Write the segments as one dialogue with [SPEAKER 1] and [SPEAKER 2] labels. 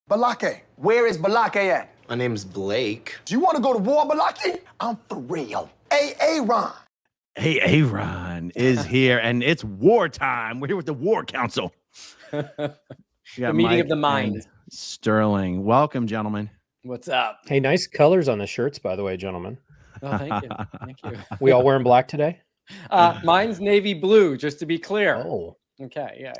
[SPEAKER 1] Balake. Where is Balake at?
[SPEAKER 2] My name's Blake.
[SPEAKER 1] Do you want to go to war, Balake? I'm for real. Hey, Aaron.
[SPEAKER 3] Hey, Aaron is here, and it's wartime. We're here with the War Council.
[SPEAKER 4] The meeting of the mind.
[SPEAKER 3] Sterling. Welcome, gentlemen.
[SPEAKER 4] What's up?
[SPEAKER 5] Hey, nice colors on the shirts, by the way, gentlemen.
[SPEAKER 4] Oh, thank you. Thank you.
[SPEAKER 5] We all wearing black today?
[SPEAKER 4] Mine's navy blue, just to be clear.
[SPEAKER 5] Oh.
[SPEAKER 4] Okay, yeah.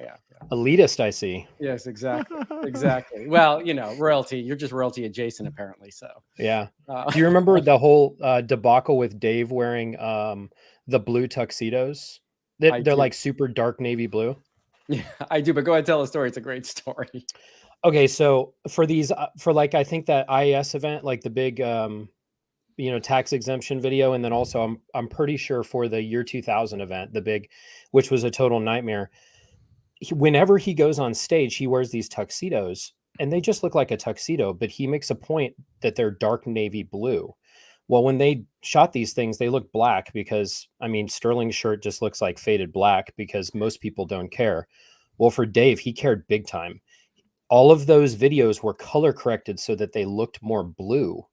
[SPEAKER 5] Elitist, I see.
[SPEAKER 4] Yes, exactly. Exactly. Well, you know, royalty. You're just royalty adjacent, apparently. So
[SPEAKER 5] yeah. Do you remember the whole debacle with Dave wearing the blue tuxedos? They're like super dark navy blue.
[SPEAKER 4] Yeah, I do. But go ahead, tell the story. It's a great story.
[SPEAKER 5] Okay, so for these, I think that IES event, like the big, tax exemption video, and then also I'm pretty sure for the year 2000 event, the big, which was a total nightmare. Whenever he goes on stage, he wears these tuxedos, and they just look like a tuxedo. But he makes a point that they're dark navy blue. Well, when they shot these things, they look black because, I mean, Sterling's shirt just looks like faded black because most people don't care. Well, for Dave, he cared big time. All of those videos were color corrected so that they looked more blue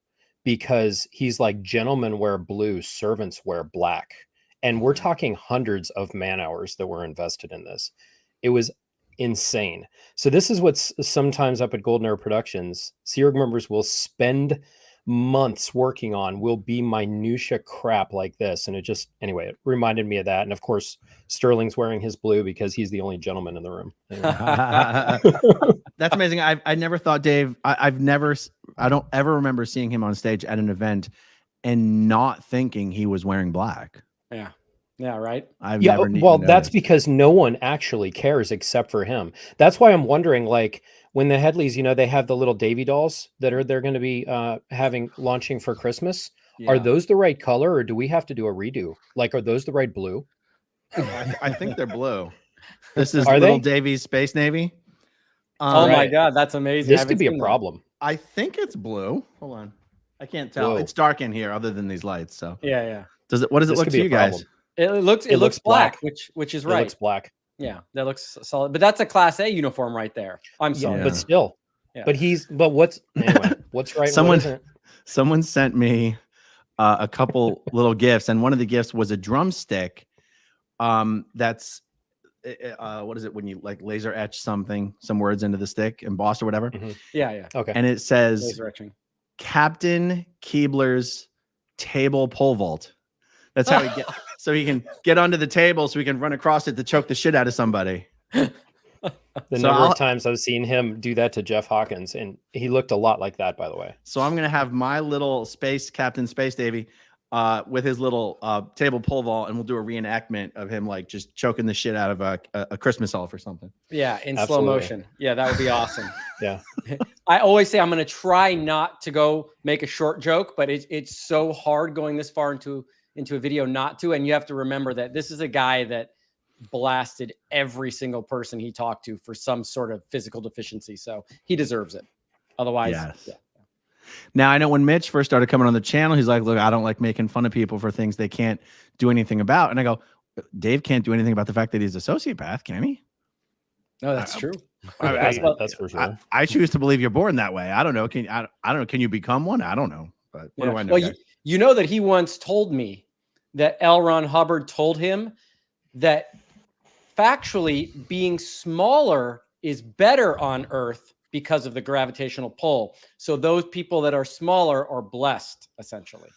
[SPEAKER 5] because he's like, gentlemen wear blue, servants wear black. And we're talking hundreds of man hours that were invested in this. It was insane. So this is what's sometimes up at Golden Era Productions. Sea Org members will spend months working on will be minutia crap like this. And it reminded me of that. And of course, Sterling's wearing his blue because he's the only gentleman in the room. Anyway.
[SPEAKER 3] That's amazing. I never thought Dave, I don't ever remember seeing him on stage at an event and not thinking he was wearing black.
[SPEAKER 4] Yeah. Yeah, right.
[SPEAKER 5] That's because no one actually cares except for him. That's why I'm wondering, like, when the Headleys, they have the little Davy dolls that they're going to be launching for Christmas. Yeah. Are those the right color, or do we have to do a redo? Like, are those the right blue?
[SPEAKER 3] I think they're blue. This is little Davy's Space Navy.
[SPEAKER 4] Oh my God, that's amazing.
[SPEAKER 5] This could be a problem.
[SPEAKER 3] I think it's blue. Hold on, I can't tell. Whoa. It's dark in here, other than these lights. So
[SPEAKER 4] yeah.
[SPEAKER 3] What does it look to you guys?
[SPEAKER 4] It looks black, which is right.
[SPEAKER 5] It looks black.
[SPEAKER 4] Yeah, that looks solid. But that's a Class A uniform right there. I'm sorry,
[SPEAKER 5] but still. Yeah. But what's right?
[SPEAKER 3] Someone sent me a couple little gifts, and one of the gifts was a drumstick. That's what is it when you like laser etch some words into the stick, embossed or whatever?
[SPEAKER 4] Mm-hmm. Yeah.
[SPEAKER 3] Okay. And it says Captain Keebler's table pole vault. That's how he so he can get onto the table so he can run across it to choke the shit out of somebody.
[SPEAKER 5] The number of times I've seen him do that to Jeff Hawkins, and he looked a lot like that, by the way.
[SPEAKER 3] So I'm going to have my little Captain Space Davy with his little table pole vault, and we'll do a reenactment of him like just choking the shit out of a Christmas elf or something.
[SPEAKER 4] Yeah, in slow motion. Yeah, that would be awesome.
[SPEAKER 5] Yeah.
[SPEAKER 4] I always say I'm going to try not to go make a short joke, but it's so hard going this far into a video not to. And you have to remember that this is a guy that blasted every single person he talked to for some sort of physical deficiency. So he deserves it. Otherwise,
[SPEAKER 3] yes. Yeah. Now, I know when Mitch first started coming on the channel, he's like, look, I don't like making fun of people for things they can't do anything about. And I go, Dave can't do anything about the fact that he's a sociopath, can he?
[SPEAKER 4] No, that's true.
[SPEAKER 5] That's for sure.
[SPEAKER 3] I choose to believe you're born that way. I don't know. I don't know. Can you become one? I don't know. But what do I know?
[SPEAKER 4] Well, you know that he once told me that L. Ron Hubbard told him that factually being smaller is better on Earth because of the gravitational pull. So those people that are smaller are blessed, essentially.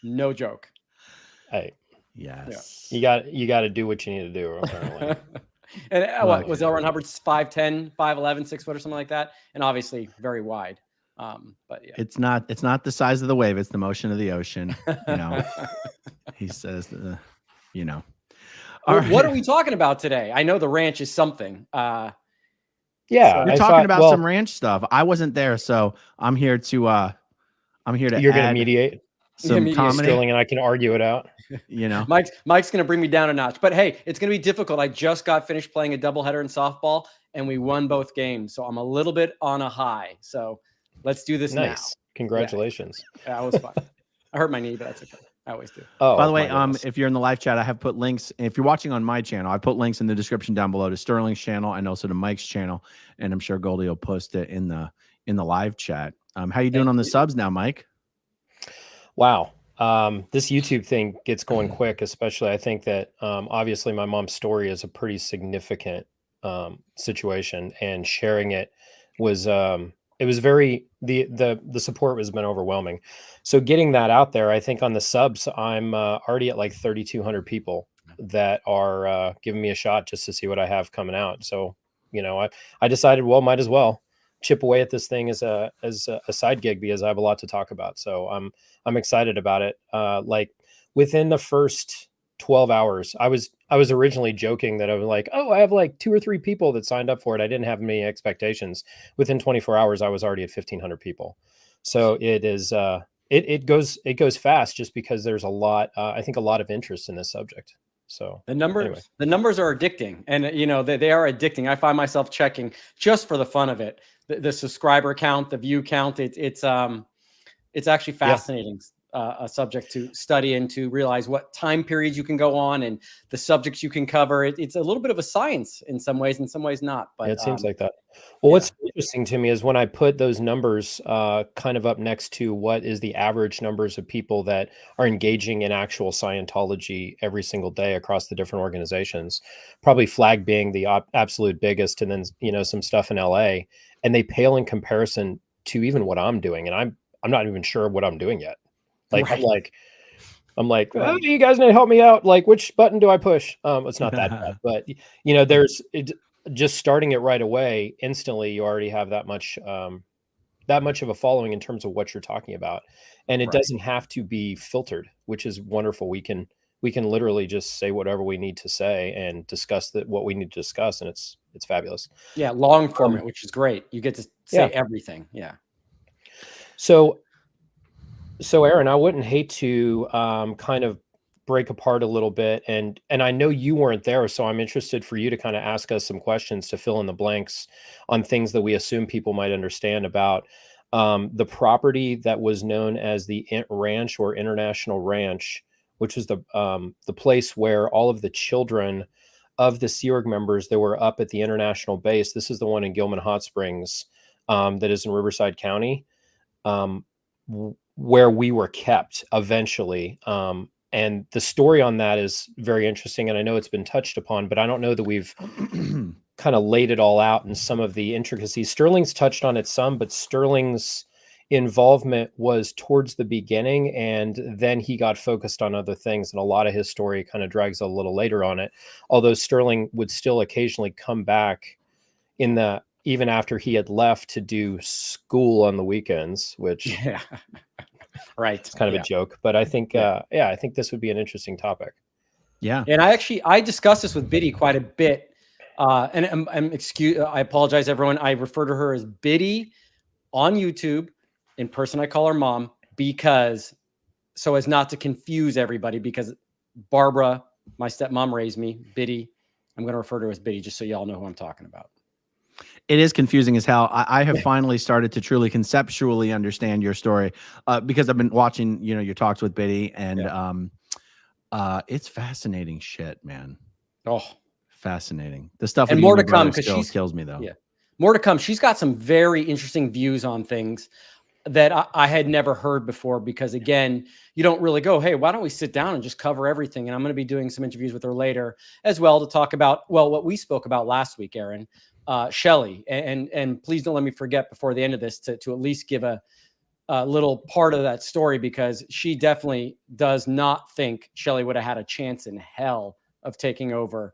[SPEAKER 4] No joke.
[SPEAKER 5] Hey,
[SPEAKER 3] yes.
[SPEAKER 5] Yeah. You got to do what you need to do, apparently.
[SPEAKER 4] And what was L. Ron Hubbard's 5'10", 5'11", 6 foot or something like that? And obviously very wide. But yeah,
[SPEAKER 3] it's not the size of the wave, it's the motion of the ocean. He says,
[SPEAKER 4] Well, what are we talking about today? I know the ranch is something.
[SPEAKER 3] You're talking about some ranch stuff. I wasn't there, so I'm here to You're going
[SPEAKER 5] to mediate
[SPEAKER 3] some comedy.
[SPEAKER 5] Sterling and I can argue it out.
[SPEAKER 4] Mike's going to bring me down a notch, but hey, it's going to be difficult. I just got finished playing a doubleheader in softball, and we won both games, so I'm a little bit on a high. So let's do this now.
[SPEAKER 5] Congratulations.
[SPEAKER 4] Yeah, that was fun. I hurt my knee, but that's okay. I always do.
[SPEAKER 5] Oh,
[SPEAKER 3] By the way,
[SPEAKER 5] my goodness.
[SPEAKER 3] if you're in the live chat, I have put links. If you're watching on my channel, I put links in the description down below to Sterling's channel and also to Mike's channel. And I'm sure Goldie will post it in the live chat. How you doing
[SPEAKER 4] Thank
[SPEAKER 3] on the
[SPEAKER 4] you.
[SPEAKER 3] subs now, Mike?
[SPEAKER 5] Wow. This YouTube thing gets going quick, especially I think that obviously my mom's story is a pretty significant situation, and sharing it was it was very the support has been overwhelming. So getting that out there, I think on the subs, I'm already at like 3,200 people that are giving me a shot just to see what I have coming out. So, you know, I decided, well, might as well chip away at this thing as a side gig, because I have a lot to talk about. So I'm excited about it. Like within the first 12 hours, I was originally joking that I was like, oh, I have like 2 or 3 people that signed up for it. I didn't have many expectations. Within 24 hours, I was already at 1,500 people. So it is, it goes fast, just because there's a lot, I think a lot of interest in this subject. So
[SPEAKER 4] The numbers,
[SPEAKER 5] anyway.
[SPEAKER 4] the numbers are addicting, and you know they are addicting. I find myself checking just for the fun of it, the subscriber count, the view count. It's actually fascinating, a subject to study and to realize what time periods you can go on and the subjects you can cover. It's a little bit of a science in some ways not. But
[SPEAKER 5] It seems like that. Well, what's interesting to me is when I put those numbers kind of up next to what is the average numbers of people that are engaging in actual Scientology every single day across the different organizations, probably Flag being the absolute biggest, and then, you know, some stuff in LA, and they pale in comparison to even what I'm doing. And I'm not even sure what I'm doing yet. Like,
[SPEAKER 4] Right.
[SPEAKER 5] I'm like, oh, you guys need to help me out. Like, which button do I push? It's not that bad, but you know, just starting it right away, instantly, you already have that much of a following in terms of what you're talking about. And it doesn't have to be filtered, which is wonderful. We can literally just say whatever we need to say and discuss what we need to discuss. And it's fabulous.
[SPEAKER 4] Yeah. Long format, which is great. You get to say everything. Yeah.
[SPEAKER 5] So Aaron, I wouldn't hate to kind of break apart a little bit, and I know you weren't there, so I'm interested for you to kind of ask us some questions to fill in the blanks on things that we assume people might understand about the property that was known as the Ranch, or International Ranch, which was the place where all of the children of the Sea Org members that were up at the international base. This is the one in Gilman Hot Springs that is in Riverside County. Where we were kept eventually. And the story on that is very interesting. And I know it's been touched upon, but I don't know that we've kind of laid it all out in some of the intricacies. Sterling's touched on it some, but Sterling's involvement was towards the beginning, and then he got focused on other things. And a lot of his story kind of drags a little later on it. Although Sterling would still occasionally come back even after he had left to do school on the weekends, which
[SPEAKER 4] right.
[SPEAKER 5] It's kind of a joke, but I think, I think this would be an interesting topic.
[SPEAKER 3] Yeah.
[SPEAKER 4] And I discussed this with Biddy quite a bit. And I apologize, everyone. I refer to her as Biddy on YouTube. In person, I call her Mom, so as not to confuse everybody, because Barbara, my stepmom, raised me. Biddy, I'm going to refer to her as Biddy, just so y'all know who I'm talking about.
[SPEAKER 3] It is confusing as hell. I have finally started to truly conceptually understand your story because I've been watching, you know, your talks with Biddy, and it's fascinating shit, man. Oh, fascinating. The stuff
[SPEAKER 4] and
[SPEAKER 3] with
[SPEAKER 4] more to come, because
[SPEAKER 3] still kills me though.
[SPEAKER 4] Yeah, more to come. She's got some very interesting views on things that I had never heard before, because again, you don't really go, hey, why don't we sit down and just cover everything? And I'm going to be doing some interviews with her later as well to talk about, well, what we spoke about last week, Aaron. Shelley, and please don't let me forget before the end of this to at least give a little part of that story, because she definitely does not think Shelley would have had a chance in hell of taking over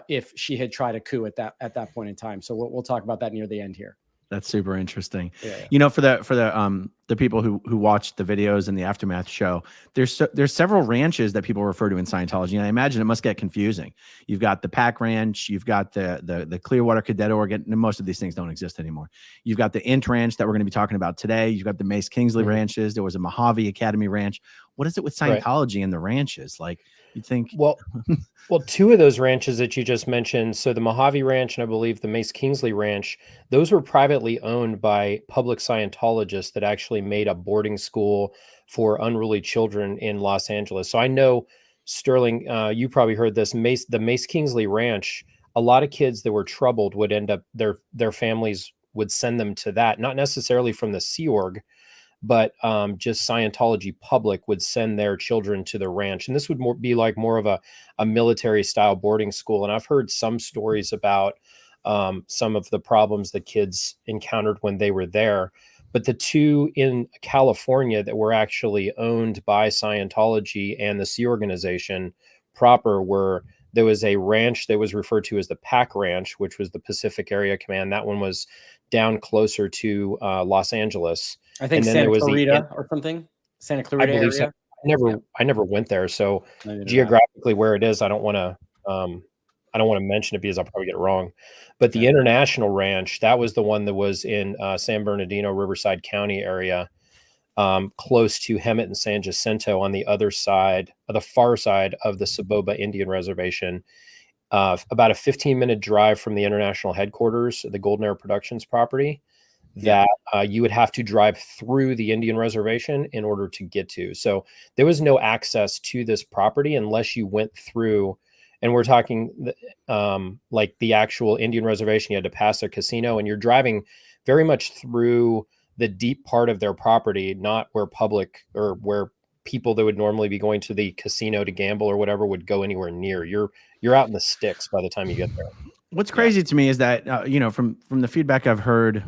[SPEAKER 4] if she had tried a coup at that point in time. So we'll talk about that near the end here.
[SPEAKER 3] That's super interesting. Yeah. You know, for the people who watch the videos and the Aftermath show, there's several ranches that people refer to in Scientology, and I imagine it must get confusing. You've got the Pack Ranch, you've got the Clearwater Cadet Oregon, and most of these things don't exist anymore. You've got the Int Ranch that we're going to be talking about today. You've got the Mace Kingsley ranches. There was a Mojave Academy Ranch. What is it with Scientology and the ranches? Like, you'd think.
[SPEAKER 5] Well, 2 of those ranches that you just mentioned, so the Mojave Ranch and I believe the Mace Kingsley Ranch, those were privately owned by public Scientologists that actually actually made a boarding school for unruly children in Los Angeles. So I know, Sterling, you probably heard this, the Mace Kingsley Ranch, a lot of kids that were troubled would end up, their families would send them to that, not necessarily from the Sea Org, but just Scientology public would send their children to the ranch. And this would be like more of a military style boarding school. And I've heard some stories about some of the problems the kids encountered when they were there. But the two in California that were actually owned by Scientology and the Sea Organization proper there was a ranch that was referred to as the Pac Ranch, which was the Pacific Area Command. That one was down closer to Los Angeles.
[SPEAKER 4] I think Santa Clarita or something. Santa Clarita
[SPEAKER 5] I believe
[SPEAKER 4] area.
[SPEAKER 5] So. I never went there. So
[SPEAKER 4] Neither
[SPEAKER 5] geographically where it is, I don't want to mention it because I'll probably get it wrong. But the International Ranch, that was the one that was in San Bernardino, Riverside County area, close to Hemet and San Jacinto on the other side, the far side of the Saboba Indian Reservation, about a 15-minute drive from the international headquarters, the Golden Era Productions property, that you would have to drive through the Indian Reservation in order to get to. So there was no access to this property unless you went through, and we're talking like the actual Indian Reservation. You had to pass a casino, and you're driving very much through the deep part of their property, not where public or where people that would normally be going to the casino to gamble or whatever would go anywhere near. You're out in the sticks by the time you get there.
[SPEAKER 3] What's crazy to me is that from the feedback I've heard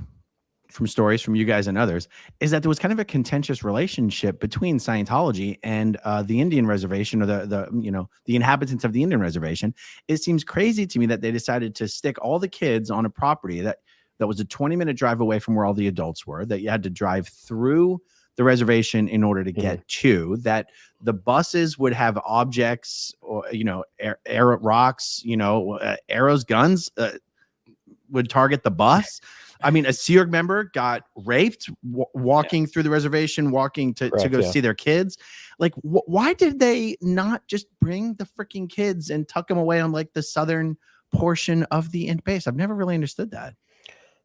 [SPEAKER 3] from stories from you guys and others, is that there was kind of a contentious relationship between Scientology and the Indian reservation, or the inhabitants of the Indian reservation. It seems crazy to me that they decided to stick all the kids on a property that was a 20-minute drive away from where all the adults were, that you had to drive through the reservation in order to get to, that the buses would have objects, or arrow rocks, arrows, guns would target the bus. I mean, a Sea Org member got raped walking through the reservation, walking to go see their kids. Like, why did they not just bring the freaking kids and tuck them away on like the southern portion of the int base? I've never really understood that.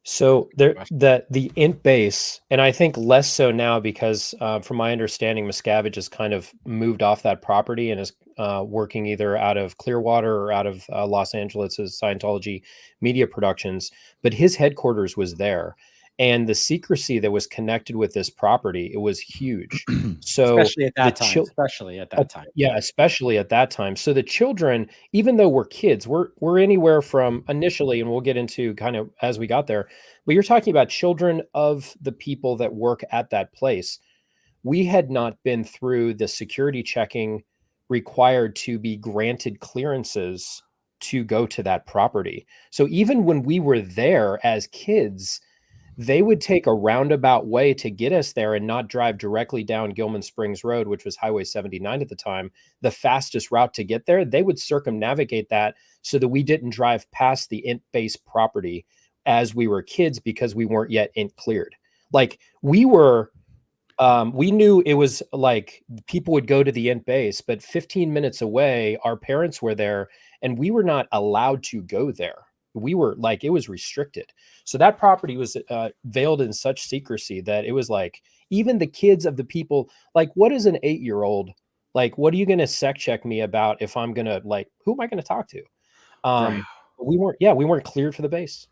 [SPEAKER 5] So the int base, and I think less so now because from my understanding, Miscavige has kind of moved off that property and is working either out of Clearwater or out of Los Angeles as Scientology Media Productions. But his headquarters was there. And the secrecy that was connected with this property, it was huge. So
[SPEAKER 4] especially at that time.
[SPEAKER 5] Yeah, especially at that time. So the children, even though we're kids, we're anywhere from initially, and we'll get into kind of as we got there, but you're talking about children of the people that work at that place. We had not been through the security checking required to be granted clearances to go to that property. So even when we were there as kids, they would take a roundabout way to get us there and not drive directly down Gilman Springs Road, which was Highway 79 at the time, the fastest route to get there. They would circumnavigate that so that we didn't drive past the int base property as we were kids because we weren't yet int cleared. Like we knew it was like people would go to the int base, but 15 minutes away, our parents were there and we were not allowed to go there. We were like, it was restricted. So that property was veiled in such secrecy that it was like, even the kids of the people, like, what is an 8-year-old? Like, what are you going to sec check me about if I'm going to, like, who am I going to talk to? We weren't cleared for the base.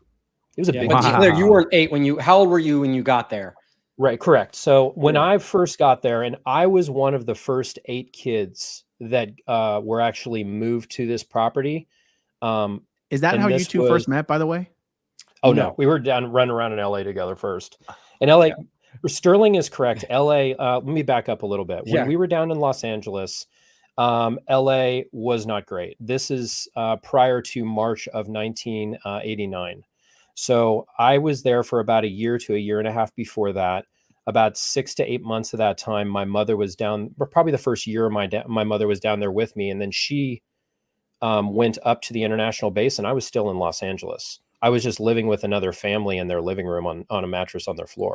[SPEAKER 5] It was a big
[SPEAKER 4] deal. Clear, you weren't 8 how old were you when you got there?
[SPEAKER 5] Right. Correct. So when I first got there, and I was one of the first 8 kids that were actually moved to this property.
[SPEAKER 3] Is that how you two first met, by the way?
[SPEAKER 5] Oh, no. We were running around in LA together first. In LA, Sterling is correct. LA, let me back up a little bit. When we were down in Los Angeles, LA was not great. This is prior to March of 1989. So I was there for about a year to a year and a half before that. About 6 to 8 months of that time, my mother was down, probably the first year my mother was down there with me. And then she went up to the international base, and I was still in Los Angeles. I was just living with another family in their living room on a mattress on their floor.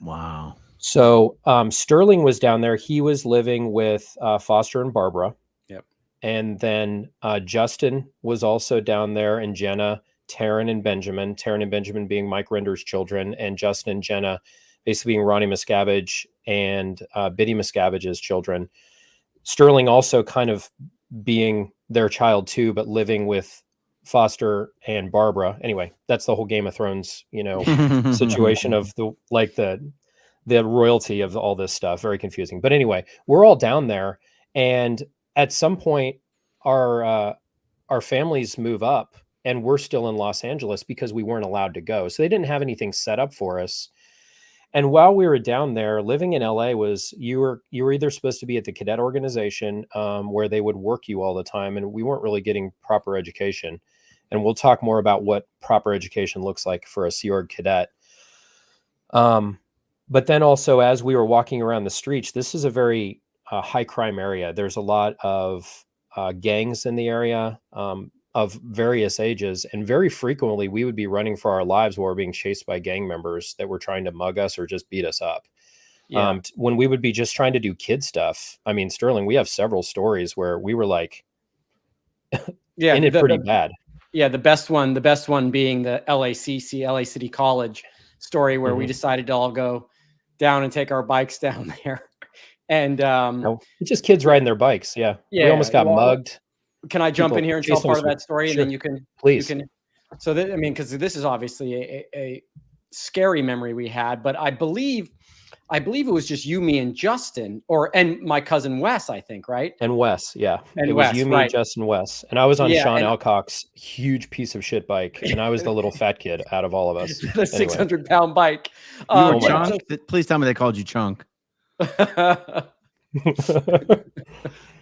[SPEAKER 3] Wow.
[SPEAKER 5] So Sterling was down there. He was living with Foster and Barbara.
[SPEAKER 4] Yep.
[SPEAKER 5] And then Justin was also down there, and Jenna, Taryn and Benjamin being Mike Render's children, and Justin and Jenna basically being Ronnie Miscavige and Biddy Miscavige's children. Sterling also kind of being their child too, but living with Foster and Barbara. Anyway, that's the whole Game of Thrones, situation of the royalty of all this stuff. Very confusing. But anyway, we're all down there, and at some point our families move up, and we're still in Los Angeles because we weren't allowed to go. So they didn't have anything set up for us. And while we were down there, living in LA was you were either supposed to be at the cadet organization, where they would work you all the time, and we weren't really getting proper education. And we'll talk more about what proper education looks like for a Sea Org cadet. But then also, as we were walking around the streets, this is a very high crime area. There's a lot of gangs in the area, of various ages, and very frequently we would be running for our lives while we're being chased by gang members that were trying to mug us or just beat us up. When we would be just trying to do kid stuff. I mean, Sterling, we have several stories where we were like in it pretty bad.
[SPEAKER 4] Yeah, the best one being the LACC, LA City College story, where we decided to all go down and take our bikes down there. And
[SPEAKER 5] it's just kids riding their bikes. Yeah. We almost got mugged.
[SPEAKER 4] Can I jump in here and tell part of that story?
[SPEAKER 5] Sure.
[SPEAKER 4] And then you can,
[SPEAKER 5] please.
[SPEAKER 4] So because this is obviously a scary memory we had, but I believe it was just you, me, and Justin, and my cousin Wes, I think, right?
[SPEAKER 5] And Wes, yeah.
[SPEAKER 4] And
[SPEAKER 5] it
[SPEAKER 4] Wes,
[SPEAKER 5] was you, me,
[SPEAKER 4] right.
[SPEAKER 5] Justin, Wes. And I was on Sean Alcock's huge piece of shit bike, and I was the little fat kid out of all of us.
[SPEAKER 4] The 600-pound bike.
[SPEAKER 3] You were Chunk? Please tell me they called you Chunk.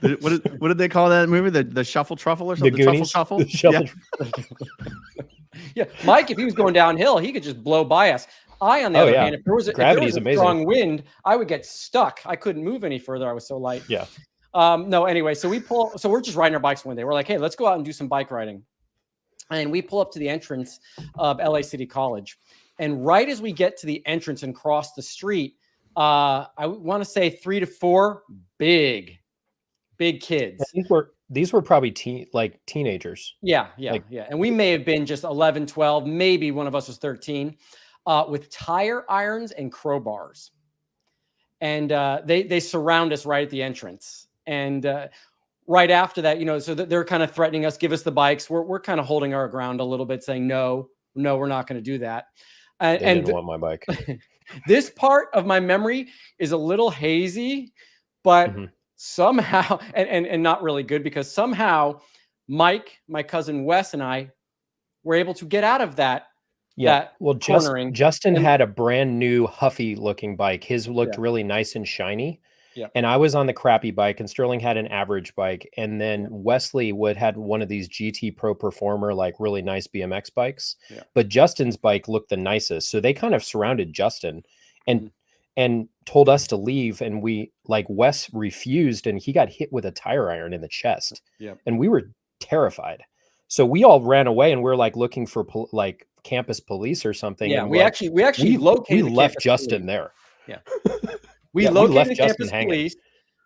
[SPEAKER 3] What did they call that movie? The Shuffle Truffle or something?
[SPEAKER 5] The Goonies?
[SPEAKER 3] Truffle Shuffle?
[SPEAKER 4] Yeah. Mike, if he was going downhill, he could just blow by us. On the other hand, if there was a strong wind, I would get stuck. I couldn't move any further. I was so light.
[SPEAKER 5] Yeah.
[SPEAKER 4] No, anyway, so we're just riding our bikes one day. We're like, hey, let's go out and do some bike riding. And we pull up to the entrance of LA City College. And right as we get to the entrance and cross the street, I want to say 3 to 4 big kids.
[SPEAKER 5] I think these were probably teenagers.
[SPEAKER 4] Yeah. And we may have been just 11, 12, maybe one of us was 13, with tire irons and crowbars. And they surround us right at the entrance. And right after that, so they're kind of threatening us, give us the bikes. We're kind of holding our ground a little bit, saying, no, we're not going to do that.
[SPEAKER 5] They didn't want my bike.
[SPEAKER 4] This part of my memory is a little hazy, but somehow, and not really good, because somehow Mike, my cousin Wes, and I were able to get out of that.
[SPEAKER 5] Yeah. Well, Justin had a brand new Huffy looking bike. His looked really nice and shiny. Yeah. And I was on the crappy bike, and Sterling had an average bike. And then Wesley had one of these GT Pro Performer, like really nice BMX bikes. Yeah. But Justin's bike looked the nicest. So they kind of surrounded Justin and told us to leave. And Wes refused, and he got hit with a tire iron in the chest. Yeah. And we were terrified. So we all ran away, and we're looking for campus police or something.
[SPEAKER 4] Yeah, we located.
[SPEAKER 5] We left Justin there.
[SPEAKER 4] Yeah. We located the campus police.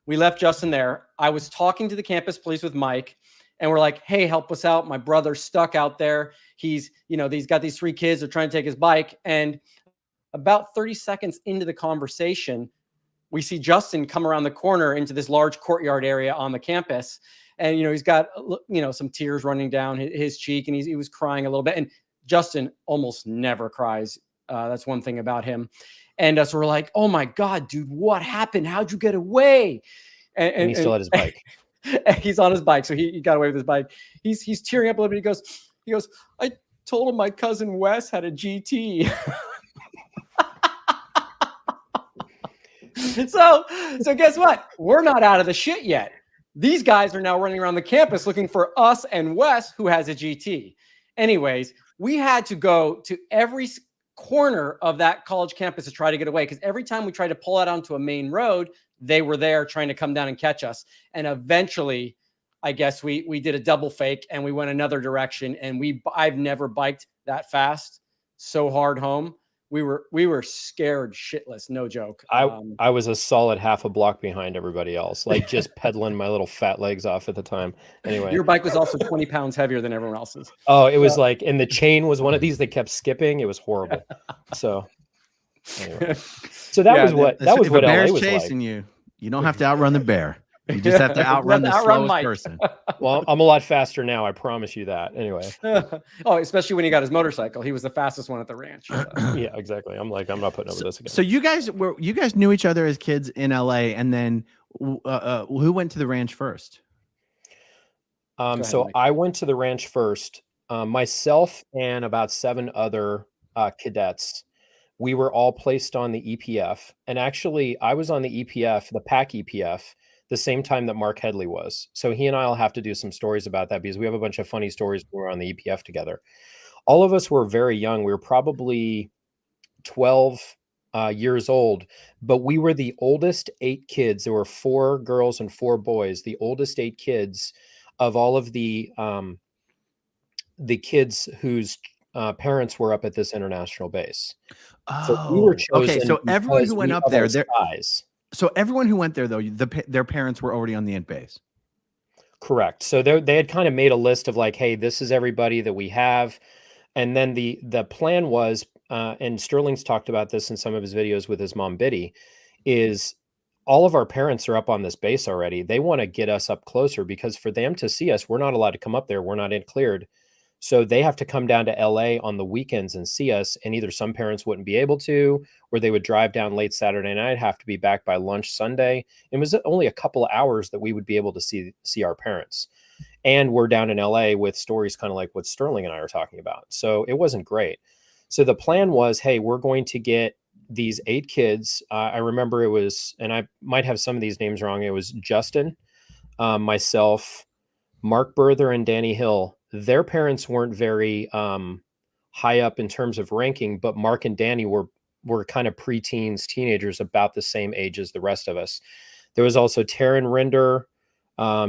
[SPEAKER 4] We left Justin there. I was talking to the campus police with Mike, and we're like, hey, help us out. My brother's stuck out there. He's got these 3 kids. They're trying to take his bike. And about 30 seconds into the conversation, we see Justin come around the corner into this large courtyard area on the campus. And, he's got, some tears running down his cheek, and he was crying a little bit. And Justin almost never cries. That's one thing about him. And so we're like, oh my God, dude, what happened? How'd you get away? And
[SPEAKER 5] he still had his bike.
[SPEAKER 4] He's on his bike. So he got away with his bike. He's tearing up a little bit. He goes, I told him my cousin Wes had a GT. So guess what? We're not out of the shit yet. These guys are now running around the campus looking for us and Wes, who has a GT. Anyways, we had to go to every corner of that college campus to try to get away, because every time we tried to pull out onto a main road, they were there trying to come down and catch us. And eventually, I guess we did a double fake and we went another direction. And I've never biked that fast so hard home. We were scared shitless, no joke.
[SPEAKER 5] I was a solid half a block behind everybody else, just pedaling my little fat legs off at the time. Anyway,
[SPEAKER 4] your bike was also 20 pounds heavier than everyone else's.
[SPEAKER 5] Oh, it was and the chain was one of these that kept skipping. It was horrible. So Anyway, so that was what
[SPEAKER 3] If a
[SPEAKER 5] LA
[SPEAKER 3] bear's
[SPEAKER 5] was
[SPEAKER 3] chasing
[SPEAKER 5] like.
[SPEAKER 3] you don't have to outrun the bear. You just have to outrun the
[SPEAKER 4] outrun
[SPEAKER 3] slowest
[SPEAKER 4] Mike.
[SPEAKER 3] person.
[SPEAKER 5] Well, I'm a lot faster now. I promise you that. Anyway.
[SPEAKER 4] Oh, especially when he got his motorcycle. He was the fastest one at the ranch. So.
[SPEAKER 5] Yeah, exactly. I'm like, I'm not putting up with this again.
[SPEAKER 3] So you guys knew each other as kids in LA, and then who went to the ranch first?
[SPEAKER 5] So
[SPEAKER 4] Mike.
[SPEAKER 5] I went to the ranch first. Myself and about 7 other cadets. We were all placed on the EPF, and actually, I was on the EPF, the PAC EPF, the same time that Mark Headley was. So he and I will have to do some stories about that because we have a bunch of funny stories when we were on the EPF together. All of us were very young. We were probably 12 years old, but we were the oldest 8 kids. There were 4 girls and 4 boys, the oldest 8 kids of all of the kids whose parents were up at this international base. So we were chosen.
[SPEAKER 3] Okay. So everyone who went up there, so everyone who went there though, their parents were already on the int base.
[SPEAKER 5] Correct. So they had kind of made a list of like, hey, this is everybody that we have, and then the plan was, and Sterling's talked about this in some of his videos with his mom Biddy, is all of our parents are up on this base already. They want to get us up closer because for them to see us, we're not allowed to come up there. We're not in cleared. So they have to come down to LA on the weekends and see us. And either some parents wouldn't be able to, or they would drive down late Saturday night, have to be back by lunch Sunday. It was only a couple of hours that we would be able to see our parents. And we're down in LA with stories kind of like what Sterling and I are talking about. So it wasn't great. So the plan was, hey, we're going to get these 8 kids. I remember it was, and I might have some of these names wrong. It was Justin, myself, Mark Berther, and Danny Hill. Their parents weren't very high up in terms of ranking, but Mark and Danny were kind of preteens, teenagers, about the same age as the rest of us. There was also Taryn Rinder,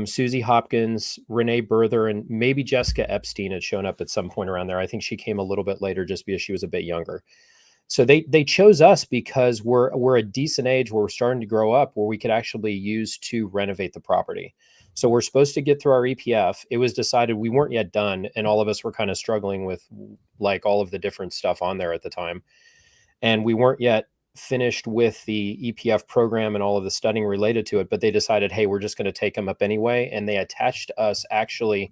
[SPEAKER 5] Susie Hopkins, Renee Berther, and maybe Jessica Epstein had shown up at some point around there. I think she came a little bit later just because she was a bit younger. So they chose us because we're a decent age where we're starting to grow up, where we could actually use to renovate the property. So we're supposed to get through our EPF. It was decided we weren't yet done, and all of us were kind of struggling with like all of the different stuff on there at the time. And we weren't yet finished with the EPF program and all of the studying related to it, but they decided, hey, we're just going to take them up anyway. And they attached us actually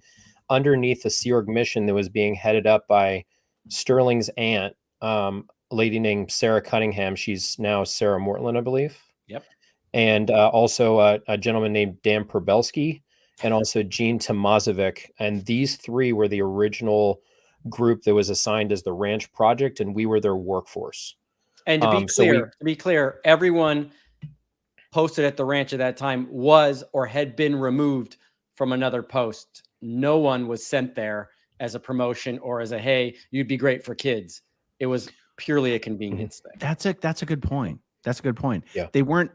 [SPEAKER 5] underneath the Sea Org mission that was being headed up by Sterling's aunt, a lady named Sarah Cunningham. She's now Sarah Mortland, I believe.
[SPEAKER 4] Yep.
[SPEAKER 5] And also a gentleman named Dan Probelski, and also Gene Tomazovic. And these 3 were the original group that was assigned as the ranch project, and we were their workforce.
[SPEAKER 4] And to be clear, everyone posted at the ranch at that time was or had been removed from another post. No one was sent there as a promotion or as a, hey, you'd be great for kids. It was purely a convenience thing.
[SPEAKER 3] That's a good point. That's a good point.
[SPEAKER 5] Yeah.
[SPEAKER 3] They weren't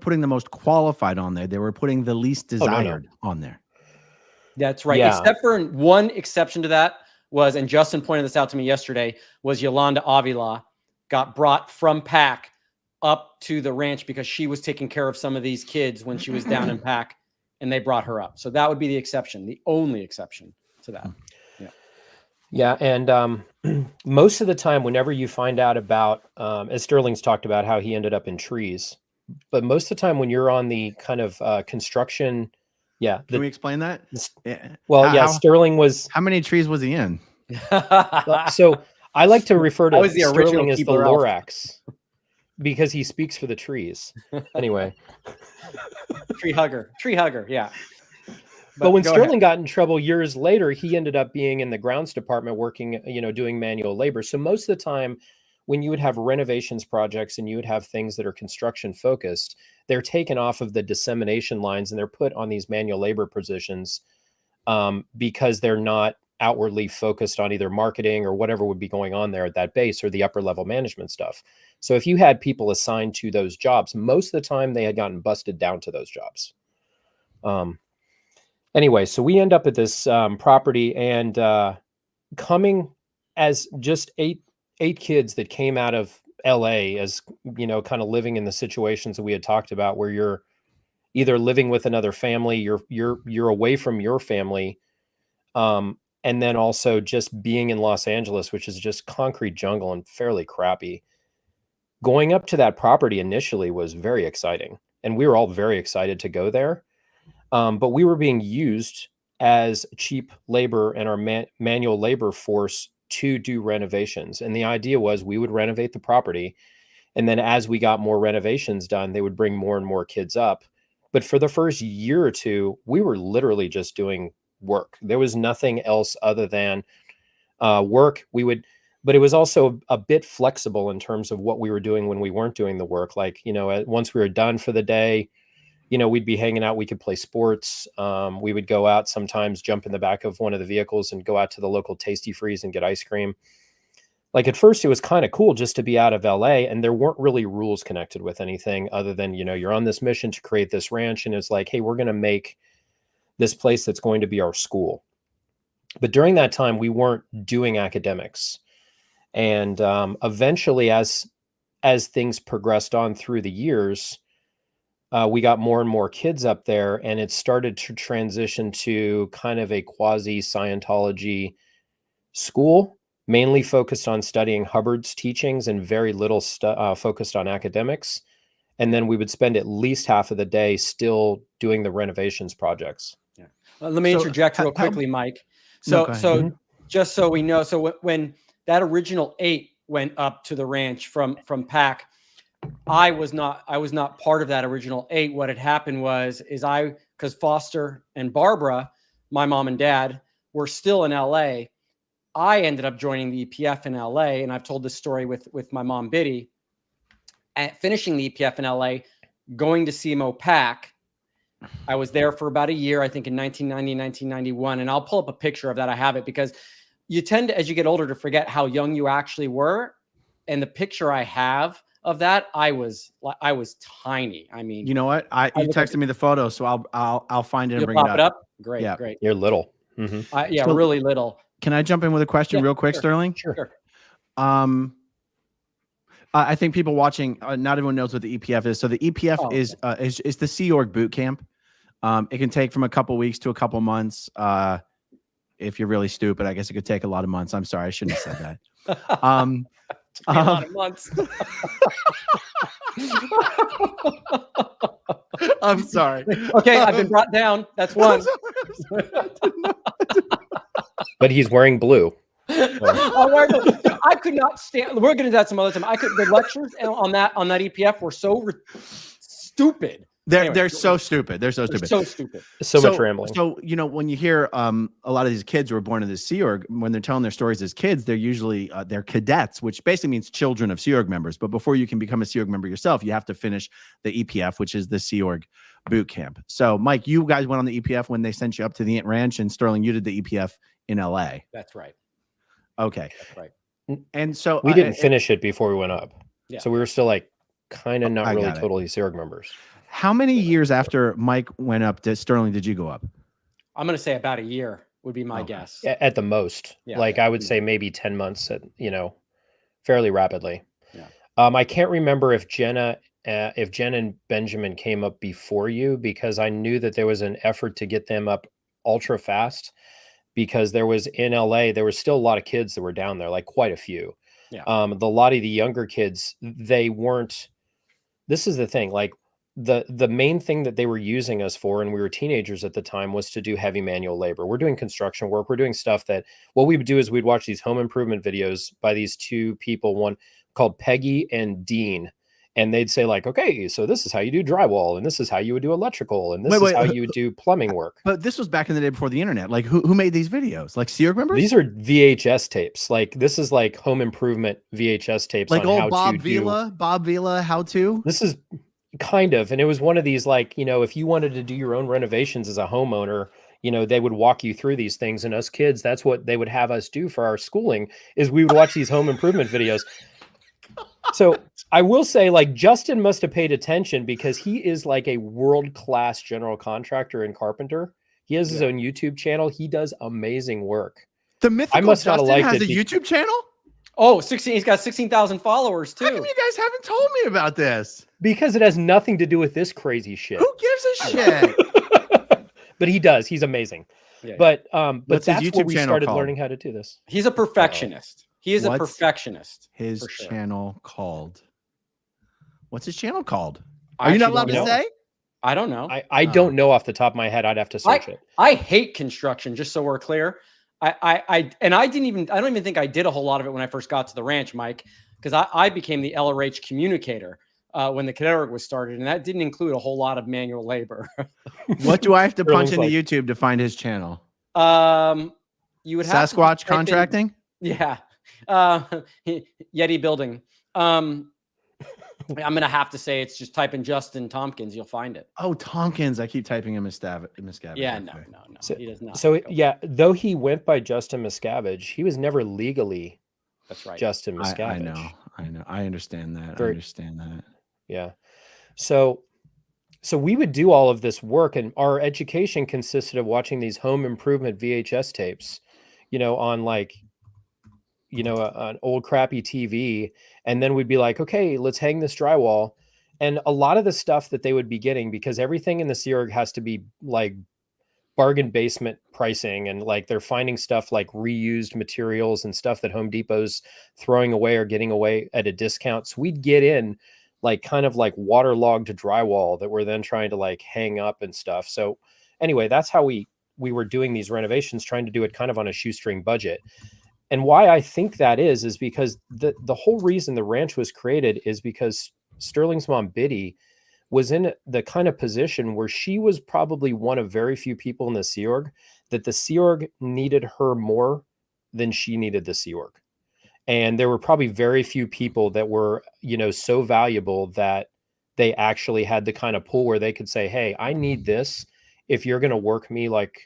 [SPEAKER 3] putting the most qualified on there. They were putting the least desired on there.
[SPEAKER 4] That's right.
[SPEAKER 5] Yeah.
[SPEAKER 4] Except for one exception to that was, and Justin pointed this out to me yesterday, was Yolanda Avila got brought from PAC up to the ranch because she was taking care of some of these kids when she was down in PAC, and they brought her up. So that would be the exception, the only exception to that.
[SPEAKER 5] Yeah. And most of the time, whenever you find out about, as Sterling's talked about how he ended up in trees, but most of the time when you're on the kind of construction. Yeah.
[SPEAKER 3] Can we explain that?
[SPEAKER 5] Well, Sterling was.
[SPEAKER 3] How many trees was he in?
[SPEAKER 5] So I like to refer to
[SPEAKER 4] Sterling
[SPEAKER 5] as the Lorax because he speaks for the trees. Anyway.
[SPEAKER 4] Tree hugger. Yeah.
[SPEAKER 5] But when Sterling got in trouble years later, he ended up being in the grounds department working, doing manual labor. So most of the time when you would have renovations projects and you would have things that are construction focused, they're taken off of the dissemination lines and they're put on these manual labor positions because they're not outwardly focused on either marketing or whatever would be going on there at that base or the upper level management stuff. So if you had people assigned to those jobs, most of the time they had gotten busted down to those jobs. Anyway, so we end up at this property and coming as just eight kids that came out of LA as, kind of living in the situations that we had talked about where you're either living with another family, you're away from your family, and then also just being in Los Angeles, which is just concrete jungle and fairly crappy. going up to that property initially was very exciting, and we were all very excited to go there. But we were being used as cheap labor and our manual labor force to do renovations. And the idea was we would renovate the property, and then as we got more renovations done, they would bring more and more kids up. But for the first year or two, we were literally just doing work. There was nothing else other than work. But it was also a bit flexible in terms of what we were doing when we weren't doing the work. Like, once we were done for the day, we'd be hanging out. We could play sports. We would go out sometimes, jump in the back of one of the vehicles and go out to the local Tasty Freeze and get ice cream. Like, at first it was kind of cool just to be out of LA, and there weren't really rules connected with anything other than, you're on this mission to create this ranch. And it's like, hey, we're going to make this place that's going to be our school. But during that time, we weren't doing academics. And eventually, as things progressed on through the years, we got more and more kids up there, and it started to transition to kind of a quasi Scientology school, mainly focused on studying Hubbard's teachings and very little focused on academics. And then we would spend at least half of the day still doing the renovations projects.
[SPEAKER 4] Yeah. Let me interject real quickly, Mike. So just so we know, so when that original 8 went up to the ranch from PAC, I was not part of that original 8. What had happened was because Foster and Barbara, my mom and dad, were still in LA. I ended up joining the EPF in LA, and I've told this story with my mom Biddy. At finishing the EPF in LA, going to CMO PAC, I was there for about a year, I think in 1990, 1991, and I'll pull up a picture of that. I have it because you tend to, as you get older, to forget how young you actually were. And the picture I have of that, I was tiny. I mean,
[SPEAKER 3] you know what? You texted me the photo, so I'll find it and bring it
[SPEAKER 4] up. Great, yeah. Great.
[SPEAKER 5] You're little.
[SPEAKER 4] Mm-hmm. So, really little.
[SPEAKER 3] Can I jump in with a question real quick, Sterling?
[SPEAKER 4] Sure.
[SPEAKER 3] I think people watching, not everyone knows what the EPF is. So the EPF is the Sea Org boot camp. It can take from a couple weeks to a couple months. If you're really stupid, I guess it could take a lot of months. I'm sorry, I shouldn't have said that.
[SPEAKER 4] A lot of months.
[SPEAKER 3] I'm sorry.
[SPEAKER 4] Okay, I've been brought down. That's one.
[SPEAKER 5] But he's wearing blue.
[SPEAKER 4] I could not stand. We're going to do that some other time. The lectures on that EPF were so stupid.
[SPEAKER 3] They're so stupid. They're so stupid.
[SPEAKER 4] So stupid.
[SPEAKER 5] So much rambling.
[SPEAKER 3] So, when you hear a lot of these kids who were born in the Sea Org, when they're telling their stories as kids, they're usually they're cadets, which basically means children of Sea Org members. But before you can become a Sea Org member yourself, you have to finish the EPF, which is the Sea Org boot camp. So, Mike, you guys went on the EPF when they sent you up to the Ant Ranch, and Sterling, you did the EPF in LA.
[SPEAKER 4] That's right.
[SPEAKER 3] Okay.
[SPEAKER 4] That's right.
[SPEAKER 3] And so
[SPEAKER 5] we didn't finish it before we went up.
[SPEAKER 4] Yeah.
[SPEAKER 5] So we were still like kind of not really totally Sea Org members.
[SPEAKER 3] How many years after Mike went up, Sterling, did you go up?
[SPEAKER 4] I'm going to say about a year would be my guess.
[SPEAKER 5] At the most. Yeah. Like I would say maybe 10 months fairly rapidly.
[SPEAKER 4] Yeah.
[SPEAKER 5] I can't remember if Jen and Benjamin came up before you, because I knew that there was an effort to get them up ultra fast, because there was in LA, there was still a lot of kids that were down there, like quite a few.
[SPEAKER 4] Yeah.
[SPEAKER 5] A lot of the younger kids, they weren't, this is the thing, like the main thing that they were using us for, and we were teenagers at the time, was to do heavy manual labor. We're doing construction work. We're doing stuff that what we would do is we'd watch these home improvement videos by these two people, one called Peggy and Dean. And they'd say like, okay, so this is how you do drywall, and this is how you would do electrical, and this is how you would do plumbing work.
[SPEAKER 3] But this was back in the day before the internet. Like who made these videos? Like Sea Org members?
[SPEAKER 5] These are VHS tapes. Like this is like home improvement VHS tapes.
[SPEAKER 3] Like
[SPEAKER 5] on
[SPEAKER 3] old
[SPEAKER 5] how
[SPEAKER 3] Bob Vila, how to?
[SPEAKER 5] This is kind of, and it was one of these, like, if you wanted to do your own renovations as a homeowner, they would walk you through these things. And us kids, that's what they would have us do for our schooling, is we would watch these home improvement videos. So I will say, like, Justin must have paid attention, because he is like a world-class general contractor and carpenter. He has his own YouTube channel. He does amazing work.
[SPEAKER 3] The mythical Justin has a YouTube channel?
[SPEAKER 4] Oh, 16. He's got 16,000 followers too.
[SPEAKER 3] How come you guys haven't told me about this?
[SPEAKER 5] Because it has nothing to do with this crazy shit.
[SPEAKER 3] Who gives a shit?
[SPEAKER 5] But he does. He's amazing.
[SPEAKER 4] Yeah.
[SPEAKER 5] But
[SPEAKER 3] What's
[SPEAKER 5] that's
[SPEAKER 3] his YouTube
[SPEAKER 5] where we
[SPEAKER 3] channel
[SPEAKER 5] started
[SPEAKER 3] called?
[SPEAKER 5] learning how to do this.
[SPEAKER 4] He's a perfectionist. He is a perfectionist.
[SPEAKER 3] His channel called. What's his channel called?
[SPEAKER 4] I
[SPEAKER 3] Are you not
[SPEAKER 4] actually
[SPEAKER 3] allowed
[SPEAKER 4] don't
[SPEAKER 3] to
[SPEAKER 4] know.
[SPEAKER 3] say?
[SPEAKER 4] I don't know.
[SPEAKER 5] I don't know off the top of my head. I'd have to search it.
[SPEAKER 4] I hate construction, just so we're clear. I don't even think I did a whole lot of it when I first got to the ranch, Mike, because I became the LRH communicator when the Connecticut was started, and that didn't include a whole lot of manual labor.
[SPEAKER 3] What do I have to punch
[SPEAKER 5] Sterling's
[SPEAKER 3] into YouTube to find his channel?
[SPEAKER 4] You would have to
[SPEAKER 3] Sasquatch
[SPEAKER 4] just type in-
[SPEAKER 3] contracting?
[SPEAKER 4] yeah. Yeti building. I'm gonna have to say it's just type in Justin Tompkins, you'll find it.
[SPEAKER 3] Oh, Tompkins. I keep typing in Miscavige.
[SPEAKER 4] Yeah,
[SPEAKER 3] Okay.
[SPEAKER 4] no.
[SPEAKER 5] So,
[SPEAKER 4] He does not.
[SPEAKER 5] so yeah, though he went by Justin Miscavige, he was never legally
[SPEAKER 4] That's right.
[SPEAKER 5] Justin Miscavige.
[SPEAKER 3] I know. I understand that.
[SPEAKER 5] Very-
[SPEAKER 3] I understand that.
[SPEAKER 5] Yeah. So we would do all of this work, and our education consisted of watching these home improvement VHS tapes, on like, an old crappy TV. And then we'd be like, okay, let's hang this drywall. And a lot of the stuff that they would be getting, because everything in the Sea Org has to be like bargain basement pricing, and like they're finding stuff like reused materials and stuff that Home Depot's throwing away or getting away at a discount. So we'd get in like kind of like waterlogged drywall that we're then trying to like hang up and stuff. So anyway, that's how we were doing these renovations, trying to do it kind of on a shoestring budget. And why I think that is because the whole reason the ranch was created is because Sterling's mom, Biddy, was in the kind of position where she was probably one of very few people in the Sea Org that the Sea Org needed her more than she needed the Sea Org. And there were probably very few people that were, so valuable that they actually had the kind of pull where they could say, hey, I need this. If you're going to work me like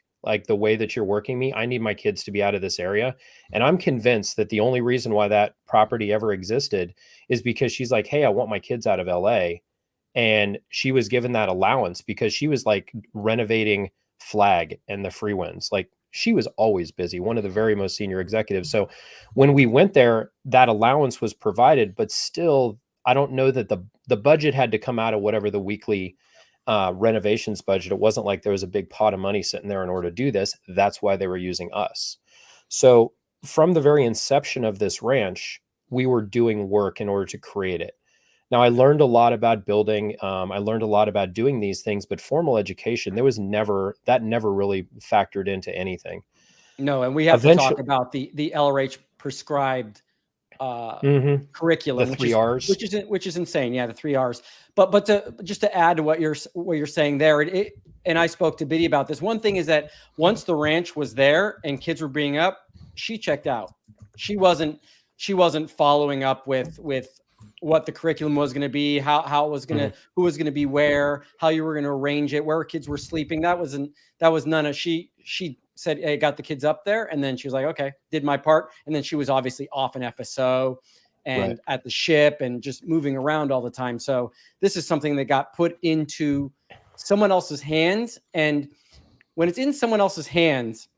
[SPEAKER 5] the way that you're working me, I need my kids to be out of this area. And I'm convinced that the only reason why that property ever existed is because she's like, hey, I want my kids out of LA. And she was given that allowance because she was like renovating Flag and the Free Winds. Like she was always busy, one of the very most senior executives. So when we went there, that allowance was provided, but still, I don't know that the budget had to come out of whatever the weekly renovations budget. It wasn't like there was a big pot of money sitting there in order to do this. That's why they were using us. So from the very inception of this ranch, we were doing work in order to create it. Now I learned a lot about building. I learned a lot about doing these things, but formal education, never really factored into anything.
[SPEAKER 4] No, and we have to talk about the LRH prescribed curriculum,
[SPEAKER 5] the 3 R's,
[SPEAKER 4] which is insane. Yeah, the 3 R's. But to add to what you're saying there, and I spoke to Biddy about this. One thing is that once the ranch was there and kids were being up, she checked out. She wasn't following up with what the curriculum was going to be, how it was going to, who was going to be where, how you were going to arrange it, where kids were sleeping. That was none of. She said, hey, got the kids up there. And then she was like, okay, did my part. And then she was obviously off in FSO and at the ship and just moving around all the time. So this is something that got put into someone else's hands. And when it's in someone else's hands,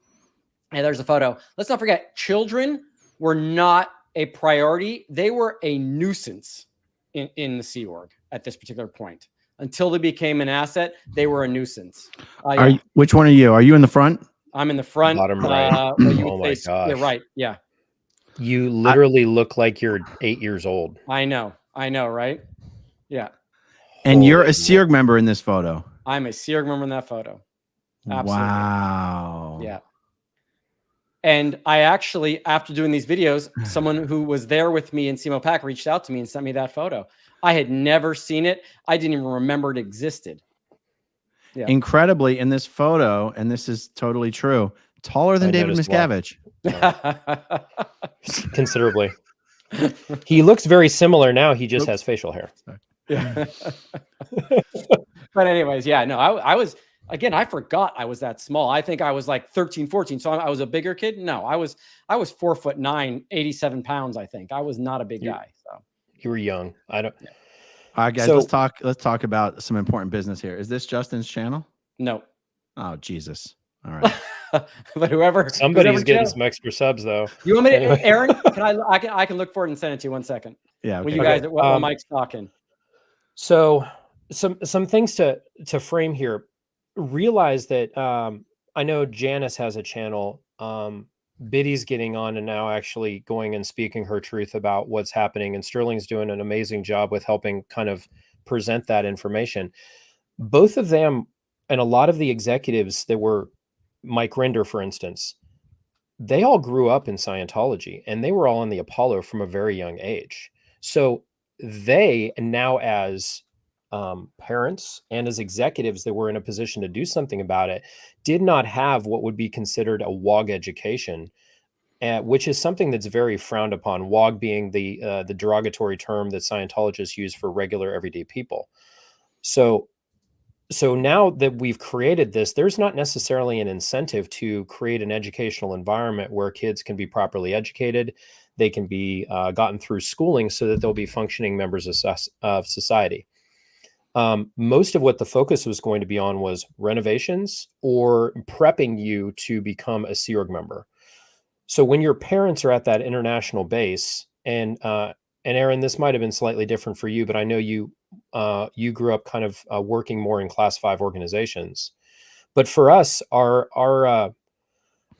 [SPEAKER 4] and there's a photo, let's not forget, children were not a priority. They were a nuisance in the Sea Org at this particular point. Until they became an asset, they were a nuisance.
[SPEAKER 3] Which one are you? Are you in the front?
[SPEAKER 4] I'm in the front.
[SPEAKER 5] Bottom right.
[SPEAKER 4] Oh
[SPEAKER 5] my gosh.
[SPEAKER 4] Yeah, right. Yeah.
[SPEAKER 5] You literally look like you're 8 years old.
[SPEAKER 4] I know, right? Yeah.
[SPEAKER 3] And you're a Sea Org member in this photo.
[SPEAKER 4] I'm a Sea Org member in that photo. Absolutely.
[SPEAKER 3] Wow.
[SPEAKER 4] Yeah. And I actually, after doing these videos, someone who was there with me in CMO Pack reached out to me and sent me that photo. I had never seen it. I didn't even remember it existed. Yeah.
[SPEAKER 3] Incredibly, in this photo, and this is totally true, taller than David Miscavige.
[SPEAKER 5] Considerably. He looks very similar now. He just has facial hair.
[SPEAKER 4] Yeah. But anyways, yeah, no, I was, again, I forgot I was that small. I think I was like 13, 14. So I was a bigger kid. No, I was 4'9", 87 pounds. I think I was not a big guy. So
[SPEAKER 5] you were young. I don't. Yeah.
[SPEAKER 3] All right, guys, let's talk about some important business here. Is this Justin's channel?
[SPEAKER 4] No.
[SPEAKER 3] Oh, Jesus. All right.
[SPEAKER 4] But
[SPEAKER 5] somebody's getting some extra subs though.
[SPEAKER 4] You want me to, Aaron? I can look for it and send it to you 1 second.
[SPEAKER 3] Yeah. Okay.
[SPEAKER 4] When you guys, while Mike's talking.
[SPEAKER 5] So some things to frame here. Realize that I know Janice has a channel. Biddy's getting on and now actually going and speaking her truth about what's happening. And Sterling's doing an amazing job with helping kind of present that information. Both of them and a lot of the executives that were Mike Rinder, for instance, they all grew up in Scientology and they were all on the Apollo from a very young age. So they now, as parents and as executives that were in a position to do something about it, did not have what would be considered a WOG education, which is something that's very frowned upon. WOG being the derogatory term that Scientologists use for regular everyday people. So now that we've created this, there's not necessarily an incentive to create an educational environment where kids can be properly educated. They can be gotten through schooling so that they'll be functioning members of society. Most of what the focus was going to be on was renovations or prepping you to become a Sea Org member. So when your parents are at that international base, and Aaron, this might have been slightly different for you, but I know you grew up kind of working more in Class 5 organizations. But for us, our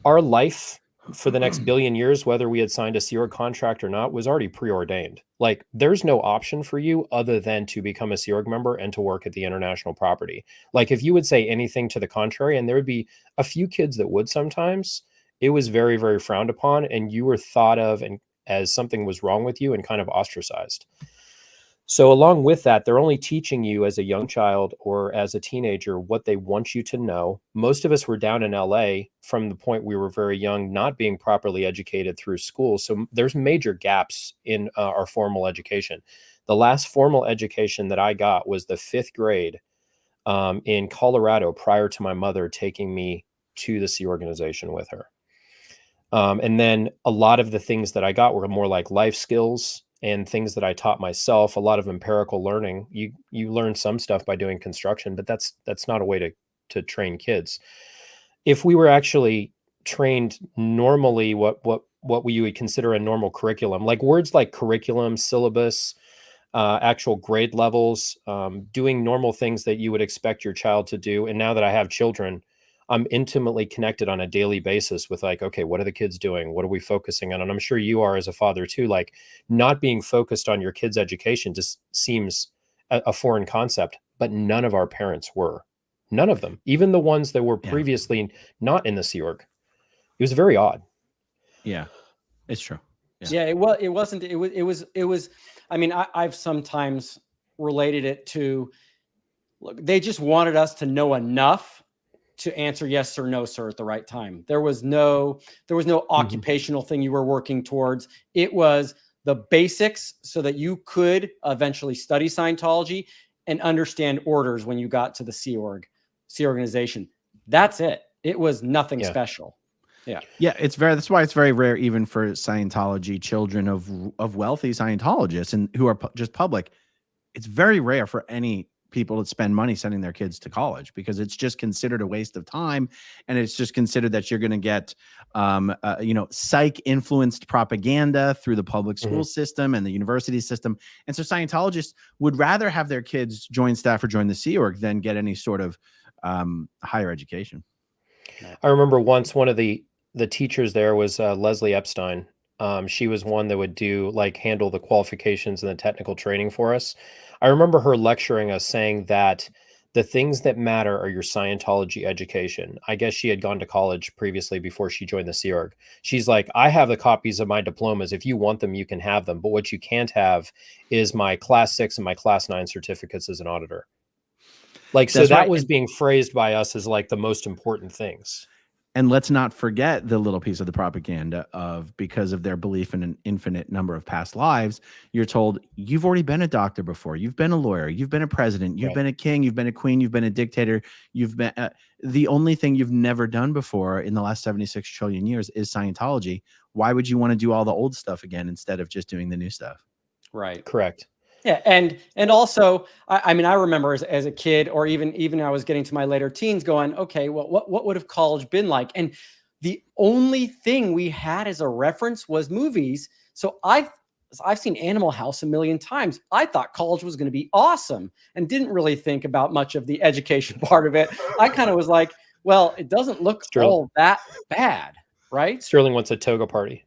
[SPEAKER 5] life for the next billion years, whether we had signed a Sea Org contract or not, was already preordained. Like, there's no option for you other than to become a Sea Org member and to work at the international property. Like, if you would say anything to the contrary, and there would be a few kids that would sometimes, it was very, very frowned upon, and you were thought of and as something was wrong with you and kind of ostracized. So along with that, they're only teaching you as a young child or as a teenager what they want you to know. Most of us were down in LA from the point we were very young, not being properly educated through school. So there's major gaps in our formal education. The last formal education that I got was the 5th grade in Colorado, prior to my mother taking me to the Sea Organization with her. And then a lot of the things that I got were more like life skills and things that I taught myself, a lot of empirical learning. You learn some stuff by doing construction, but that's not a way to train kids. If we were actually trained normally, what we would consider a normal curriculum, like words like curriculum, syllabus, actual grade levels, doing normal things that you would expect your child to do. And now that I have children, I'm intimately connected on a daily basis with, like, okay, what are the kids doing? What are we focusing on? And I'm sure you are as a father too. Like, not being focused on your kids' education just seems a foreign concept, but none of our parents were. None of them, even the ones that were previously not in the Sea Org. It was very odd.
[SPEAKER 3] Yeah, it's true.
[SPEAKER 4] Yeah, it was. I mean, I've sometimes related it to, look, they just wanted us to know enough to answer yes or no, sir, at the right time. There was no occupational thing you were working towards. It was the basics so that you could eventually study Scientology and understand orders when you got to the Sea Organization. That's it. It was nothing special. Yeah.
[SPEAKER 3] Yeah. That's why it's very rare, even for Scientology children of wealthy Scientologists and who are just public. It's very rare for any people to spend money sending their kids to college, because it's just considered a waste of time. And it's just considered that you're going to get, psych influenced propaganda through the public school system and the university system. And so Scientologists would rather have their kids join staff or join the Sea Org than get any sort of higher education.
[SPEAKER 5] I remember once one of the teachers there was Leslie Epstein. She was one that would handle the qualifications and the technical training for us. I remember her lecturing us, saying that the things that matter are your Scientology education. I guess she had gone to college previously before she joined the Sea Org. She's like, I have the copies of my diplomas. If you want them, you can have them. But what you can't have is my Class 6 and my Class 9 certificates as an auditor. So that was being phrased by us as like the most important things.
[SPEAKER 3] And let's not forget the little piece of the propaganda of, because of their belief in an infinite number of past lives, you're told you've already been a doctor before. You've been a lawyer. You've been a president. You've been a king. You've been a queen. You've been a dictator. You've been the only thing you've never done before in the last 76 trillion years is Scientology. Why would you want to do all the old stuff again instead of just doing the new stuff?
[SPEAKER 5] Right. Correct.
[SPEAKER 4] Yeah. And also, I mean, I remember as a kid, or even I was getting to my later teens, going, okay, well, what would have college been like? And the only thing we had as a reference was movies. So I've seen Animal House a million times. I thought college was going to be awesome and didn't really think about much of the education part of it. I kind of was like, well, it doesn't look all that bad, right?
[SPEAKER 5] Sterling wants a toga party.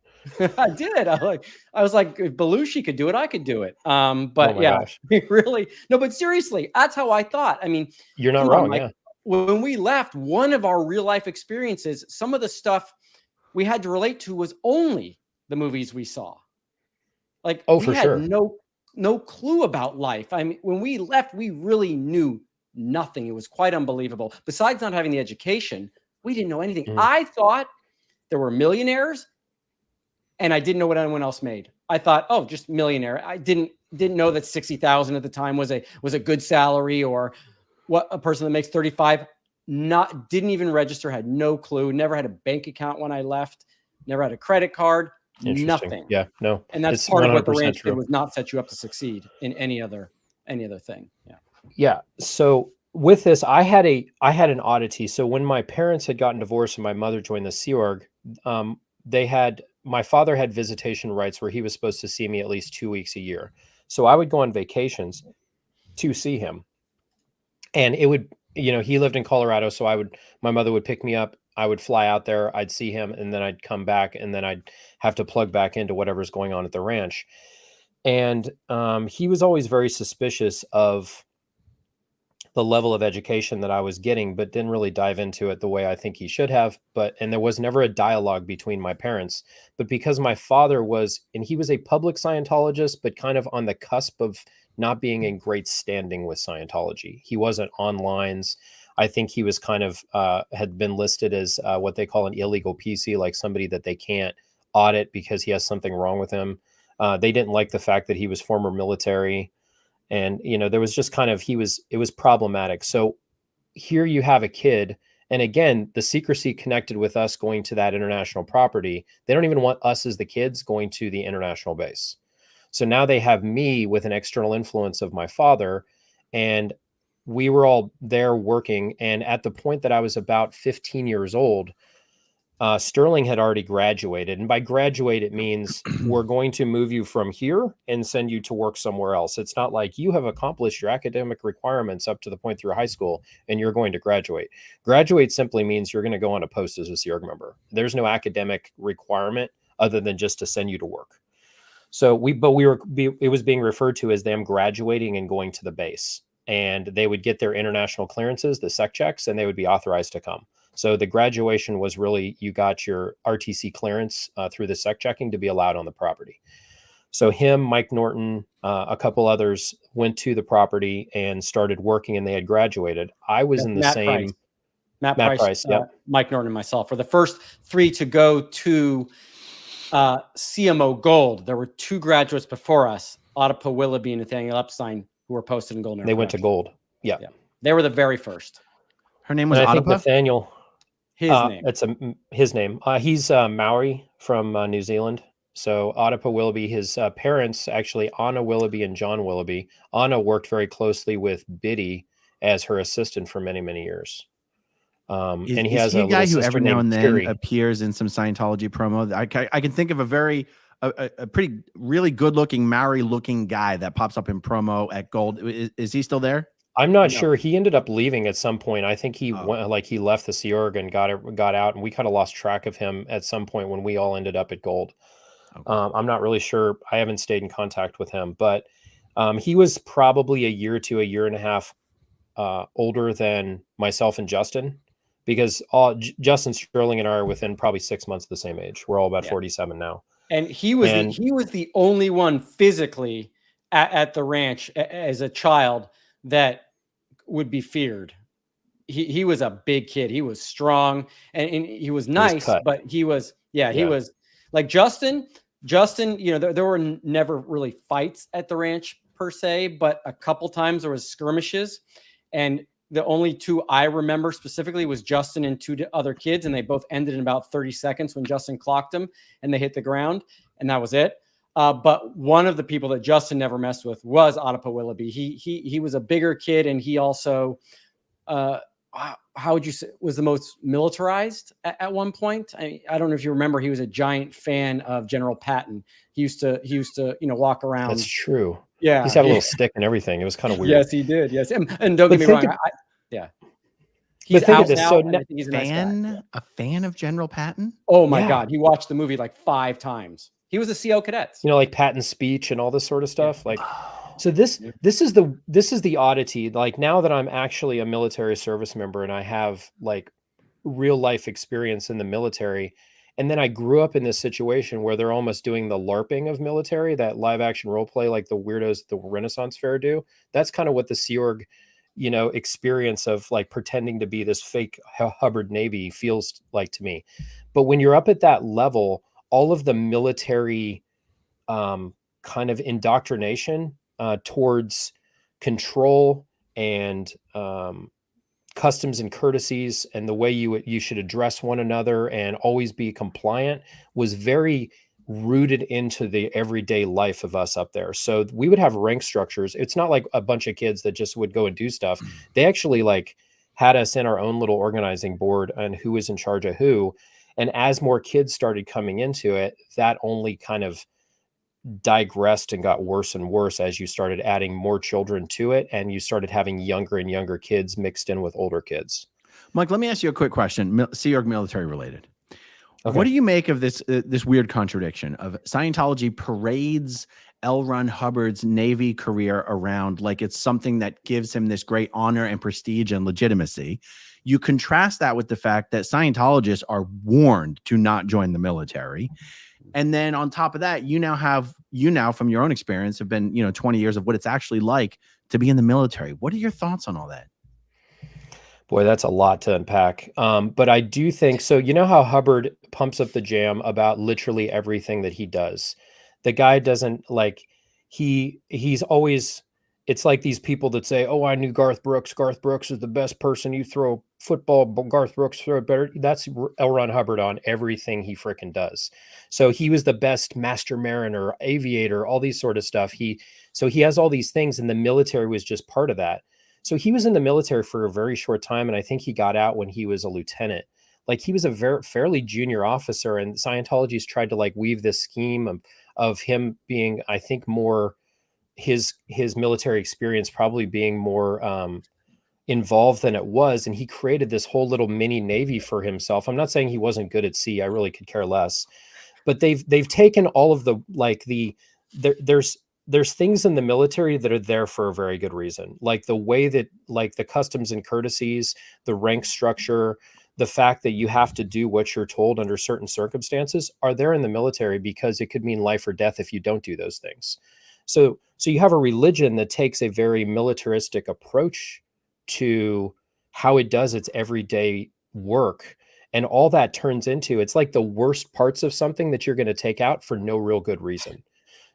[SPEAKER 4] I did. I was like, if Belushi could do it, I could do it. But
[SPEAKER 5] Oh my
[SPEAKER 4] yeah,
[SPEAKER 5] gosh.
[SPEAKER 4] really, no, but seriously, that's how I thought. I mean,
[SPEAKER 5] You're not
[SPEAKER 4] come on,
[SPEAKER 5] wrong.
[SPEAKER 4] Mike.
[SPEAKER 5] Yeah.
[SPEAKER 4] When we left, one of our real life experiences, some of the stuff we had to relate to was only the movies we saw. Like,
[SPEAKER 5] Oh,
[SPEAKER 4] we
[SPEAKER 5] for
[SPEAKER 4] had
[SPEAKER 5] sure.
[SPEAKER 4] no clue about life. I mean, when we left, we really knew nothing. It was quite unbelievable. Besides not having the education, we didn't know anything.
[SPEAKER 5] Mhm.
[SPEAKER 4] I thought there were millionaires, and I didn't know what anyone else made. I thought, oh, just millionaire. I didn't know that 60,000 at the time was a good salary, or what a person that makes 35 didn't even register, had no clue, never had a bank account when I left, never had a credit card,
[SPEAKER 5] Interesting.
[SPEAKER 4] nothing.
[SPEAKER 5] Yeah, no.
[SPEAKER 4] And that's
[SPEAKER 5] It's
[SPEAKER 4] part of what the
[SPEAKER 5] 100%
[SPEAKER 4] ranch
[SPEAKER 5] true.
[SPEAKER 4] did, was not set you up to succeed in any other thing. Yeah.
[SPEAKER 5] Yeah. So with this, I had an oddity. So when my parents had gotten divorced and my mother joined the Sea Org, my father had visitation rights where he was supposed to see me at least 2 weeks a year. So I would go on vacations to see him. And it would, he lived in Colorado. So my mother would pick me up. I would fly out there, I'd see him, and then I'd come back, and then I'd have to plug back into whatever's going on at the ranch. And he was always very suspicious of the level of education that I was getting, but didn't really dive into it the way I think he should have. And there was never a dialogue between my parents. But because my father he was a public Scientologist, but kind of on the cusp of not being in great standing with Scientology. He wasn't on lines. I think he was kind of had been listed as what they call an illegal PC, like somebody that they can't audit because he has something wrong with him. They didn't like the fact that he was former military. And, there was just kind of, it was problematic. So here you have a kid. And again, the secrecy connected with us going to that international property. They don't even want us as the kids going to the international base. So now they have me with an external influence of my father. And we were all there working. And at the point that I was about 15 years old, Sterling had already graduated. And by graduate, it means we're going to move you from here and send you to work somewhere else. It's not like you have accomplished your academic requirements up to the point through high school and you're going to graduate. Graduate simply means you're going to go on a post as a Sea Org member. There's no academic requirement other than just to send you to work. So it was being referred to as them graduating and going to the base. And they would get their international clearances, the sec checks, and they would be authorized to come. So the graduation was really, you got your RTC clearance through the sec checking to be allowed on the property. So him, Mike Norton, a couple others went to the property and started working, and they had graduated. I was in the same.
[SPEAKER 4] Matt Price,
[SPEAKER 5] yep.
[SPEAKER 4] Mike Norton, and myself were the first three to go to CMO Gold. There were two graduates before us, Ottapa Willoughby and Nathaniel Epstein, who were posted in Gold.
[SPEAKER 5] They went to Gold. Yeah.
[SPEAKER 4] They were the very first.
[SPEAKER 3] Her name was
[SPEAKER 5] I think
[SPEAKER 3] Ottapa?
[SPEAKER 5] Nathaniel.
[SPEAKER 4] His name.
[SPEAKER 5] It's his name. He's Maori from New Zealand. So Ottapa Willoughby, his parents, actually Anna Willoughby and John Willoughby. Anna worked very closely with Biddy as her assistant for many, many years. And he has a guy who every now and then
[SPEAKER 3] appears in some Scientology promo. I can think of a pretty really good looking Maori looking guy that pops up in promo at Gold. Is he still there?
[SPEAKER 5] I'm not sure. He ended up leaving at some point. I think he went, he left the Sea Org and got out, and we kind of lost track of him at some point when we all ended up at Gold. Okay. I'm not really sure. I haven't stayed in contact with him, but he was probably a year to a year and a half older than myself and Justin, because Justin, Sterling, and I are within probably 6 months of the same age. We're all about 47 now.
[SPEAKER 4] And he was the only one physically at the ranch as a child that would be feared. He was a big kid. He was strong and he was nice, but he was like Justin, there were never really fights at the ranch per se, but a couple times there was skirmishes, and the only two I remember specifically was Justin and two other kids, and they both ended in about 30 seconds when Justin clocked them and they hit the ground, and that was it. But one of the people that Justin never messed with was Ottapa Willoughby. He was a bigger kid, and he also, how would you say, was the most militarized at one point. I don't know if you remember, he was a giant fan of General Patton. He used to walk around.
[SPEAKER 5] That's true.
[SPEAKER 4] Yeah,
[SPEAKER 5] he used to have a little stick and everything. It was kind of weird.
[SPEAKER 4] Yes, he did. Yes, and don't get me wrong. He's
[SPEAKER 5] think of
[SPEAKER 4] out
[SPEAKER 5] this.
[SPEAKER 4] now,
[SPEAKER 5] So
[SPEAKER 4] and I think he's a nice guy.
[SPEAKER 3] A fan of General Patton?
[SPEAKER 4] Oh my
[SPEAKER 5] Yeah.
[SPEAKER 4] God, he watched the movie like 5 times. He was a CO Cadets.
[SPEAKER 5] you know, like Patton's speech and all this sort of stuff. Like,
[SPEAKER 3] Oh.
[SPEAKER 5] so this is the oddity. Like, now that I'm actually a military service member and I have like real life experience in the military, and then I grew up in this situation where they're almost doing the LARPing of military, that live action role play, like the weirdos at the Renaissance Fair do. That's kind of what the Sea Org, you know, experience of like pretending to be this fake Hubbard Navy feels like to me. But when you're up at that level, all of the military kind of indoctrination towards control and customs and courtesies and the way you should address one another and always be compliant was very rooted into the everyday life of us up there. So we would have rank structures. It's not like a bunch of kids that just would go and do stuff. They actually like had us in our own little organizing board and who was in charge of who. And as more kids started coming into it, that only kind of digressed and got worse and worse as you started adding more children to it, and you started having younger and younger kids mixed in with older kids.
[SPEAKER 3] Mike, let me ask you a quick question, Sea Org military related.
[SPEAKER 5] Okay.
[SPEAKER 3] What do you make of this this weird contradiction of Scientology parades L. Ron Hubbard's Navy career around like it's something that gives him this great honor and prestige and legitimacy? You contrast that with the fact that Scientologists are warned to not join the military. And then on top of that, you now from your own experience have been, 20 years of what it's actually like to be in the military. What are your thoughts on all that?
[SPEAKER 5] Boy, that's a lot to unpack. But I do think so. You know how Hubbard pumps up the jam about literally everything that he does. The guy doesn't like he's always, it's like these people that say, "Oh, I knew Garth Brooks. Garth Brooks is the best person. You throw football, but Garth Brooks throw it better." That's L. Ron Hubbard on everything he frickin' does. So he was the best master mariner, aviator, all these sort of stuff. So he has all these things, and the military was just part of that. So he was in the military for a very short time, and I think he got out when he was a lieutenant. Like, he was a fairly junior officer, and Scientology's tried to like weave this scheme of him being, I think, more his military experience probably being more involved than it was, and he created this whole little mini Navy for himself. I'm not saying he wasn't good at sea. I really could care less. But they've taken all of the like there's things in the military that are there for a very good reason. Like the way that like the customs and courtesies, the rank structure, the fact that you have to do what you're told under certain circumstances are there in the military because it could mean life or death if you don't do those things. So you have a religion that takes a very militaristic approach to how it does its everyday work. And all that turns into, it's like the worst parts of something that you're going to take out for no real good reason.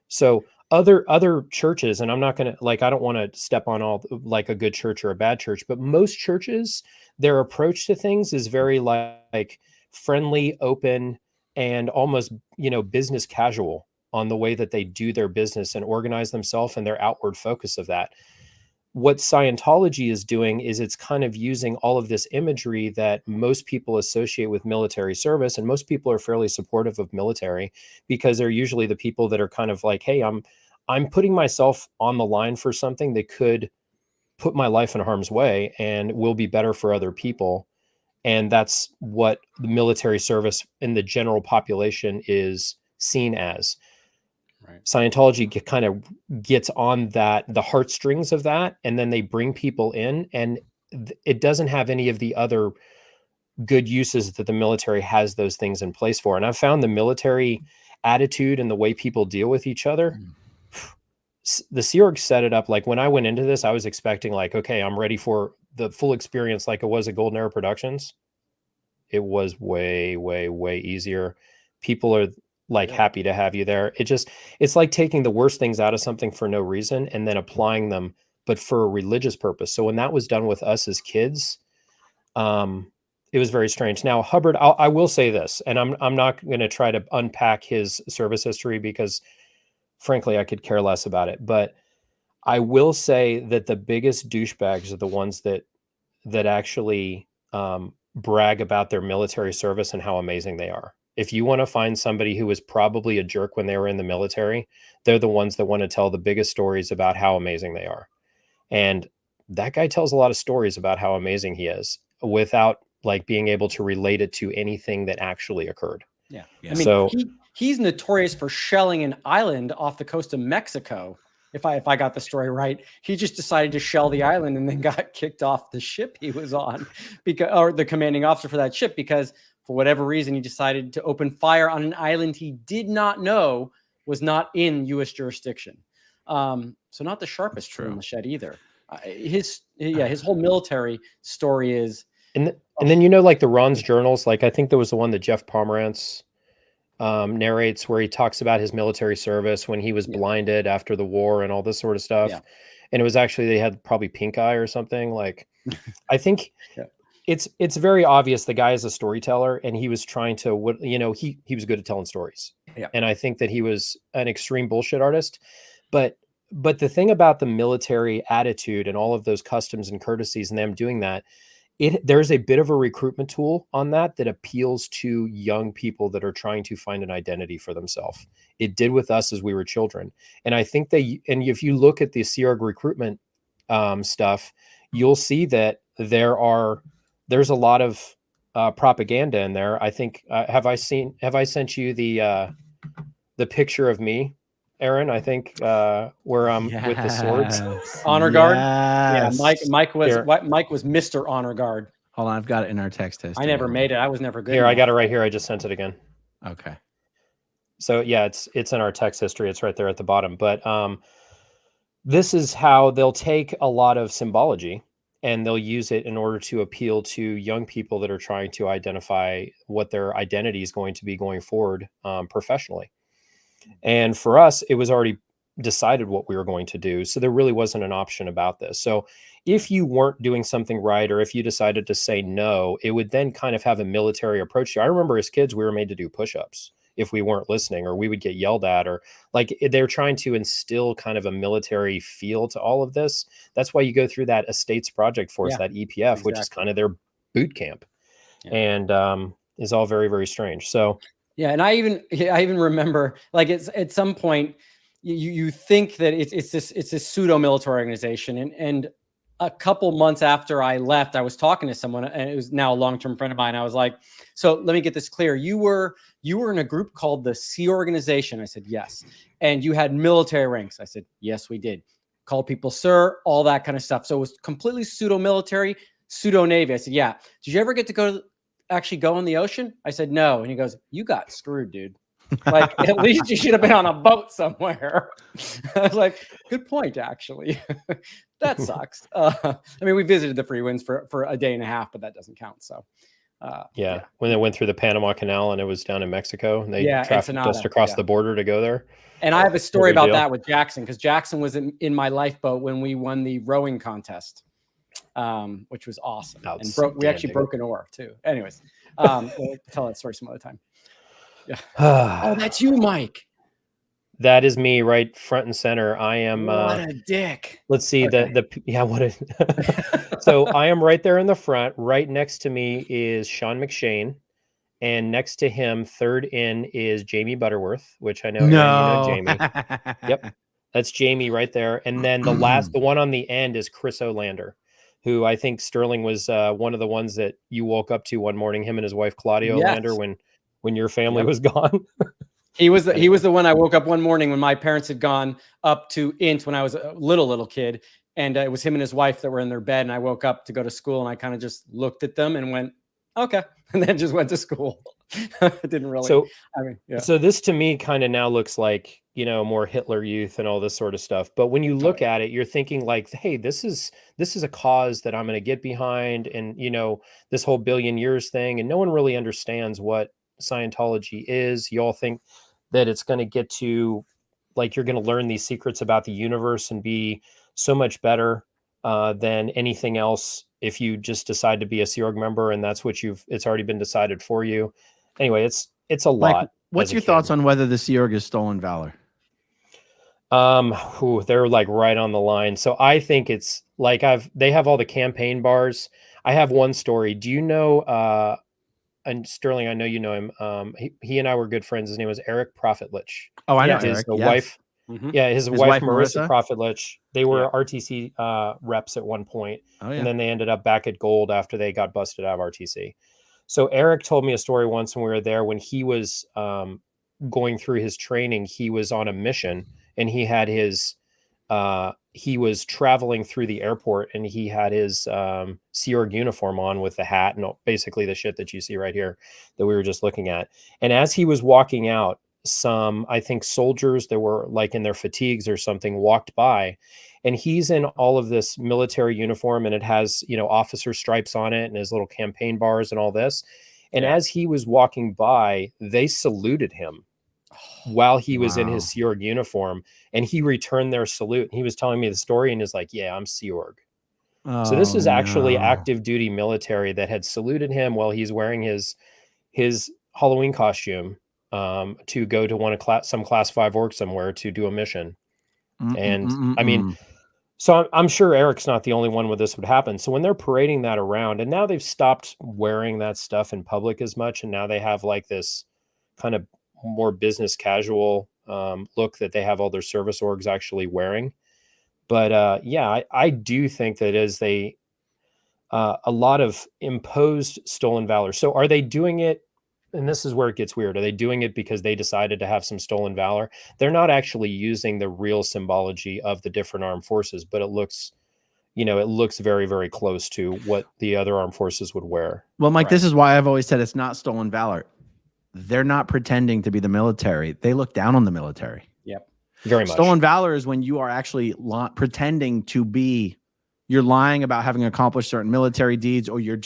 [SPEAKER 5] So other churches, and I'm not going to like, I don't want to step on all like a good church or a bad church, but most churches, their approach to things is very like friendly, open, and almost, business casual on the way that they do their business and organize themselves and their outward focus of that. What Scientology is doing is it's kind of using all of this imagery that most people associate with military service. And most people are fairly supportive of military because they're usually the people that are kind of like, hey, I'm putting myself on the line for something that could put my life in harm's way and will be better for other people. And that's what the military service in the general population is seen as. Right. Scientology kind of gets on the heartstrings of that, and then they bring people in, and it doesn't have any of the other good uses that the military has those things in place for. And I've found the military attitude and the way people deal with each other, the Sea Org set it up. Like when I went into this, I was expecting like, okay, I'm ready for the full experience like it was at Golden Era Productions. It was way, way, way easier. People are like happy to have you there. It's like taking the worst things out of something for no reason and then applying them, but for a religious purpose. So when that was done with us as kids, it was very strange. Now, Hubbard, I will say this, and I'm not going to try to unpack his service history because frankly, I could care less about it. But I will say that the biggest douchebags are the ones that actually brag about their military service and how amazing they are. If you want to find somebody who was probably a jerk when they were in the military, they're the ones that want to tell the biggest stories about how amazing they are. And that guy tells a lot of stories about how amazing he is. without like being able to relate it to anything that actually occurred.
[SPEAKER 4] Yeah.
[SPEAKER 3] Yeah.
[SPEAKER 4] I mean,
[SPEAKER 5] So
[SPEAKER 4] he's notorious for shelling an island off the coast of Mexico. If I got the story right, he just decided to shell the island and then got kicked off the ship he was on, or the commanding officer for that ship, because for whatever reason he decided to open fire on an island he did not know was not in U.S. jurisdiction. So not the sharpest tool in the shed either. His whole military story is.
[SPEAKER 5] And then, you know, like the Ron's journals, like I think there was the one that Jeff Pomerantz narrates where he talks about his military service when he was blinded after the war and all this sort of stuff.
[SPEAKER 4] Yeah.
[SPEAKER 5] And it was actually, they had probably pink eye or something. Like, I think
[SPEAKER 4] Yeah.
[SPEAKER 5] it's very obvious the guy is a storyteller, and he was trying to, you know, he was good at telling stories.
[SPEAKER 4] Yeah.
[SPEAKER 5] And I think that he was an extreme bullshit artist. But the thing about the military attitude and all of those customs and courtesies and them doing that, there's a bit of a recruitment tool on that appeals to young people that are trying to find an identity for themselves. It did with us as we were children. And I think and if you look at the Sea Org recruitment stuff, you'll see that there's a lot of propaganda in there. I think, have I sent you the picture of me, Aaron? I think where I'm with the swords.
[SPEAKER 4] Honor guard.
[SPEAKER 3] Yes.
[SPEAKER 4] Yeah, Mike was Mr. Honor Guard.
[SPEAKER 3] Hold on, I've got it in our text history.
[SPEAKER 4] I never made it. I was never good.
[SPEAKER 5] Here, I got it right here. I just sent it again.
[SPEAKER 3] Okay.
[SPEAKER 5] So yeah, it's in our text history. It's right there at the bottom. But this is how they'll take a lot of symbology and they'll use it in order to appeal to young people that are trying to identify what their identity is going to be going forward professionally. And for us, it was already decided what we were going to do. So there really wasn't an option about this. So if you weren't doing something right, or if you decided to say no, it would then kind of have a military approach to you. I remember as kids, we were made to do push-ups if we weren't listening, or we would get yelled at, or like they're trying to instill kind of a military feel to all of this. That's why you go through that Estates Project Force, that EPF, which is kind of their boot camp, and is all very, very strange. So
[SPEAKER 4] yeah, and I even remember, like, it's at some point you think that it's this pseudo military organization, and a couple months after I left, I was talking to someone, and it was now a long-term friend of mine. I was like, "So let me get this clear. You were in a group called the Sea Organization?" I said, "Yes." "And you had military ranks?" I said, "Yes, we did. Call people sir, all that kind of stuff." So it was completely pseudo military, pseudo Navy. I said, "Yeah." "Did you ever get to actually go in the ocean?" I said, "No." And he goes, "You got screwed, dude. Like, at least you should have been on a boat somewhere." I was like, good point, actually. That sucks. I mean, we visited the Freewinds for a day and a half, but that doesn't count. So
[SPEAKER 5] when they went through the Panama Canal and it was down in Mexico, and they trafficked us across the border to go there.
[SPEAKER 4] And I have a story about that with Jackson, because Jackson was in my lifeboat when we won the rowing contest, which was awesome. And we actually broke an oar too. Anyways, we'll tell that story some other time. Yeah. Oh, that's you, Mike.
[SPEAKER 5] That is me, right front and center. I am.
[SPEAKER 4] What a dick.
[SPEAKER 5] Let's see what a. So I am right there in the front. Right next to me is Sean McShane, and next to him, third in, is Jamie Butterworth, which I know.
[SPEAKER 3] No.
[SPEAKER 5] You know Jamie. Yep, that's Jamie right there. And then the one on the end is Chris Olander, who I think Sterling was one of the ones that you woke up to one morning. Him and his wife Claudia Olander, when your family was gone.
[SPEAKER 4] He was the one I woke up one morning when my parents had gone up to Int when I was a little kid, and it was him and his wife that were in their bed, and I woke up to go to school, and I kind of just looked at them and went, okay, and then just went to school. It didn't really.
[SPEAKER 5] So
[SPEAKER 4] I mean, yeah.
[SPEAKER 5] So this to me kind of now looks like, you know, more Hitler Youth and all this sort of stuff. But when you look at it, you're thinking like, hey, this is a cause that I'm going to get behind, and you know, this whole billion years thing, and no one really understands what Scientology is. You all think that it's going to get to, like, you're going to learn these secrets about the universe and be so much better than anything else if you just decide to be a Sea Org member, and that's what it's already been decided for you. Anyway, it's a lot.
[SPEAKER 3] Mike, what's your thoughts on whether the Sea Org is stolen valor?
[SPEAKER 5] They're like right on the line. So I think it's like they have all the campaign bars. I have one story. Do you know and Sterling, I know you know him. He and I were good friends. His name was Eric Profitlich.
[SPEAKER 3] Oh, I know
[SPEAKER 5] His
[SPEAKER 3] Eric.
[SPEAKER 5] wife. Yeah, his
[SPEAKER 3] His
[SPEAKER 5] wife
[SPEAKER 3] wife,
[SPEAKER 5] Marissa
[SPEAKER 3] Marissa?
[SPEAKER 5] Profitlich, they were RTC reps at one point,
[SPEAKER 3] Oh yeah.
[SPEAKER 5] and then they ended up back at Gold after they got busted out of RTC. So Eric told me a story once when we were there when he was going through his training. He was on a mission, and he had his he was traveling through the airport, and he had his Sea Org uniform on with the hat and basically the shit that you see right here that we were just looking at. And as he was walking out, some, I think, soldiers that were like in their fatigues or something walked by, and he's in all of this military uniform, and it has, you know, officer stripes on it and his little campaign bars and all this. And as he was walking by, they saluted him while he was in his Sea Org uniform, and he returned their salute. And he was telling me the story, and he's like, yeah, I'm Sea Org. So this is actually active duty military that had saluted him while he's wearing his Halloween costume to go to some class 5 org somewhere to do a mission. And I mean, so I'm sure Eric's not the only one where this would happen. So when they're parading that around, and now they've stopped wearing that stuff in public as much, and now they have like this kind of more business casual look that they have all their service orgs actually wearing. But yeah, I do think that is a lot of imposed stolen valor. So are they doing it? And this is where it gets weird. Are they doing it because they decided to have some stolen valor? They're not actually using the real symbology of the different armed forces, but it looks, you know, it looks very, very close to what the other armed forces would wear.
[SPEAKER 3] Well, Mike, this is why I've always said it's not stolen valor. They're not pretending to be the military. They look down on the military.
[SPEAKER 4] Yep.
[SPEAKER 5] Very much.
[SPEAKER 3] Stolen valor is when you are actually pretending to be, you're lying about having accomplished certain military deeds, or you're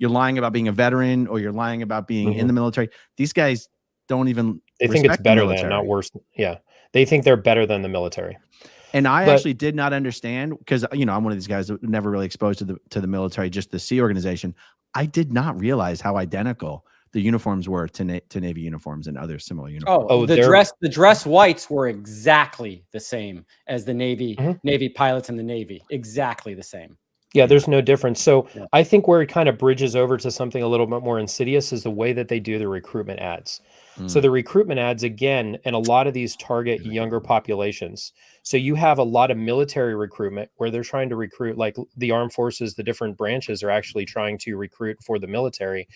[SPEAKER 3] lying about being a veteran, or you're lying about being in the military. These guys don't even,
[SPEAKER 5] they think it's better than, not worse. Yeah. They think they're better than the military.
[SPEAKER 3] And I actually did not understand, because, you know, I'm one of these guys that never really exposed to the military, just the Sea organization. I did not realize how identical the uniforms were to Navy uniforms and other similar uniforms.
[SPEAKER 4] The dress whites were exactly the same as the Navy Navy pilots in the Navy. Exactly the same.
[SPEAKER 5] Yeah, there's no difference. So I think where it kind of bridges over to something a little bit more insidious is the way that they do the recruitment ads. So the recruitment ads, again, and a lot of these target younger populations. So you have a lot of military recruitment where they're trying to recruit, like the armed forces, the different branches are actually trying to recruit for the military.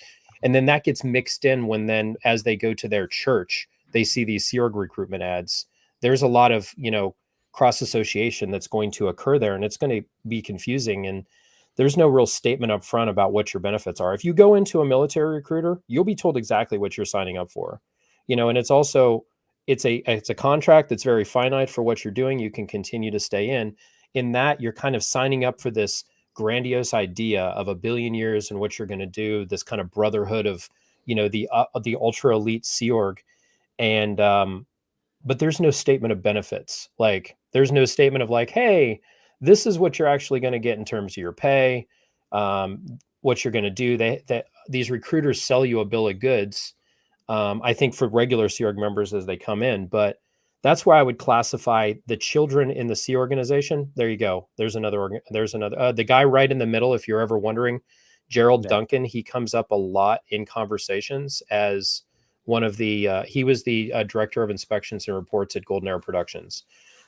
[SPEAKER 5] And then that gets mixed in when then as they go to their church, they see these Sea Org recruitment ads. There's a lot of, you know, cross association that's going to occur there, and it's going to be confusing. And there's no real statement up front about what your benefits are. If you go into a military recruiter, you'll be told exactly what you're signing up for, you know, and it's also, it's a contract that's very finite for what you're doing. You can continue to stay in that you're kind of signing up for this grandiose idea of 1 billion years and what you're going to do, this kind of brotherhood of, you know, the ultra elite Sea Org. And but there's no statement of benefits. Like there's no statement of like, hey, this is what you're actually going to get in terms of your pay, what you're going to do. These recruiters sell you a bill of goods, I think, for regular Sea Org members as they come in. But that's why I would classify the children in the Sea organization. There you go. There's another. The guy right in the middle, if you're ever wondering, Gerald Duncan, he comes up a lot in conversations as one of the, he was the director of inspections and reports at Golden Arrow Productions.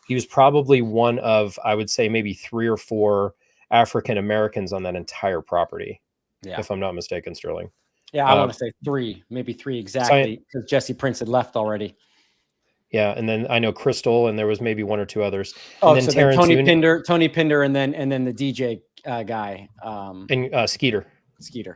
[SPEAKER 5] He was probably one of, I would say, maybe 3 or 4 African Americans on that entire property, if I'm not mistaken, Sterling.
[SPEAKER 4] Yeah, I want to say 3, maybe 3 exactly, because Jesse Prince had left already.
[SPEAKER 5] Yeah, and then I know Crystal, and there was maybe 1 or 2 others.
[SPEAKER 4] Oh,
[SPEAKER 5] and then
[SPEAKER 4] so then Tony Pinder, and then the DJ guy,
[SPEAKER 5] and Skeeter.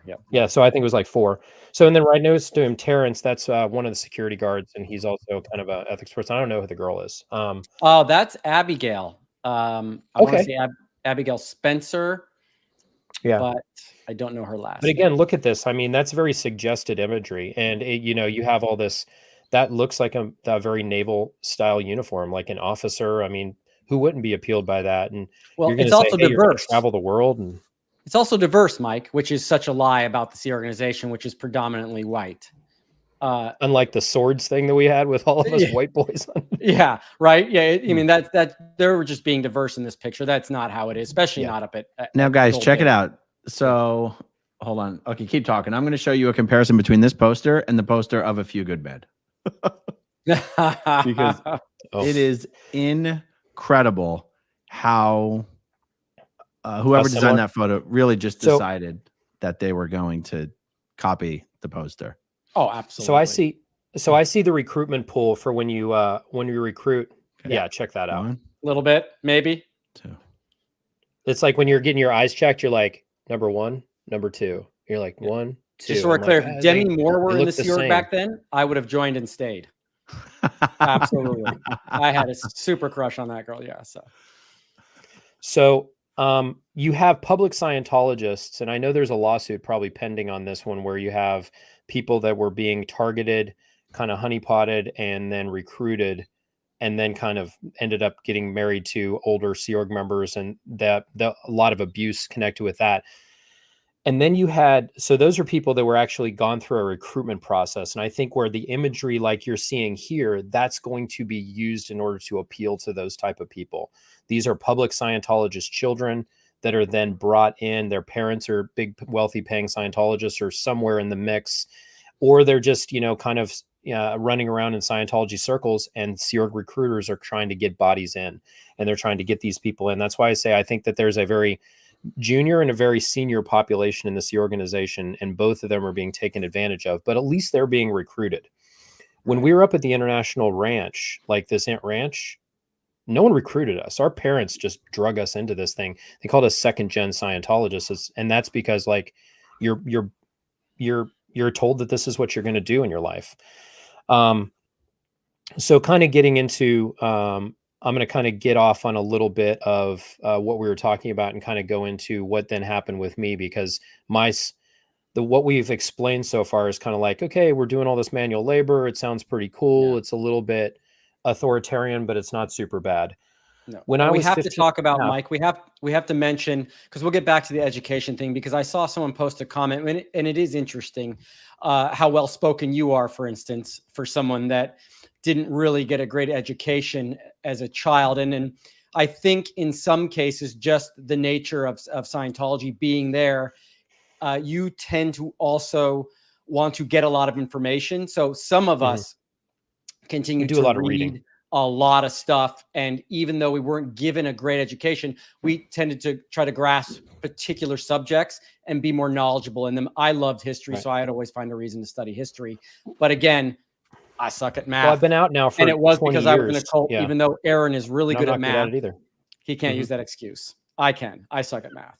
[SPEAKER 4] Yep.
[SPEAKER 5] Yeah, so I think it was like 4. So and then right next to him, Terrence, that's one of the security guards, and he's also kind of an ethics person. I don't know who the girl is.
[SPEAKER 4] Oh, that's Abigail. I want to say Abigail Spencer. Yeah, but I don't know her last.
[SPEAKER 5] But again, look at this. I mean, that's very suggested imagery, and you know, you have all this. That looks like a very naval style uniform, like an officer. I mean, who wouldn't be appealed by that? And
[SPEAKER 4] well, it's also diverse.
[SPEAKER 5] Travel the world, and
[SPEAKER 4] it's also diverse, Mike, which is such a lie about the Sea organization, which is predominantly white.
[SPEAKER 5] Unlike the swords thing that we had with all of us white boys.
[SPEAKER 4] Yeah, right. Yeah, I mean that they were just being diverse in this picture. That's not how it is, especially not up at
[SPEAKER 3] now, guys. Check it out. So hold on. Okay, keep talking. I'm going to show you a comparison between this poster and the poster of A Few Good Men.
[SPEAKER 5] Because
[SPEAKER 3] It is incredible how whoever designed that photo really just decided that they were going to copy the poster.
[SPEAKER 4] Oh, absolutely.
[SPEAKER 5] So I see the recruitment pool for when you recruit. Okay. Yeah, check that out.
[SPEAKER 4] A little bit, maybe.
[SPEAKER 3] 2.
[SPEAKER 5] It's like when you're getting your eyes checked, you're like number 1, number 2. You're like 1, 2.
[SPEAKER 4] Just so we're clear, if Demi Moore were in the Sea Org back then, I would have joined and stayed. Absolutely. I had a super crush on that girl. Yeah.
[SPEAKER 5] So you have public Scientologists, and I know there's a lawsuit probably pending on this one where you have people that were being targeted, kind of honeypotted, and then recruited, and then kind of ended up getting married to older Sea Org members, and a lot of abuse connected with that. And then you had, so those are people that were actually gone through a recruitment process. And I think where the imagery like you're seeing here, that's going to be used in order to appeal to those type of people. These are public Scientologist children that are then brought in. Their parents are big, wealthy paying Scientologists or somewhere in the mix, or they're just, kind of running around in Scientology circles, and Sea Org recruiters are trying to get bodies in, and they're trying to get these people in. That's why I say, I think that there's a very junior and a very senior population in the Sea organization, and both of them are being taken advantage of, but at least they're being recruited. When we were up at the International Ranch, like this Ant Ranch, no one recruited us. Our parents just drug us into this thing. They called us second gen Scientologists. And that's because like you're told that this is what you're going to do in your life. So kind of getting into, I'm going to kind of get off on a little bit of what we were talking about and kind of go into what then happened with me, because what we've explained so far is kind of like, okay, we're doing all this manual labor. It sounds pretty cool. Yeah. It's a little bit authoritarian, but it's not super bad.
[SPEAKER 4] No. When we have to talk about, Mike, we have to mention, because we'll get back to the education thing, because I saw someone post a comment, and it is interesting how well spoken you are, for instance, for someone that didn't really get a great education as a child. And I think in some cases, just the nature of Scientology being there, you tend to also want to get a lot of information. So some of us continue to do a lot of reading, a lot of stuff. And even though we weren't given a great education, we tended to try to grasp particular subjects and be more knowledgeable in them. I loved history, so I'd always find a reason to study history. But again, I suck at math.
[SPEAKER 5] Well, I've been out now for 20 years.
[SPEAKER 4] And it was because I was in a cult, even though Aaron is really good at math.
[SPEAKER 5] Either.
[SPEAKER 4] He can't use that excuse. I can. I suck at math.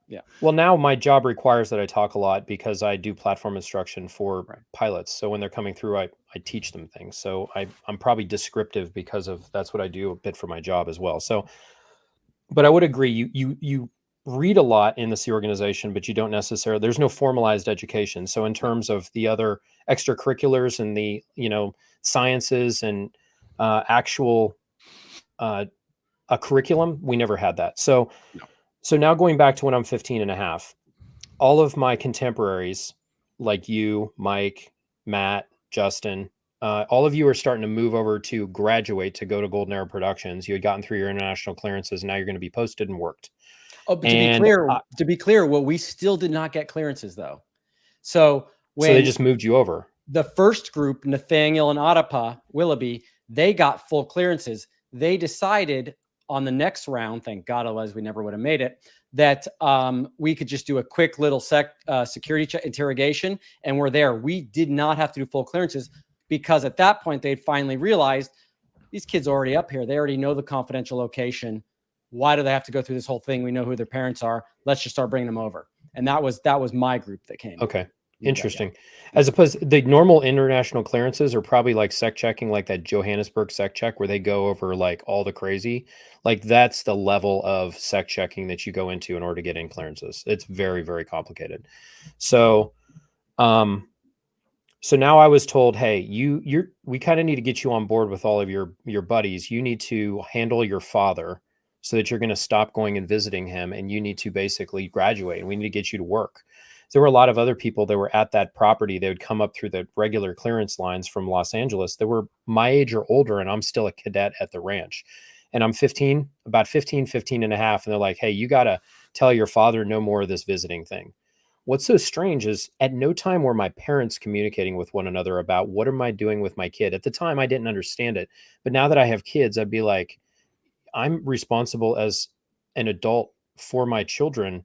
[SPEAKER 4] Yeah.
[SPEAKER 5] Well, now my job requires that I talk a lot because I do platform instruction for pilots. So when they're coming through, I teach them things. So I'm probably descriptive because of that's what I do a bit for my job as well. So, but I would agree, you read a lot in the Sea organization, but you don't necessarily, there's no formalized education. So in terms of the other extracurriculars and the, sciences and actual a curriculum, we never had that. So now going back to when I'm 15 and a half, all of my contemporaries, like you, Mike, Matt, Justin, all of you are starting to move over to graduate to go to Golden Arrow Productions. You had gotten through your international clearances, and now you're going to be posted and worked.
[SPEAKER 4] Oh, but to be clear, well, we still did not get clearances though. So
[SPEAKER 5] they just moved you over.
[SPEAKER 4] The first group, Nathaniel and Adapa Willoughby, they got full clearances. They decided on the next round, thank God, otherwise we never would have made it, that we could just do a quick little security interrogation, and we're there. We did not have to do full clearances because at that point they'd finally realized these kids are already up here. They already know the confidential location. Why do they have to go through this whole thing? We know who their parents are. Let's just start bringing them over. And that was my group that came.
[SPEAKER 5] Okay. Interesting. As opposed to the normal international clearances are probably like sec checking, like that Johannesburg sec check where they go over like all the crazy, like that's the level of sec checking that you go into in order to get in clearances. It's very, very complicated. So, so now I was told, hey, we kind of need to get you on board with all of your buddies. You need to handle your father so that you're going to stop going and visiting him, and you need to basically graduate, and we need to get you to work. There were a lot of other people that were at that property. They would come up through the regular clearance lines from Los Angeles. They were my age or older, and I'm still a cadet at the ranch. And I'm 15 and a half. And they're like, hey, you got to tell your father no more of this visiting thing. what's so strange is at no time were my parents communicating with one another about what am I doing with my kid. At the time, I didn't understand it. But now that I have kids, I'd be like, I'm responsible as an adult for my children.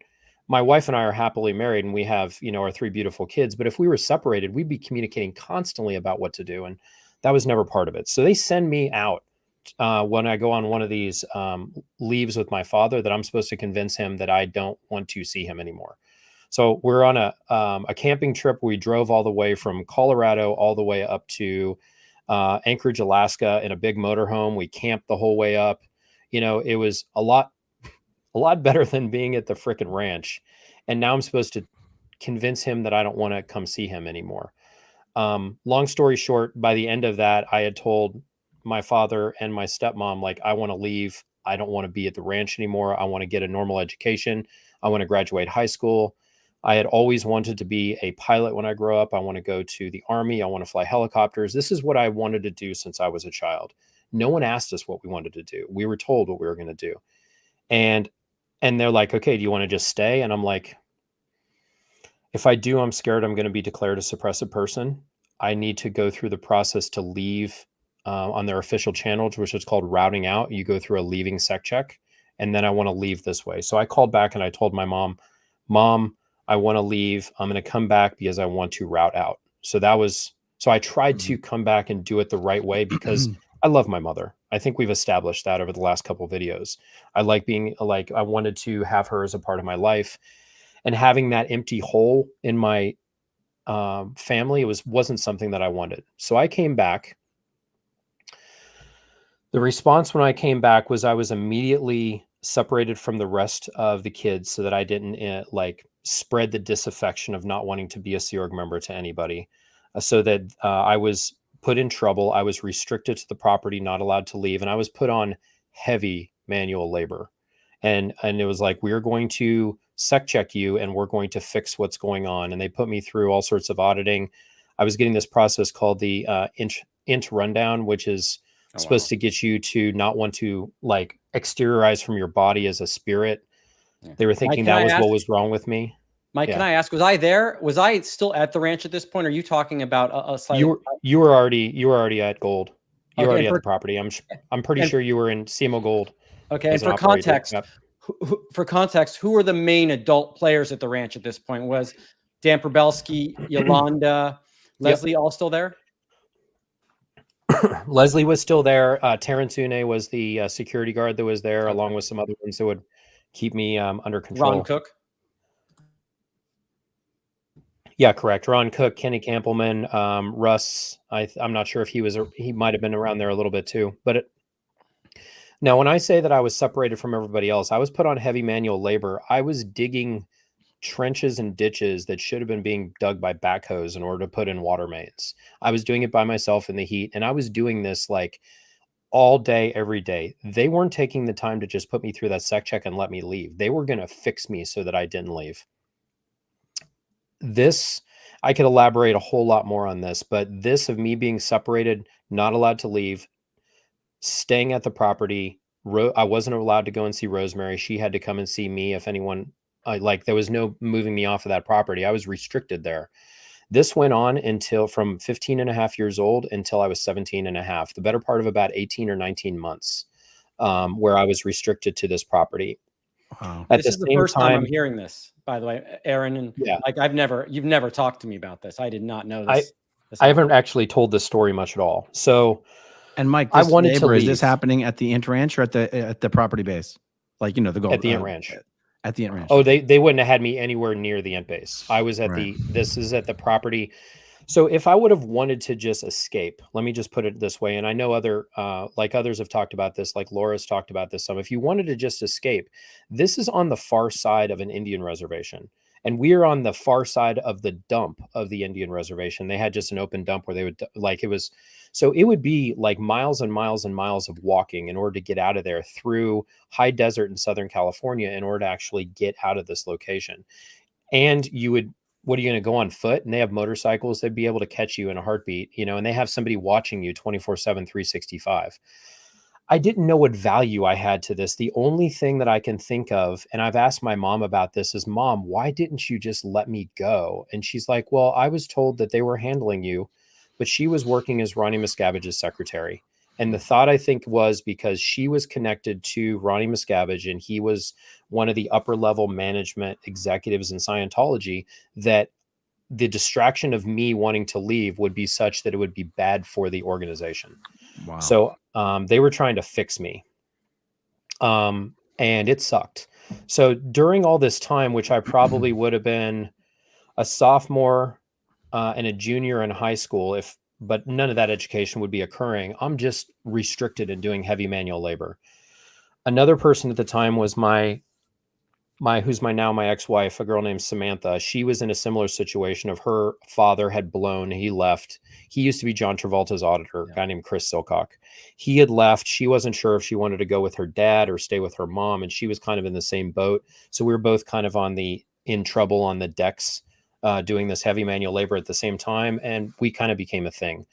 [SPEAKER 5] My wife and I are happily married and we have, our 3 beautiful kids. But if we were separated, we'd be communicating constantly about what to do. And that was never part of it. So they send me out when I go on one of these leaves with my father that I'm supposed to convince him that I don't want to see him anymore. So we're on a camping trip. We drove all the way from Colorado all the way up to Anchorage, Alaska in a big motorhome. We camped the whole way up. It was a lot better than being at the frickin' ranch. And now I'm supposed to convince him that I don't want to come see him anymore. Long story short, by the end of that, I had told my father and my stepmom, like, I want to leave. I don't want to be at the ranch anymore. I want to get a normal education. I want to graduate high school. I had always wanted to be a pilot when I grow up. I want to go to the Army. I want to fly helicopters. This is what I wanted to do since I was a child. No one asked us what we wanted to do. We were told what we were going to do. And they're like, okay, do you want to just stay? And I'm like, if I do, I'm scared I'm going to be declared a suppressive person. I need to go through the process to leave on their official channels, which is called routing out. You go through a leaving sec check, and then I want to leave this way. So I called back and I told my mom, I want to leave. I'm going to come back because I want to route out. So I tried to come back and do it the right way because I love my mother. I think we've established that over the last couple of videos. I wanted to have her as a part of my life, and having that empty hole in my family, wasn't something that I wanted. So I came back. The response when I came back was I was immediately separated from the rest of the kids so that I didn't spread the disaffection of not wanting to be a Sea Org member to anybody, so that I was put in trouble. I was restricted to the property, not allowed to leave. And I was put on heavy manual labor. And it was like, we're going to sec check you and we're going to fix what's going on. And they put me through all sorts of auditing. I was getting this process called the inch rundown, which is supposed to get you to not want to exteriorize from your body as a spirit. Yeah. They were thinking that was what was wrong with me.
[SPEAKER 4] Mike, can I ask, was I there? Was I still at the ranch at this point? Or are you talking about a slightly...
[SPEAKER 5] You were already at Gold. You were already at the property. I'm pretty sure you were in CMO Gold.
[SPEAKER 4] Okay. And for context, who were the main adult players at the ranch at this point? Was Dan Probelski, Yolanda, Leslie all still there?
[SPEAKER 5] Leslie was still there. Terrence Une was the security guard that was there, along with some other ones that would keep me under control.
[SPEAKER 4] Ron Cook?
[SPEAKER 5] Yeah, correct. Ron Cook, Kenny Campbellman, Russ. I'm not sure if he might have been around there a little bit too. But now, when I say that I was separated from everybody else, I was put on heavy manual labor. I was digging trenches and ditches that should have been being dug by backhoes in order to put in water mains. I was doing it by myself in the heat, and I was doing this all day, every day. They weren't taking the time to just put me through that sec check and let me leave. They were going to fix me so that I didn't leave. I could elaborate a whole lot more on this, but this of me being separated, not allowed to leave, staying at the property. I wasn't allowed to go and see Rosemary. She had to come and see me if anyone, there was no moving me off of that property. I was restricted there. This went on from 15 and a half years old until I was 17 and a half, the better part of about 18 or 19 months, where I was restricted to this property.
[SPEAKER 3] Wow.
[SPEAKER 4] This is the first time I'm hearing this, by the way, Aaron. And you've never talked to me about this. I did not know this.
[SPEAKER 5] I haven't actually told this story much at all. So,
[SPEAKER 3] and Mike,
[SPEAKER 5] I wanted to leave.
[SPEAKER 3] Is this happening at the Int Ranch or at the property base? The Gold
[SPEAKER 5] at the Int Ranch.
[SPEAKER 3] At the Int Ranch.
[SPEAKER 5] Oh, they wouldn't have had me anywhere near the Int base. I was at this is at the property. So if I would have wanted to just escape, let me just put it this way. And I know others have talked about this, like Laura's talked about this some. If you wanted to just escape, this is on the far side of an Indian reservation. And we are on the far side of the dump of the Indian reservation. They had just an open dump where they would so it would be miles and miles and miles of walking in order to get out of there through high desert in Southern California in order to actually get out of this location. And what are you going to go on foot? And they have motorcycles. They'd be able to catch you in a heartbeat, and they have somebody watching you 24/7, 365. I didn't know what value I had to this. The only thing that I can think of, and I've asked my mom about this, is, Mom, why didn't you just let me go? And she's like, well, I was told that they were handling you, but she was working as Ronnie Miscavige's secretary. And the thought, I think, was because she was connected to Ronnie Miscavige and he was one of the upper level management executives in Scientology, that the distraction of me wanting to leave would be such that it would be bad for the organization.
[SPEAKER 3] Wow.
[SPEAKER 5] So they were trying to fix me. And it sucked. So during all this time, which I probably would have been a sophomore and a junior in high school, but none of that education would be occurring, I'm just restricted in doing heavy manual labor. Another person at the time was who's my ex-wife, a girl named Samantha. She was in a similar situation of her father had blown, he left. He used to be John Travolta's auditor, a guy named Chris Silcock. He had left. She wasn't sure if she wanted to go with her dad or stay with her mom. And she was kind of in the same boat. So we were both kind of in trouble on the decks, doing this heavy manual labor at the same time. And we kind of became a thing.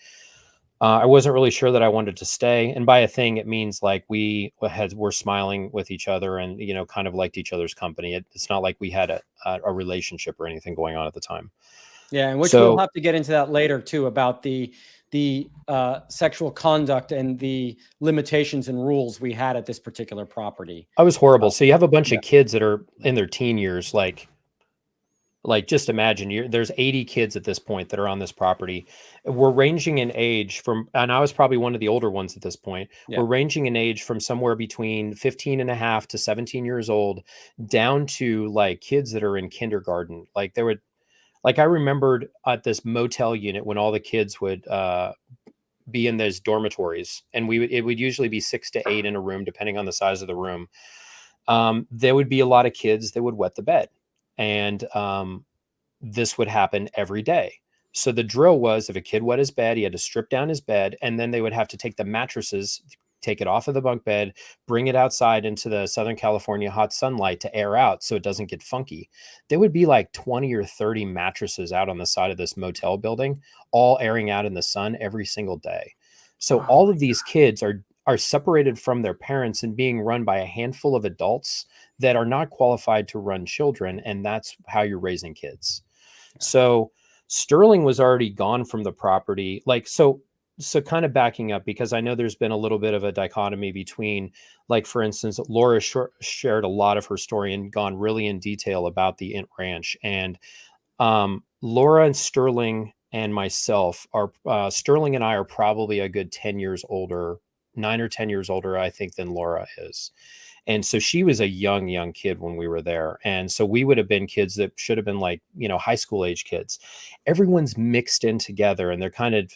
[SPEAKER 5] I wasn't really sure that I wanted to stay. And by a thing, it means like we're smiling with each other and, kind of liked each other's company. It's not like we had a relationship or anything going on at the time.
[SPEAKER 4] Yeah. And we'll have to get into that later too, about the sexual conduct and the limitations and rules we had at this particular property.
[SPEAKER 5] I was horrible. So you have a bunch of kids that are in their teen years, like just imagine there's 80 kids at this point that are on this property. We're ranging in age and I was probably one of the older ones at this point. Yeah. We're ranging in age from somewhere between 15 and a half to 17 years old down to like kids that are in kindergarten. I remembered at this motel unit when all the kids would be in those dormitories, and it would usually be 6 to 8 in a room, depending on the size of the room. There would be a lot of kids that would wet the bed. And this would happen every day. So the drill was, if a kid wet his bed, he had to strip down his bed, and then they would have to take the mattresses, take it off of the bunk bed, bring it outside into the Southern California hot sunlight to air out so it doesn't get funky. There would be like 20 or 30 mattresses out on the side of this motel building, all airing out in the sun every single day. So all of these kids are separated from their parents and being run by a handful of adults that are not qualified to run children. And that's how you're raising kids. Yeah. So Sterling was already gone from the property. So kind of backing up, because I know there's been a little bit of a dichotomy between, like, for instance, Laura shared a lot of her story and gone really in detail about the Int Ranch. And Laura and Sterling and myself Sterling and I are probably a good 10 years older, 9 or 10 years older, I think, than Laura is. And so she was a young kid when we were there. And so we would have been kids that should have been like, high school age kids. Everyone's mixed in together, and they're kind of,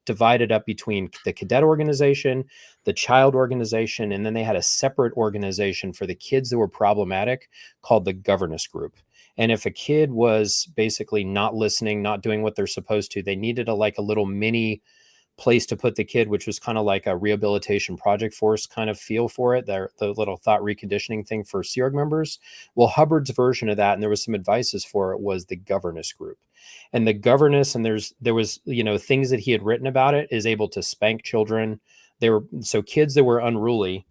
[SPEAKER 5] divided up between the cadet organization, the child organization, and then they had a separate organization for the kids that were problematic called the governess group. And if a kid was basically not listening, not doing what they're supposed to, they needed a little mini place to put the kid, which was kind of like a rehabilitation project force kind of feel for it. The little thought reconditioning thing for Sea Org members. Well, Hubbard's version of that, and there was some advices for it, was the governess group. And the governess, and there was things that he had written about it, is able to spank children. So kids that were unruly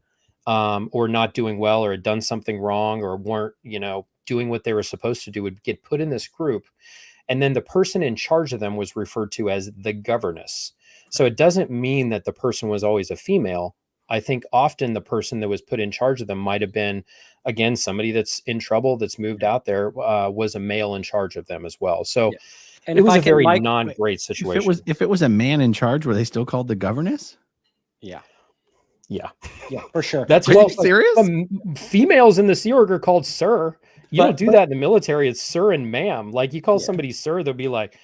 [SPEAKER 5] or not doing well or had done something wrong or weren't doing what they were supposed to do would get put in this group. And then the person in charge of them was referred to as the governess. So it doesn't mean that the person was always a female. I think often the person that was put in charge of them might have been, again, somebody that's in trouble, that's moved out there, was a male in charge of them as well. So and it was a very non-great situation.
[SPEAKER 3] If it was a man in charge, were they still called the governess?
[SPEAKER 5] Yeah,
[SPEAKER 4] for sure.
[SPEAKER 5] That's
[SPEAKER 3] serious.
[SPEAKER 5] Females in the Sea Org are called sir. You don't do that in the military. It's sir and ma'am. Like, you call somebody sir, they'll be like,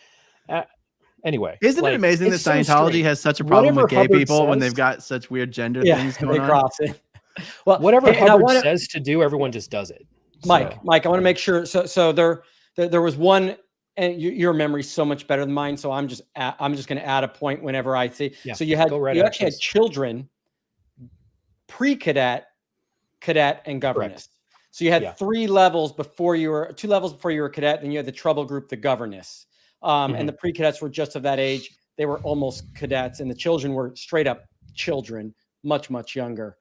[SPEAKER 5] anyway.
[SPEAKER 3] Isn't it amazing that Scientology has such a problem with gay people when they've got such weird gender things going on?
[SPEAKER 5] Well, whatever Hubbard says to do, everyone just does it.
[SPEAKER 4] Mike, I want to make sure. So there was one, and your memory's so much better than mine. So I'm just going to add a point whenever I see. Yeah, so you actually had children, pre-cadet, cadet, and governess. Correct. So you had 2 levels before you were a cadet. Then you had the trouble group, the governess. And the pre-cadets were just of that age. They were almost cadets, and the children were straight up children, much younger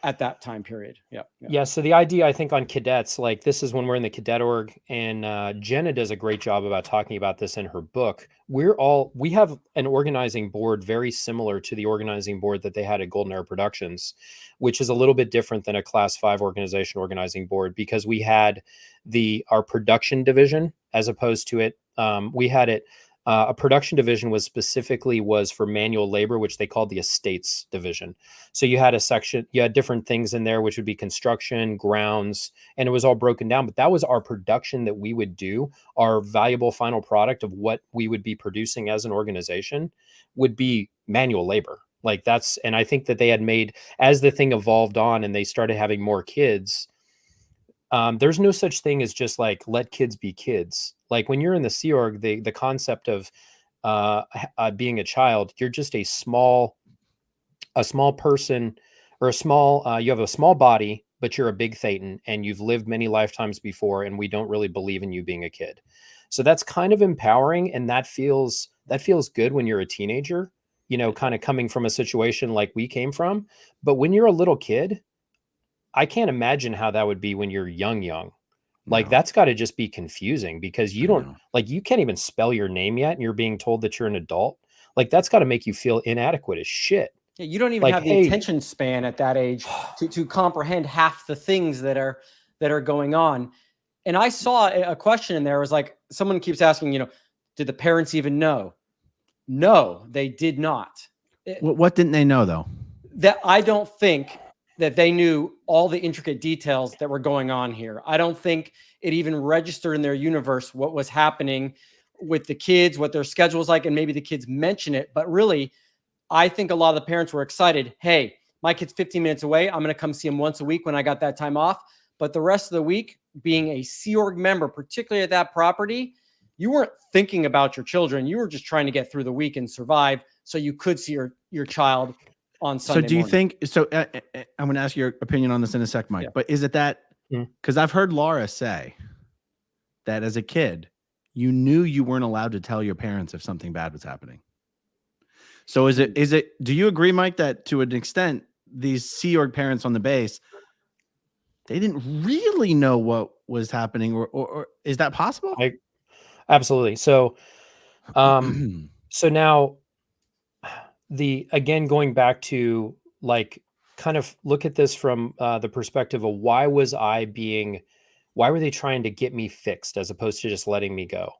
[SPEAKER 4] at that time period. Yeah.
[SPEAKER 5] Yeah. So the idea, I think, on cadets, like this is when we're in the cadet org, and Jenna does a great job about talking about this in her book. We have an organizing board very similar to the organizing board that they had at Golden Era Productions, which is a little bit different than a Class 5 organization organizing board, because we had our production division as opposed to it. We had it. A production division was for manual labor, which they called the estates division. So you had a section, you had different things in there, which would be construction, grounds, and it was all broken down. But that was our production that we would do. Our valuable final product of what we would be producing as an organization would be manual labor. Like and I think that they had made, as the thing evolved on and they started having more kids, there's no such thing as just like, let kids be kids. Like when you're in the Sea Org, the concept of being a child, you're just a small person, or you have a small body, but you're a big Thetan, and you've lived many lifetimes before, and we don't really believe in you being a kid. So that's kind of empowering, and that feels good when you're a teenager, kind of coming from a situation like we came from. But when you're a little kid, I can't imagine how that would be when you're young. Like that's got to just be confusing, because you don't you can't even spell your name yet, and you're being told that you're an adult. Like that's got to make you feel inadequate as shit.
[SPEAKER 4] Yeah, you don't even have the attention span at that age to comprehend half the things that are going on. And I saw a question in there. It was like, someone keeps asking, did the parents even know? No, they did not.
[SPEAKER 3] What didn't they know though?
[SPEAKER 4] That I don't think that they knew all the intricate details that were going on here. I don't think it even registered in their universe what was happening with the kids, what their schedule was like, and maybe the kids mention it. But really, I think a lot of the parents were excited. Hey, my kid's 15 minutes away. I'm going to come see him once a week when I got that time off. But the rest of the week, being a Sea Org member, particularly at that property, you weren't thinking about your children. You were just trying to get through the week and survive so you could see your child on Sunday
[SPEAKER 3] So do you
[SPEAKER 4] morning.
[SPEAKER 3] think, I'm going to ask your opinion on this in a sec, Mike, but is it that, because I've heard Laura say that as a kid, you knew you weren't allowed to tell your parents if something bad was happening. So do you agree, Mike, that to an extent, these Sea Org parents on the base, they didn't really know what was happening, or is that possible?
[SPEAKER 5] Absolutely. So, so now again, going back to like, kind of look at this from the perspective of why were they trying to get me fixed as opposed to just letting me go?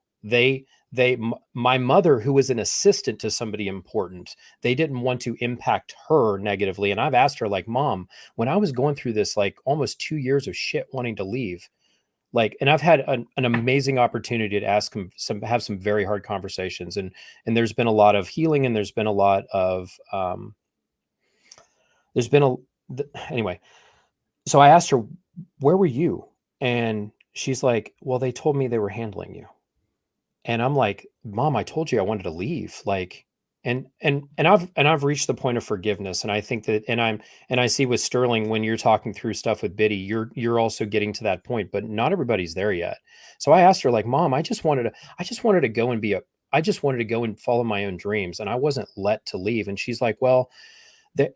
[SPEAKER 5] My mother, who was an assistant to somebody important, they didn't want to impact her negatively. And I've asked her, like, Mom, when I was going through this, like almost 2 years of shit wanting to leave, and I've had an amazing opportunity to ask him have some very hard conversations, and there's been a lot of healing, and there's been a lot of anyway. So I asked her, where were you? And she's like, well, they told me they were handling you. And I'm like, Mom, I told you I wanted to leave. Like, and I've reached the point of forgiveness. And I think that, and I see with Sterling, when you're talking through stuff with Biddy, you're also getting to that point, but not everybody's there yet. So I asked her, like, Mom, I just wanted to go and follow my own dreams. And I wasn't let to leave. And she's like, well,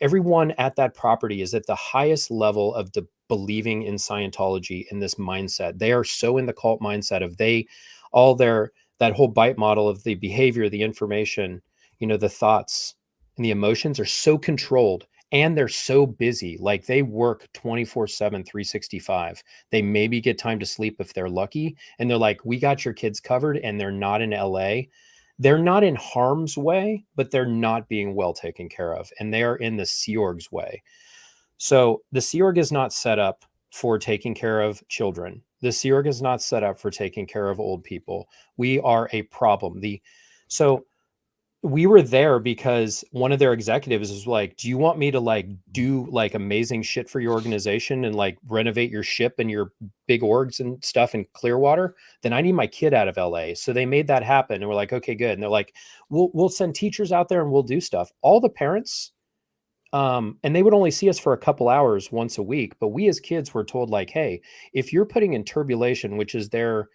[SPEAKER 5] everyone at that property is at the highest level of believing in Scientology, in this mindset. They are so in the cult mindset of that whole bite model of the behavior, the information, the thoughts and the emotions are so controlled, and they're so busy. Like they work 24/7, 365. They maybe get time to sleep if they're lucky. And they're like, we got your kids covered, and they're not in LA. They're not in harm's way, but they're not being well taken care of. And they are in the Sea Org's way. So the Sea Org is not set up for taking care of children. The Sea Org is not set up for taking care of old people. We are a problem. So we were there because one of their executives was like, do you want me to like do like amazing shit for your organization and like renovate your ship and your big orgs and stuff in Clearwater? Then I need my kid out of LA. So they made that happen. And we're like, okay, good. And they're like, we'll send teachers out there and we'll do stuff. All the parents, and they would only see us for a couple hours once a week. But we as kids were told, like, hey, if you're putting in turbulation, which is their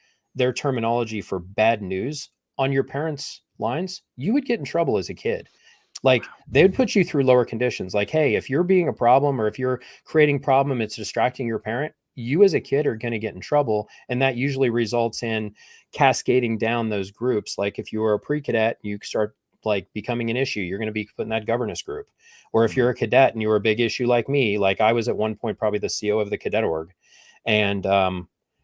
[SPEAKER 5] terminology for bad news, on your parents' lines, you would get in trouble as a kid. Like they would put you through lower conditions. Like, hey, if you're being a problem or if you're creating problem, it's distracting your parent, you as a kid are going to get in trouble. And that usually results in cascading down those groups. Like if you were a pre-cadet, you start like becoming an issue, you're going to be put in that governess group. Or if you're a cadet and you were a big issue like me, like I was at one point probably the CO of the cadet org. And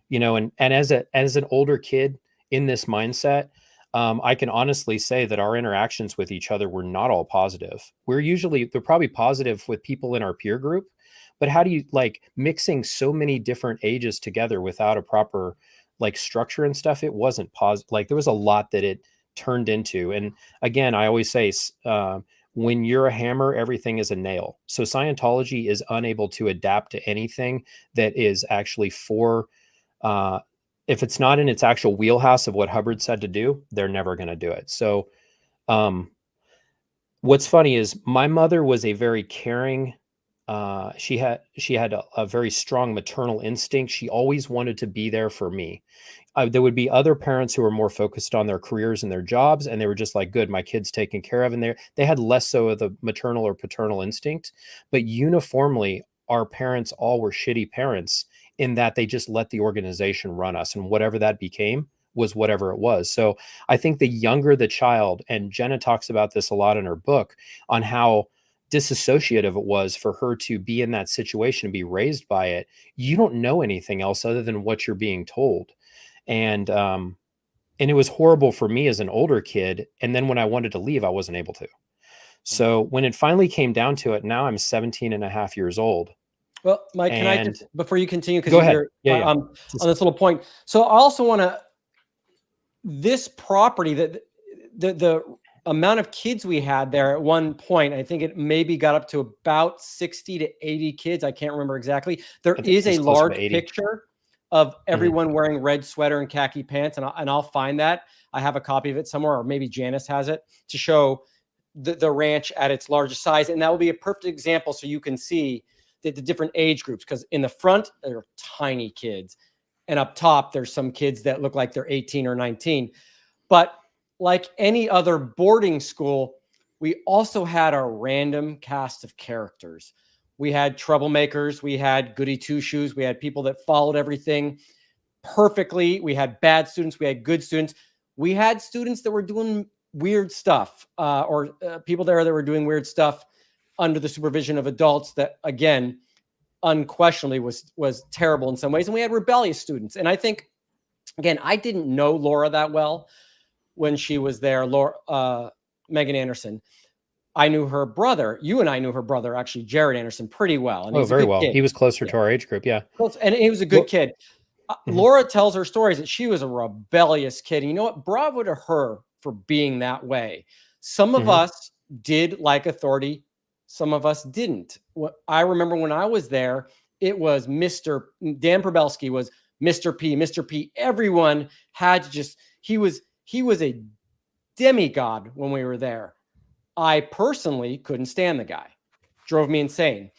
[SPEAKER 5] you know, and as an older kid in this mindset, I can honestly say that our interactions with each other were not all positive. They're probably positive with people in our peer group, but how do you like mixing so many different ages together without a proper like structure and stuff? It wasn't positive. Like there was a lot that it turned into. And again, I always say, when you're a hammer, everything is a nail. So Scientology is unable to adapt to anything that is actually if it's not in its actual wheelhouse of what Hubbard said to do, they're never going to do it. So what's funny is my mother was a very caring, she had a very strong maternal instinct. She always wanted to be there for me. There would be other parents who were more focused on their careers and their jobs, and they were just like, good, my kid's taken care of. And they had less so of the maternal or paternal instinct, but uniformly our parents all were shitty parents in that they just let the organization run us, and whatever that became was whatever it was. So I think the younger the child, and Jenna talks about this a lot in her book on how disassociative it was for her to be in that situation and be raised by it. You don't know anything else other than what you're being told. And it was horrible for me as an older kid. And then when I wanted to leave, I wasn't able to. So when it finally came down to it, now I'm 17 and a half years old.
[SPEAKER 4] Well, Mike, can I just, before you continue,
[SPEAKER 5] go ahead.
[SPEAKER 4] On this little point. So I also want to, this property, that the amount of kids we had there at one point, I think it maybe got up to about 60 to 80 kids. I can't remember exactly. There is a large picture of everyone wearing red sweater and khaki pants. And I'll find that. I have a copy of it somewhere, or maybe Janice has it, to show the ranch at its largest size. And that will be a perfect example so you can see the different age groups, because in the front, there are tiny kids. And up top, there's some kids that look like they're 18 or 19. But like any other boarding school, we also had our random cast of characters. We had troublemakers. We had goody two-shoes. We had people that followed everything perfectly. We had bad students. We had good students. We had students that were doing weird stuff, or people there that were doing weird stuff under the supervision of adults that, again, unquestionably was terrible in some ways. And we had rebellious students. And I think, again, I didn't know Laura that well when she was there, Megan Anderson. I knew her brother. You and I knew her brother, actually, Jared Anderson, pretty well. And
[SPEAKER 5] very well. Kid. He was closer to our age group, yeah.
[SPEAKER 4] And he was a good kid. Laura tells her stories that she was a rebellious kid. And you know what? Bravo to her for being that way. Some of us did like authority. Some of us didn't. What I remember when I was there, it was Dan Probelski was Mr. P, Mr. P. Everyone had to just, he was a demigod when we were there. I personally couldn't stand the guy. Drove me insane.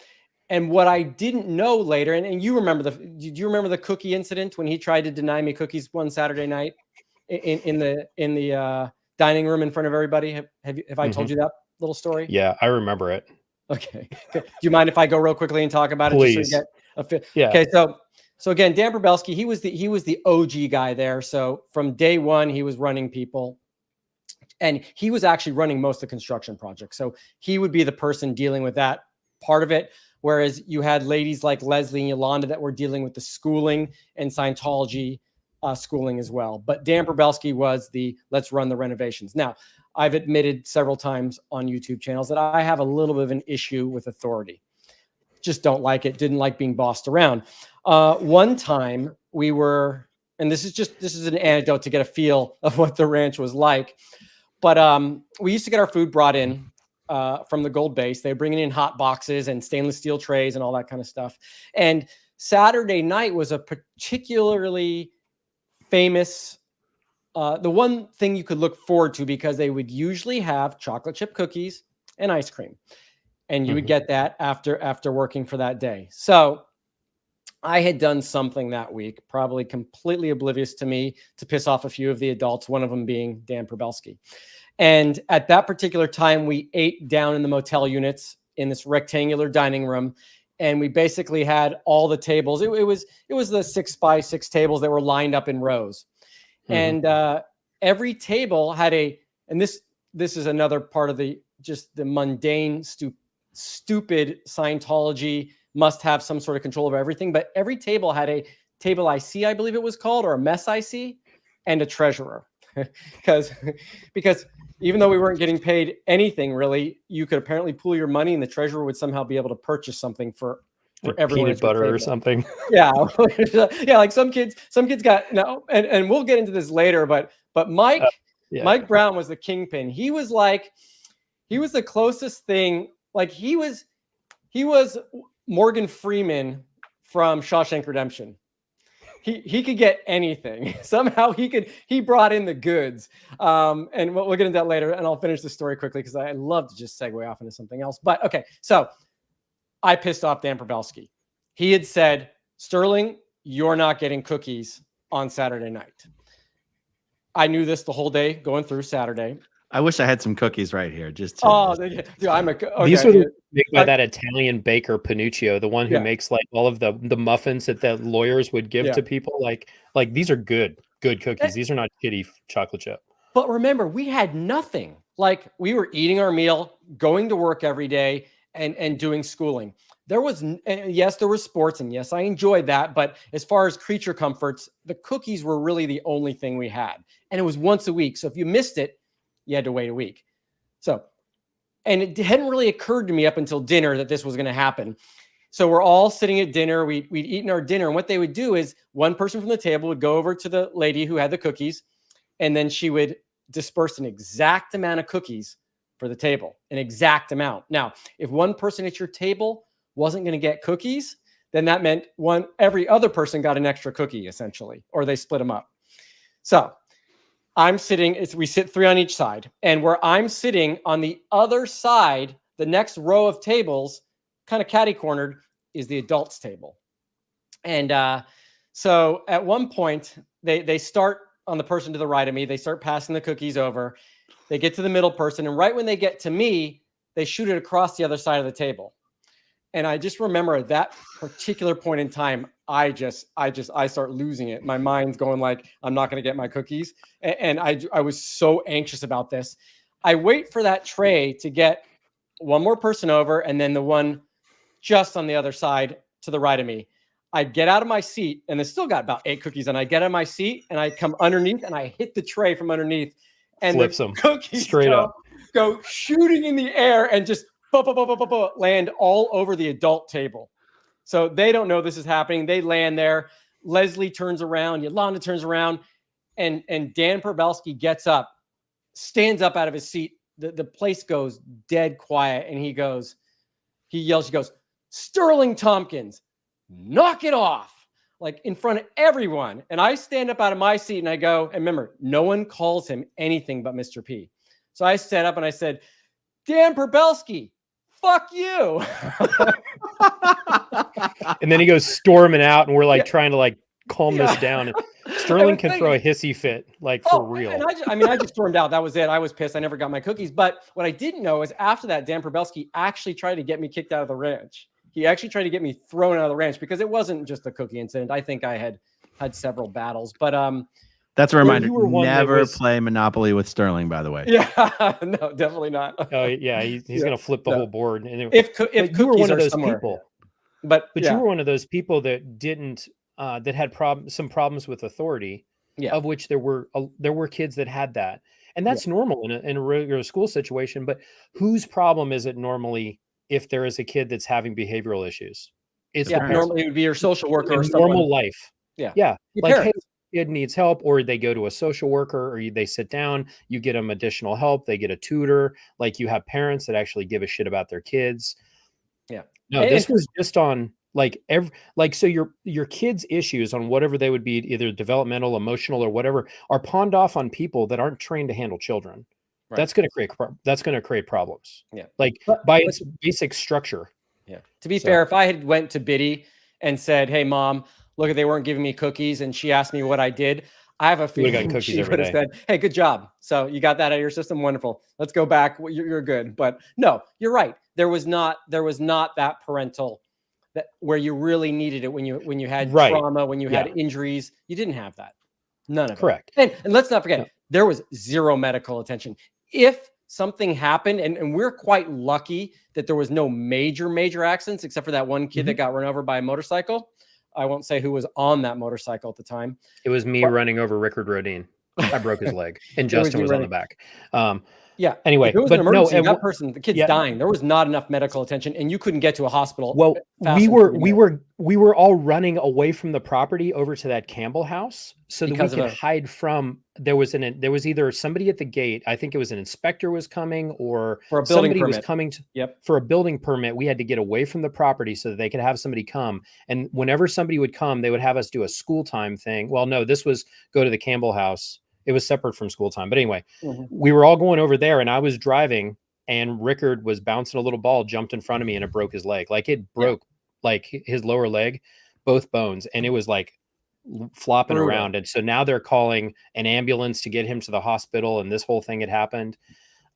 [SPEAKER 4] And what I didn't know later, and you remember do you remember the cookie incident when he tried to deny me cookies one Saturday night in the dining room in front of everybody? Have I told you that little story?
[SPEAKER 5] Yeah, I remember it.
[SPEAKER 4] Okay. Do you mind if I go real quickly and talk about it?
[SPEAKER 5] Please.
[SPEAKER 4] Just so you get
[SPEAKER 5] yeah.
[SPEAKER 4] Okay. So again, Dan Probelski, he was the OG guy there. So from day one, he was running people, and he was actually running most of the construction projects. So he would be the person dealing with that part of it. Whereas you had ladies like Leslie and Yolanda that were dealing with the schooling and Scientology schooling as well. But Dan Probelski was let's run the renovations. Now, I've admitted several times on YouTube channels that I have a little bit of an issue with authority. Just don't like it. Didn't like being bossed around. One time we were, and this is an anecdote to get a feel of what the ranch was like. But we used to get our food brought in from the Gold Base. They bring it in hot boxes and stainless steel trays and all that kind of stuff. And Saturday night was a particularly famous, the one thing you could look forward to, because they would usually have chocolate chip cookies and ice cream. And you would get that after working for that day. So I had done something that week, probably completely oblivious to me, to piss off a few of the adults, one of them being Dan Probelski. And at that particular time, we ate down in the motel units in this rectangular dining room. And we basically had all the tables. It was the 6x6 tables that were lined up in rows. And every table had and this is another part of the mundane, stupid Scientology must have some sort of control over everything. But every table had a table IC, I believe it was called, or a mess IC, and a treasurer. because even though we weren't getting paid anything really, you could apparently pool your money and the treasurer would somehow be able to purchase something for everyone.
[SPEAKER 5] Peanut butter or something.
[SPEAKER 4] Yeah. Yeah. Like some kids got no, and we'll get into this later, but Mike Brown was the kingpin. He was the closest thing. Like he was Morgan Freeman from Shawshank Redemption. He could get anything. Somehow he brought in the goods. And we'll get into that later. And I'll finish the story quickly because I love to just segue off into something else. But okay, so I pissed off Dan Probelski. He had said, Sterling, you're not getting cookies on Saturday night. I knew this the whole day going through Saturday.
[SPEAKER 3] I wish I had some cookies right here. Just
[SPEAKER 4] dude,
[SPEAKER 5] these are made by that Italian baker Panuccio, the one who makes like all of the muffins that the lawyers would give to people. Like these are good cookies. These are not shitty chocolate chip.
[SPEAKER 4] But remember, we had nothing. Like we were eating our meal, going to work every day, and doing schooling. There was sports, and yes, I enjoyed that. But as far as creature comforts, the cookies were really the only thing we had, and it was once a week. So if you missed it, you had to wait a week. So, and it hadn't really occurred to me up until dinner that this was going to happen. So we're all sitting at dinner. We'd eaten our dinner. And what they would do is one person from the table would go over to the lady who had the cookies, and then she would disperse an exact amount of cookies for the table, an exact amount. Now, if one person at your table wasn't going to get cookies, then that meant every other person got an extra cookie essentially, or they split them up. So I'm sitting, we sit three on each side, and where I'm sitting on the other side, the next row of tables, kind of catty-cornered, is the adults table. And so at one point, they start on the person to the right of me, they start passing the cookies over, they get to the middle person, and right when they get to me, they shoot it across the other side of the table. And I just remember at that particular point in time, I start losing it. My mind's going like, I'm not going to get my cookies. And I was so anxious about this. I wait for that tray to get one more person over, and then the one just on the other side to the right of me. I get out of my seat, and it's still got about 8 cookies, and I get out of my seat, and I come underneath, and I hit the tray from underneath, and
[SPEAKER 5] flips
[SPEAKER 4] the
[SPEAKER 5] them
[SPEAKER 4] cookies
[SPEAKER 5] straight up,
[SPEAKER 4] go shooting in the air, and just land all over the adult table. So they don't know this is happening. They land there. Leslie turns around. Yolanda turns around, and Dan Probelski gets up, stands up out of his seat. The place goes dead quiet, and he yells, Sterling Tompkins, knock it off, like in front of everyone. And I stand up out of my seat, and I go, and remember, no one calls him anything but Mr. P. So I stood up and I said, Dan Probelski, fuck you.
[SPEAKER 5] And then he goes storming out, and we're like trying to like calm this down. And Sterling can throw a hissy fit, like for real.
[SPEAKER 4] And I just stormed out. That was it. I was pissed. I never got my cookies. But what I didn't know is after that, Dan Probelski actually tried to get me kicked out of the ranch. He actually tried to get me thrown out of the ranch because it wasn't just a cookie incident. I think I had several battles, but
[SPEAKER 3] that's a reminder. Never play Monopoly with Sterling, by the way.
[SPEAKER 4] Yeah, no, definitely not.
[SPEAKER 5] Oh yeah, he's gonna flip the whole board. And
[SPEAKER 4] if
[SPEAKER 5] you were one of those
[SPEAKER 4] somewhere.
[SPEAKER 5] people,
[SPEAKER 4] but
[SPEAKER 5] you were one of those people that didn't that had some problems with authority. Yeah. Of which there were kids that had that, and that's normal in a regular school situation. But whose problem is it normally if there is a kid that's having behavioral issues? It's
[SPEAKER 4] normally it would be your social worker or
[SPEAKER 5] normal life.
[SPEAKER 4] Yeah.
[SPEAKER 5] Like, hey, kid needs help, or they go to a social worker, or they sit down, you get them additional help, they get a tutor. Like, you have parents that actually give a shit about their kids.
[SPEAKER 4] Yeah.
[SPEAKER 5] No, this was just on so your kids' issues on whatever they would be, either developmental, emotional, or whatever, are pawned off on people that aren't trained to handle children. Right. That's going to create problems. Yeah. Like by its basic structure.
[SPEAKER 4] Yeah. To be fair, if I had went to Biddy and said, "Hey, Mom, look, they weren't giving me cookies," and she asked me what I did, I have a
[SPEAKER 5] You would've gotten
[SPEAKER 4] feeling
[SPEAKER 5] cookies
[SPEAKER 4] she
[SPEAKER 5] every
[SPEAKER 4] would have
[SPEAKER 5] day.
[SPEAKER 4] said, "Hey, good job. So you got that out of your system. Wonderful. Let's go back. You're good." But no, you're right. There was not that parental that where you really needed it when you had
[SPEAKER 5] Right.
[SPEAKER 4] trauma, when you
[SPEAKER 5] Yeah.
[SPEAKER 4] had injuries. You didn't have that. None of
[SPEAKER 5] Correct.
[SPEAKER 4] it. And let's not forget,
[SPEAKER 5] No.
[SPEAKER 4] there was zero medical attention. If something happened, and we're quite lucky that there was no major accidents, except for that one kid that got run over by a motorcycle. I won't say who was on that motorcycle at the time.
[SPEAKER 5] It was me running over Rickard Rodin. I broke his leg, and Justin was on the back.
[SPEAKER 4] Yeah.
[SPEAKER 5] Anyway,
[SPEAKER 4] If it was an
[SPEAKER 5] but no,
[SPEAKER 4] emergency,
[SPEAKER 5] and
[SPEAKER 4] that person, the kid's
[SPEAKER 5] yeah.
[SPEAKER 4] dying. There was not enough medical attention, and you couldn't get to a hospital.
[SPEAKER 5] Well,
[SPEAKER 4] fast
[SPEAKER 5] we were all running away from the property over to that Campbell house so
[SPEAKER 4] Because
[SPEAKER 5] that we
[SPEAKER 4] of
[SPEAKER 5] could hide from. There was either somebody at the gate. I think it was an inspector was coming, or
[SPEAKER 4] for a building
[SPEAKER 5] somebody was
[SPEAKER 4] permit.
[SPEAKER 5] coming
[SPEAKER 4] Yep.
[SPEAKER 5] for a building permit. We had to get away from the property so that they could have somebody come. And whenever somebody would come, they would have us do a school time thing. Well, no, this was go to the Campbell house. It was separate from school time. But anyway, we were all going over there, and I was driving, and Rickard was bouncing a little ball, jumped in front of me, and it broke his leg. Like it broke like his lower leg, both bones. And it was like flopping around. And so now they're calling an ambulance to get him to the hospital. And this whole thing had happened.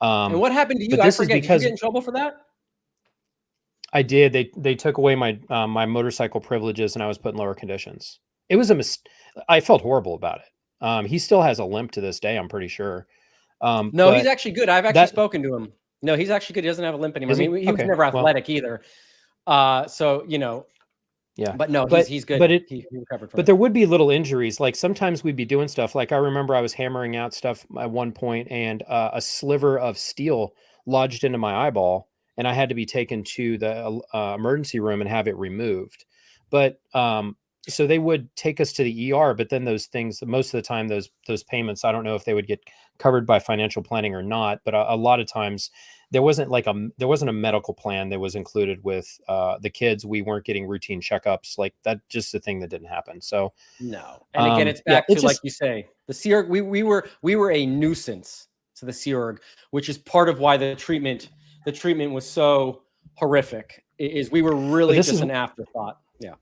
[SPEAKER 4] And what happened to you? I forget. Did you get in trouble for that?
[SPEAKER 5] I did. They took away my my motorcycle privileges, and I was put in lower conditions. It was I felt horrible about it. He still has a limp to this day, I'm pretty sure.
[SPEAKER 4] No, he's actually good. I've actually spoken to him. No, he's actually good. He doesn't have a limp anymore. I mean, he was never athletic either. So,
[SPEAKER 5] yeah,
[SPEAKER 4] but no, he's good.
[SPEAKER 5] But
[SPEAKER 4] he recovered from
[SPEAKER 5] but there would be little injuries. Like sometimes we'd be doing stuff. Like I remember I was hammering out stuff at one point, and a sliver of steel lodged into my eyeball, and I had to be taken to the emergency room and have it removed. But so they would take us to the ER, but then those things, most of the time, those payments, I don't know if they would get covered by financial planning or not, but a lot of times there wasn't a medical plan that was included with the kids. We weren't getting routine checkups, like that, just a thing that didn't happen. So
[SPEAKER 4] no. And again, it's back to like you say, the Sea Org, we were a nuisance to the Sea Org, which is part of why the treatment was so horrific, is we were really just an afterthought. Yeah.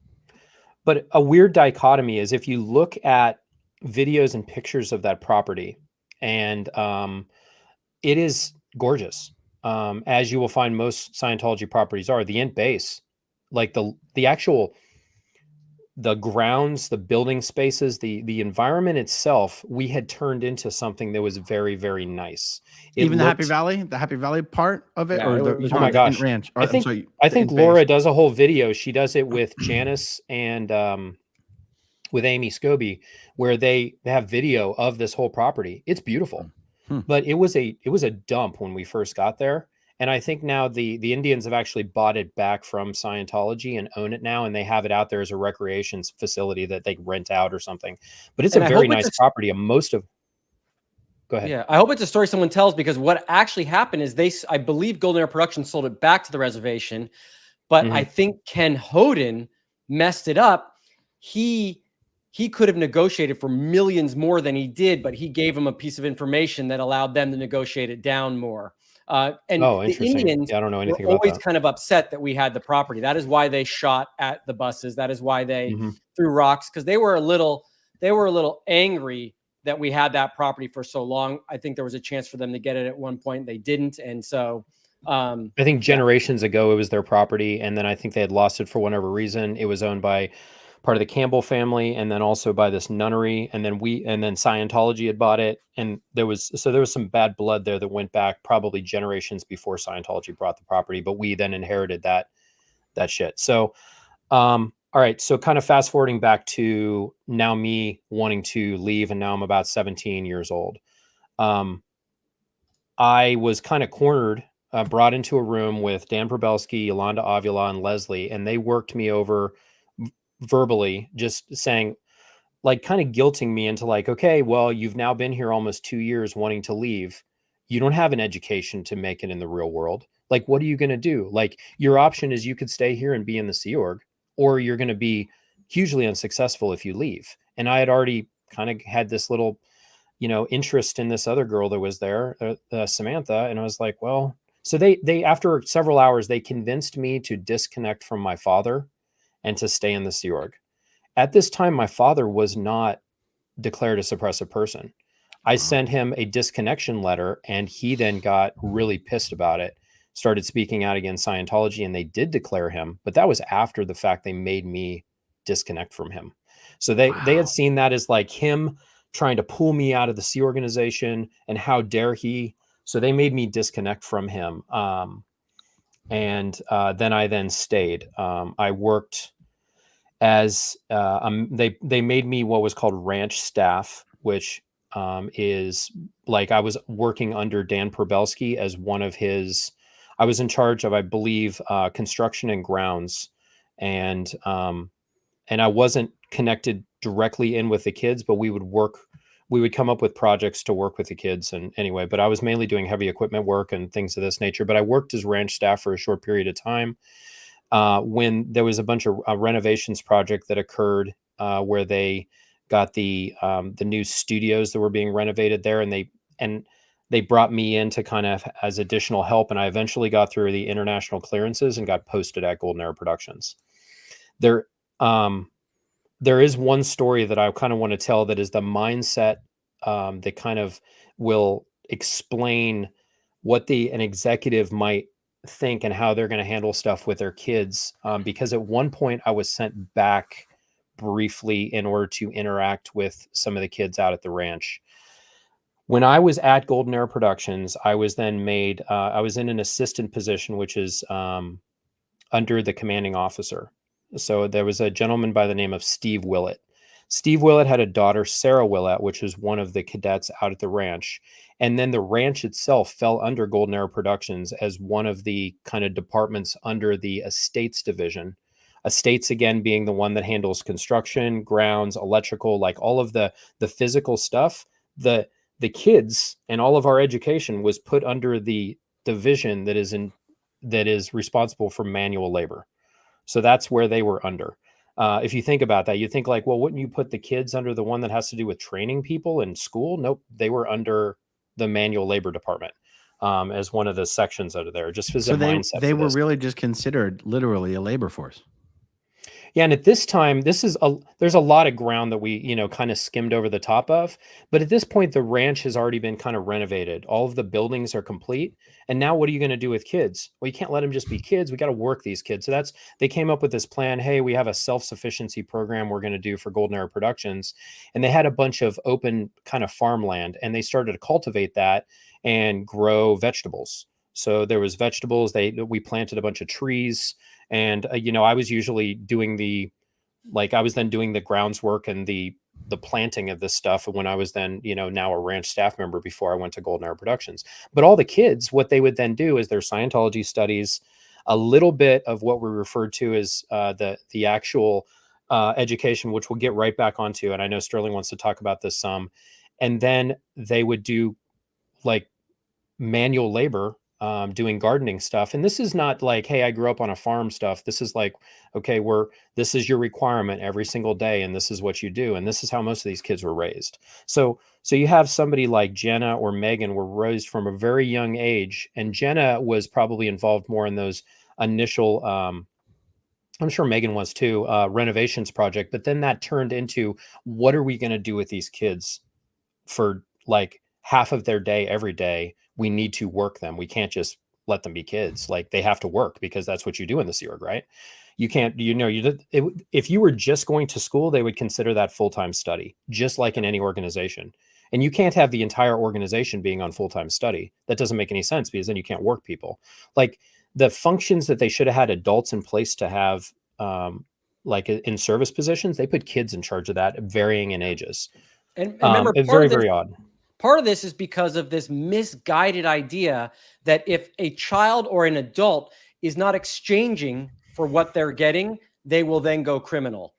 [SPEAKER 5] But a weird dichotomy is if you look at videos and pictures of that property, and it is gorgeous, as you will find most Scientology properties are. The int base, like the grounds, the building spaces, the environment itself, we had turned into something that was very, very nice.
[SPEAKER 3] Even the Happy Valley part of it, or the
[SPEAKER 5] oh my gosh,
[SPEAKER 3] ranch. Or,
[SPEAKER 5] I think Laura does a whole video. She does it with Janice and with Amy Scobie, where they have video of this whole property. It's beautiful, but it was a dump when we first got there. And I think now the Indians have actually bought it back from Scientology and own it now, and they have it out there as a recreation facility that they rent out or something. But it's a very nice property. And go ahead.
[SPEAKER 4] Yeah, I hope it's a story someone tells, because what actually happened is I believe Golden Era Productions sold it back to the reservation, but I think Ken Hoden messed it up. He could have negotiated for millions more than he did, but he gave them a piece of information that allowed them to negotiate it down more. And the Indians
[SPEAKER 5] I don't know anything
[SPEAKER 4] were
[SPEAKER 5] about
[SPEAKER 4] always
[SPEAKER 5] that.
[SPEAKER 4] kind of upset that we had the property. That is why they shot at the buses. That is why they threw rocks, because they were a little angry that we had that property for so long. I think there was a chance for them to get it at one point. They didn't. And so
[SPEAKER 5] I think generations ago, it was their property. And then I think they had lost it for whatever reason. It was owned by part of the Campbell family, and then also by this nunnery. And then Scientology had bought it. And there was some bad blood there that went back probably generations before Scientology bought the property, but we then inherited that shit. So, all right. So kind of fast forwarding back to now me wanting to leave, and now I'm about 17 years old. I was kind of cornered, brought into a room with Dan Probelski, Yolanda Avila, and Leslie, and they worked me over verbally, just saying, like, kind of guilting me into like, okay, well, you've now been here almost 2 years wanting to leave. You don't have an education to make it in the real world. Like, what are you going to do? Like, your option is you could stay here and be in the Sea Org, or you're going to be hugely unsuccessful if you leave. And I had already kind of had this little, interest in this other girl that was there, Samantha. And I was like, well, so they, after several hours, they convinced me to disconnect from my father and to stay in the Sea Org. At this time, my father was not declared a suppressive person. I sent him a disconnection letter, and he then got really pissed about it, started speaking out against Scientology, and they did declare him. But that was after the fact they made me disconnect from him. So they had seen that as like him trying to pull me out of the Sea organization, and how dare he. So they made me disconnect from him. Then I stayed. I worked as they made me what was called ranch staff, which is like I was working under Dan Probelski as one of his. I was in charge of, I believe, construction and grounds, and I wasn't connected directly in with the kids, but we would come up with projects to work with the kids. And anyway, but I was mainly doing heavy equipment work and things of this nature. But I worked as ranch staff for a short period of time. When there was a bunch of renovations project that occurred where they got the new studios that were being renovated there, and they brought me in to kind of as additional help, and I eventually got through the international clearances and got posted at Golden Era Productions. There is one story that I kind of want to tell that is the mindset that kind of will explain what an executive might think and how they're going to handle stuff with their kids. Because at one point I was sent back briefly in order to interact with some of the kids out at the ranch. When I was at Golden Era Productions, I was then made, I was in an assistant position, which is under the commanding officer. So there was a gentleman by the name of Steve Willett. Steve Willett had a daughter, Sarah Willett, which was one of the cadets out at the ranch. And then the ranch itself fell under Golden Era Productions as one of the kind of departments under the estates division. Estates, again, being the one that handles construction, grounds, electrical, like all of the physical stuff. The kids and all of our education was put under the division that is responsible for manual labor. So that's where they were under. If you think about that, you think like, well, wouldn't you put the kids under the one that has to do with training people in school? Nope, they were under the manual labor department as one of the sections out of there. Just as a mindset.
[SPEAKER 3] They were really just considered literally a labor force.
[SPEAKER 5] Yeah, and at this time, there's a lot of ground that we, kind of skimmed over the top of. But at this point, the ranch has already been kind of renovated. All of the buildings are complete. And now what are you going to do with kids? Well, you can't let them just be kids. We got to work these kids. So they came up with this plan. Hey, we have a self-sufficiency program we're going to do for Golden Era Productions. And they had a bunch of open kind of farmland, and they started to cultivate that and grow vegetables. So there was vegetables. We planted a bunch of trees. And, I was usually doing the grounds work and the planting of this stuff when I was then, now a ranch staff member before I went to Golden Era Productions. But all the kids, what they would then do is their Scientology studies, a little bit of what we referred to as the actual education, which we'll get right back onto. And I know Sterling wants to talk about this some. And then they would do like manual labor, doing gardening stuff. And this is not like, hey, I grew up on a farm stuff. This is like, okay, this is your requirement every single day. And this is what you do. And this is how most of these kids were raised. So you have somebody like Jenna or Megan were raised from a very young age. And Jenna was probably involved more in those initial, I'm sure Megan was too, renovations project. But then that turned into, what are we going to do with these kids for like half of their day every day? We need to work them. We can't just let them be kids. Like they have to work because that's what you do in the Sea Org, right? You can't, if you were just going to school, they would consider that full-time study, just like in any organization. And you can't have the entire organization being on full-time study. That doesn't make any sense because then you can't work people. Like the functions that they should have had adults in place to have, like in service positions, they put kids in charge of that, varying in ages.
[SPEAKER 4] And remember,
[SPEAKER 5] very odd.
[SPEAKER 4] Part of this is because of this misguided idea that if a child or an adult is not exchanging for what they're getting, they will then go criminal.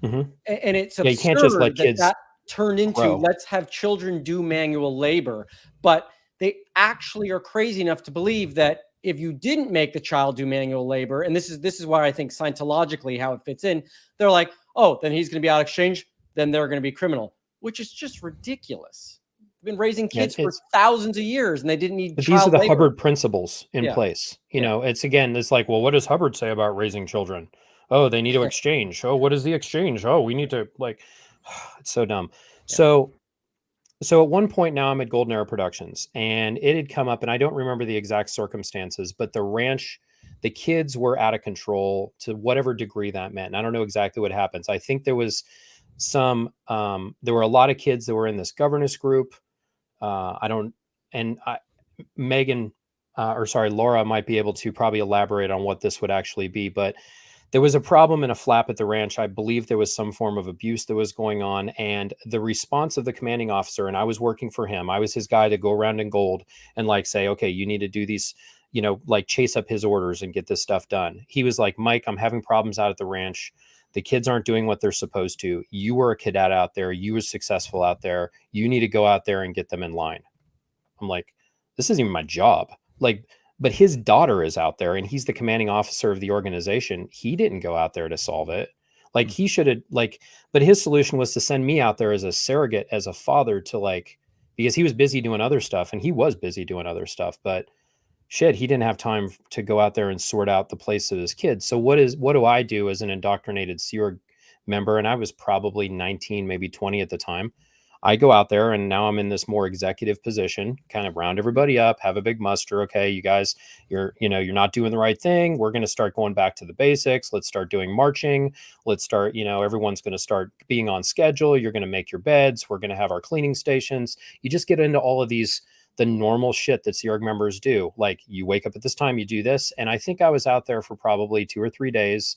[SPEAKER 4] Mm-hmm. And it's absurd, you can't just let kids that turned into grow. Let's have children do manual labor. But they actually are crazy enough to believe that if you didn't make the child do manual labor, and this is why I think Scientologically how it fits in, they're like, oh, then he's going to be out of exchange, then they're going to be criminal, which is just ridiculous. Been raising kids for thousands of years, and they didn't need child labor. These are the Hubbard principles in place. It's like, well, what does Hubbard say about raising children? Oh, they need to exchange. Oh, what is the exchange? Oh, we need to it's so dumb.
[SPEAKER 5] So at one point now I'm at Golden Era Productions, and it had come up, and I don't remember the exact circumstances, but the ranch, the kids were out of control to whatever degree that meant. And I don't know exactly what happens. I think there was there were a lot of kids that were in this governess group. Megan, Laura might be able to probably elaborate on what this would actually be, but there was a problem in a flap at the ranch. I believe there was some form of abuse that was going on, and the response of the commanding officer, and I was working for him. I was his guy to go around in gold and like say, okay, you need to do these, like chase up his orders and get this stuff done. He was like, Mike, I'm having problems out at the ranch. The kids aren't doing what they're supposed to. You were a cadet out there. You were successful out there. You need to go out there and get them in line. I'm like, this isn't even my job. But his daughter is out there and he's the commanding officer of the organization. He didn't go out there to solve it. Like he should have but his solution was to send me out there as a surrogate, as a father because he was busy doing other stuff, and he was busy doing other stuff, but shit, he didn't have time to go out there and sort out the place of his kids. So what do I do as an indoctrinated Sea Org member? And I was probably 19, maybe 20 at the time. I go out there, and now I'm in this more executive position, kind of round everybody up, have a big muster. Okay, you guys, you're not doing the right thing. We're going to start going back to the basics. Let's start doing marching. Let's start, everyone's going to start being on schedule. You're going to make your beds. We're going to have our cleaning stations. You just get into all of these, the normal shit that Sea Org members do. Like, you wake up at this time, you do this. And I think I was out there for probably 2 or 3 days.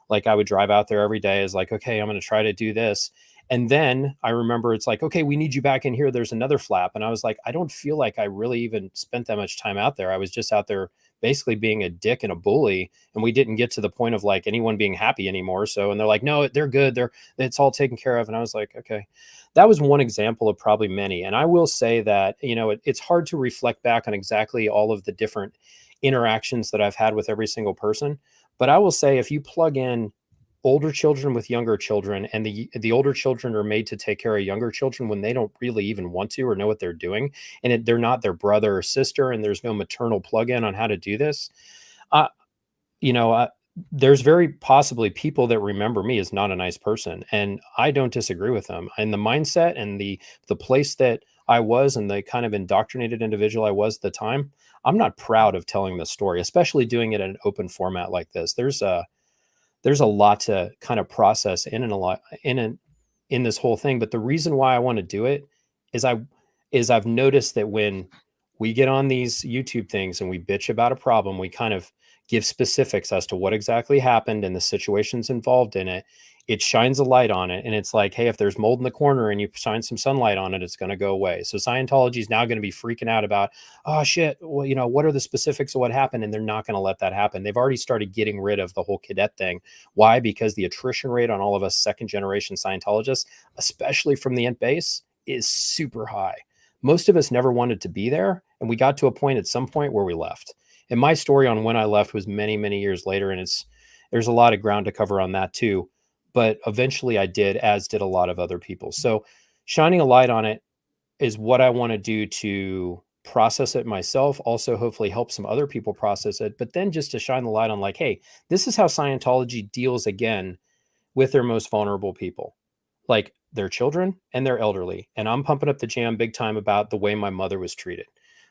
[SPEAKER 5] Like, I would drive out there every day as like, okay, I'm going to try to do this. And then I remember it's like, okay, we need you back in here. There's another flap. And I was like, I don't feel like I really even spent that much time out there. I was just out there basically being a dick and a bully. And we didn't get to the point of like anyone being happy anymore. So, and they're like, no, they're good. It's all taken care of. And I was like, okay, that was one example of probably many. And I will say that, it's hard to reflect back on exactly all of the different interactions that I've had with every single person. But I will say, if you plug in older children with younger children, and the older children are made to take care of younger children when they don't really even want to or know what they're doing, and they're not their brother or sister, and there's no maternal plug-in on how to do this. There's very possibly people that remember me as not a nice person, and I don't disagree with them. And the mindset and the place that I was and the kind of indoctrinated individual I was at the time, I'm not proud of telling the story, especially doing it in an open format like this. There's a lot to kind of process in this whole thing. But the reason why I want to do it is I've noticed that when we get on these YouTube things and we bitch about a problem, we kind of give specifics as to what exactly happened and the situations involved in it. It shines a light on it. And it's like, hey, if there's mold in the corner and you shine some sunlight on it, it's going to go away. So Scientology is now going to be freaking out about, oh shit, well, what are the specifics of what happened? And they're not going to let that happen. They've already started getting rid of the whole cadet thing. Why? Because the attrition rate on all of us second generation Scientologists, especially from the Ent base, is super high. Most of us never wanted to be there. And we got to a point at some point where we left. And my story on when I left was many, many years later. And there's a lot of ground to cover on that too. But eventually I did, as did a lot of other people. So shining a light on it is what I want to do to process it myself. Also, hopefully help some other people process it. But then just to shine the light on like, hey, this is how Scientology deals again with their most vulnerable people, like their children and their elderly. And I'm pumping up the jam big time about the way my mother was treated.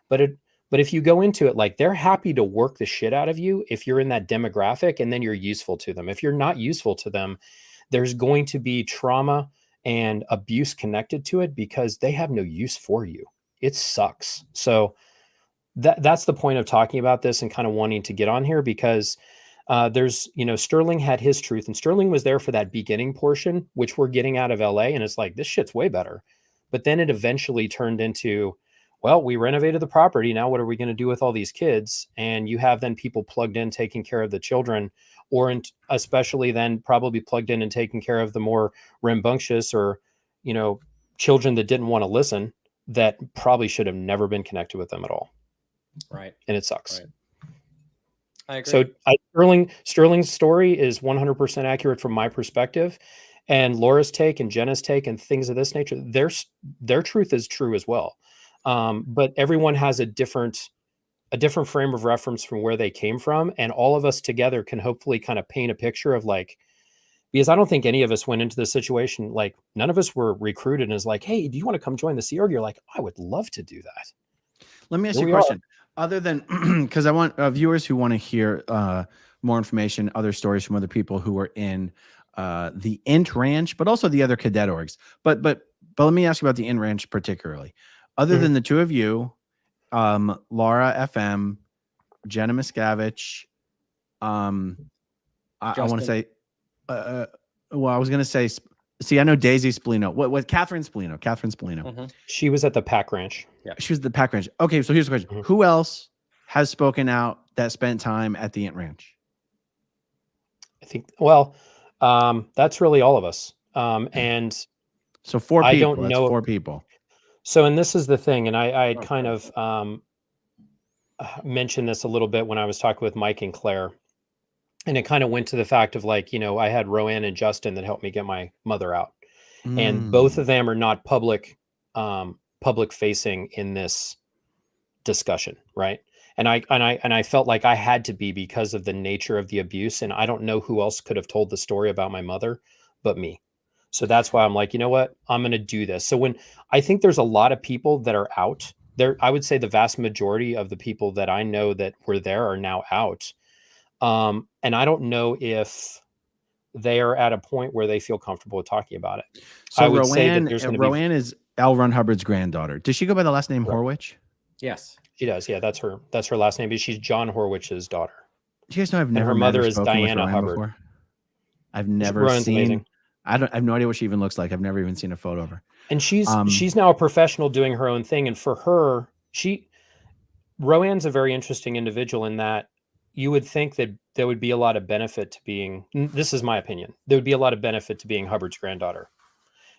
[SPEAKER 5] But if you go into it, like, they're happy to work the shit out of you if you're in that demographic and then you're useful to them. If you're not useful to them, there's going to be trauma and abuse connected to it because they have no use for you. It sucks. So that's the point of talking about this and kind of wanting to get on here, because there's, Sterling had his truth, and Sterling was there for that beginning portion, which we're getting out of LA. And it's like, this shit's way better. But then it eventually turned into, well, we renovated the property. Now what are we going to do with all these kids? And you have then people plugged in taking care of the children, or especially then probably plugged in and taking care of the more rambunctious or, children that didn't want to listen, that probably should have never been connected with them at all.
[SPEAKER 4] Right.
[SPEAKER 5] And it sucks.
[SPEAKER 4] Right. I agree.
[SPEAKER 5] So Sterling's story is 100% accurate from my perspective, and Laura's take and Jenna's take and things of this nature, their truth is true as well. But everyone has a different frame of reference from where they came from. And all of us together can hopefully kind of paint a picture of like, because I don't think any of us went into the situation, like none of us were recruited and is like, hey, do you want to come join the Sea Org? You're like, I would love to do that.
[SPEAKER 3] Let me ask
[SPEAKER 5] Here
[SPEAKER 3] you a
[SPEAKER 5] we are.
[SPEAKER 3] question. Other than, because I want viewers who want to hear more information, other stories from other people who are in the Int Ranch, but also the other cadet orgs. But let me ask you about the Int Ranch particularly. Other than the two of you, Laura FM, Jenna Miscavige, I want to say, well, I was going to say, see, I know Daisy Spallino. What Catherine Spallino? Catherine Spallino.
[SPEAKER 5] She was at the Pack Ranch.
[SPEAKER 4] Yeah.
[SPEAKER 3] She was at the Pack Ranch. Okay, so here's the question. Who else has spoken out that spent time at the Int Ranch?
[SPEAKER 5] I think, well, that's really all of us. And
[SPEAKER 3] so 4 people.
[SPEAKER 5] I don't
[SPEAKER 3] That's
[SPEAKER 5] know.
[SPEAKER 3] 4 people.
[SPEAKER 5] So, and this is the thing, and I had kind of mentioned this a little bit when I was talking with Mike and Claire, and it kind of went to the fact of like, you know, I had Roanne and Justin that helped me get my mother out, and both of them are not public facing in this discussion, right? And I felt like I had to be because of the nature of the abuse, and I don't know who else could have told the story about my mother but me. So that's why I'm like, you know what? I'm going to do this. So when I think there's a lot of people that are out there, I would say the vast majority of the people that I know that were there are now out. And I don't know if they are at a point where they feel comfortable with talking about it.
[SPEAKER 3] So
[SPEAKER 5] I would say that there's
[SPEAKER 3] Roanne is L. Ron Hubbard's granddaughter. Does she go by the last name Horwich?
[SPEAKER 4] Yes,
[SPEAKER 5] she does. Yeah, that's her last name. But she's John Horwich's daughter.
[SPEAKER 3] Do you guys know I've never
[SPEAKER 5] her
[SPEAKER 3] met
[SPEAKER 5] mother
[SPEAKER 3] or
[SPEAKER 5] is
[SPEAKER 3] spoken with
[SPEAKER 5] Diana
[SPEAKER 3] Roanne
[SPEAKER 5] Hubbard.
[SPEAKER 3] before? I've never
[SPEAKER 5] Roanne's
[SPEAKER 3] seen.
[SPEAKER 5] amazing.
[SPEAKER 3] I have no idea what she even looks like. I've never even seen a photo of her.
[SPEAKER 5] And she's now a professional doing her own thing. And for her, Roanne's a very interesting individual in that you would think that there would be a lot of benefit to being, this is my opinion, there would be a lot of benefit to being Hubbard's granddaughter.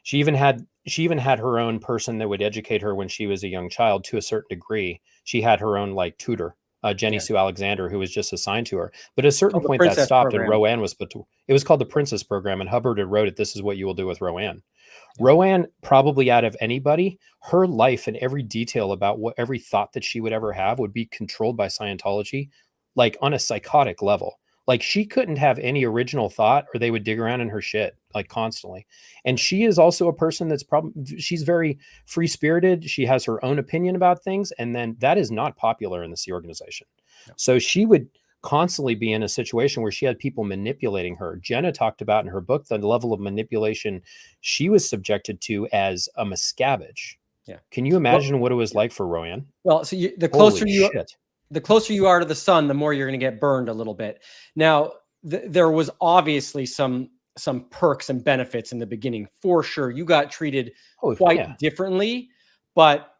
[SPEAKER 5] She even had her own person that would educate her when she was a young child to a certain degree. She had her own like tutor, Jenny Sue Alexander, who was just assigned to her. But at a certain point that stopped and Roanne was put to, it was called the Princess Program, and Hubbard had wrote it, this is what you will do with Roanne. Yeah. Roanne, probably out of anybody, her life and every detail about what every thought that she would ever have would be controlled by Scientology, like on a psychotic level. Like she couldn't have any original thought or they would dig around in her shit like constantly. And she is also a person that's she's very free spirited. She has her own opinion about things. And then that is not popular in the Sea organization. No. So she would constantly be in a situation where she had people manipulating her. Jenna talked about in her book, the level of manipulation she was subjected to as a Miscavige. Yeah. Can you imagine what it was like for Roanne?
[SPEAKER 4] Well, so the closer you are to the sun, the more you're going to get burned a little bit. Now, there was obviously some perks and benefits in the beginning, for sure. You got treated quite differently, but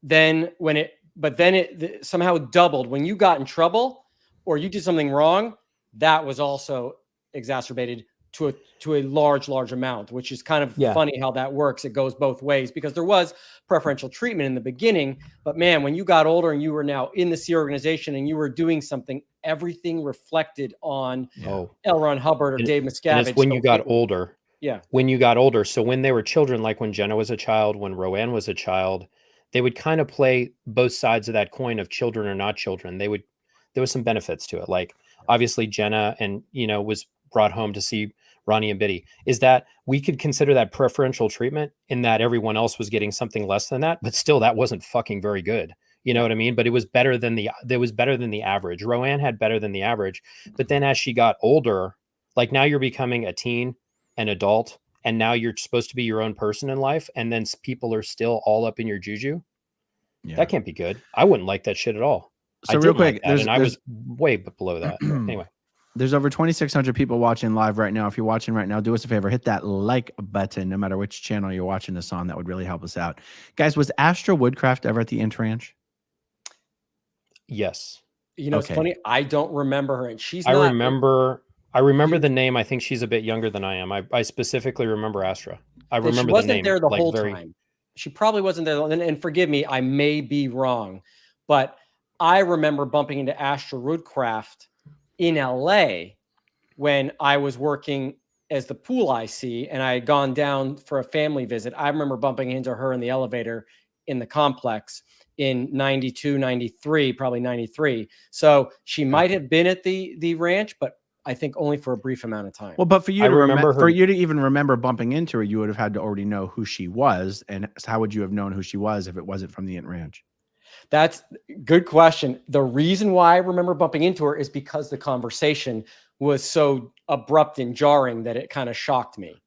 [SPEAKER 4] then it somehow doubled when you got in trouble or you did something wrong. That was also exacerbated to a large amount, which is kind of funny how that works. It goes both ways because there was preferential treatment in the beginning, but man, when you got older and you were now in the Sea organization and you were doing something, everything reflected on L. Ron Hubbard or Dave Miscavige.
[SPEAKER 5] It's when you got older.
[SPEAKER 4] Yeah.
[SPEAKER 5] When you got older. So when they were children, like when Jenna was a child, when Roanne was a child, they would kind of play both sides of that coin of children or not children. There was some benefits to it. Like obviously Jenna was brought home to see Ronnie and Biddy, is that we could consider that preferential treatment in that everyone else was getting something less than that, but still that wasn't fucking very good. You know what I mean? But it was better than the average. Roanne had better than the average. But then as she got older, like now you're becoming a teen, an adult, and now you're supposed to be your own person in life. And then people are still all up in your juju. Yeah. That can't be good. I wouldn't like that shit at all.
[SPEAKER 3] So real quick,
[SPEAKER 5] I was way below that. Anyway.
[SPEAKER 3] There's over 2,600 people watching live right now. If you're watching right now, do us a favor, hit that like button, no matter which channel you're watching this on. That would really help us out. Guys, was Astra Woodcraft ever at the Int Ranch?
[SPEAKER 5] Yes.
[SPEAKER 4] It's funny. I don't remember her, and
[SPEAKER 5] I remember the name. I think she's a bit younger than I am. I specifically remember Astra. I remember
[SPEAKER 4] she wasn't
[SPEAKER 5] the name,
[SPEAKER 4] there the whole time. She probably wasn't there. And forgive me, I may be wrong, but I remember bumping into Astra Woodcraft in LA when I was working as the pool IC and I had gone down for a family visit. I remember bumping into her in the elevator in the complex in 92, 93, probably 93. So she might have been at the ranch, but I think only for a brief amount of time.
[SPEAKER 3] Well, but for you
[SPEAKER 5] I
[SPEAKER 3] to
[SPEAKER 5] remember
[SPEAKER 3] remember, for
[SPEAKER 5] her-
[SPEAKER 3] you to even remember bumping into her, you would have had to already know who she was. And how would you have known who she was if it wasn't from the Int Ranch?
[SPEAKER 4] That's a good question. The reason why I remember bumping into her is because the conversation was so abrupt and jarring that it kind of shocked me.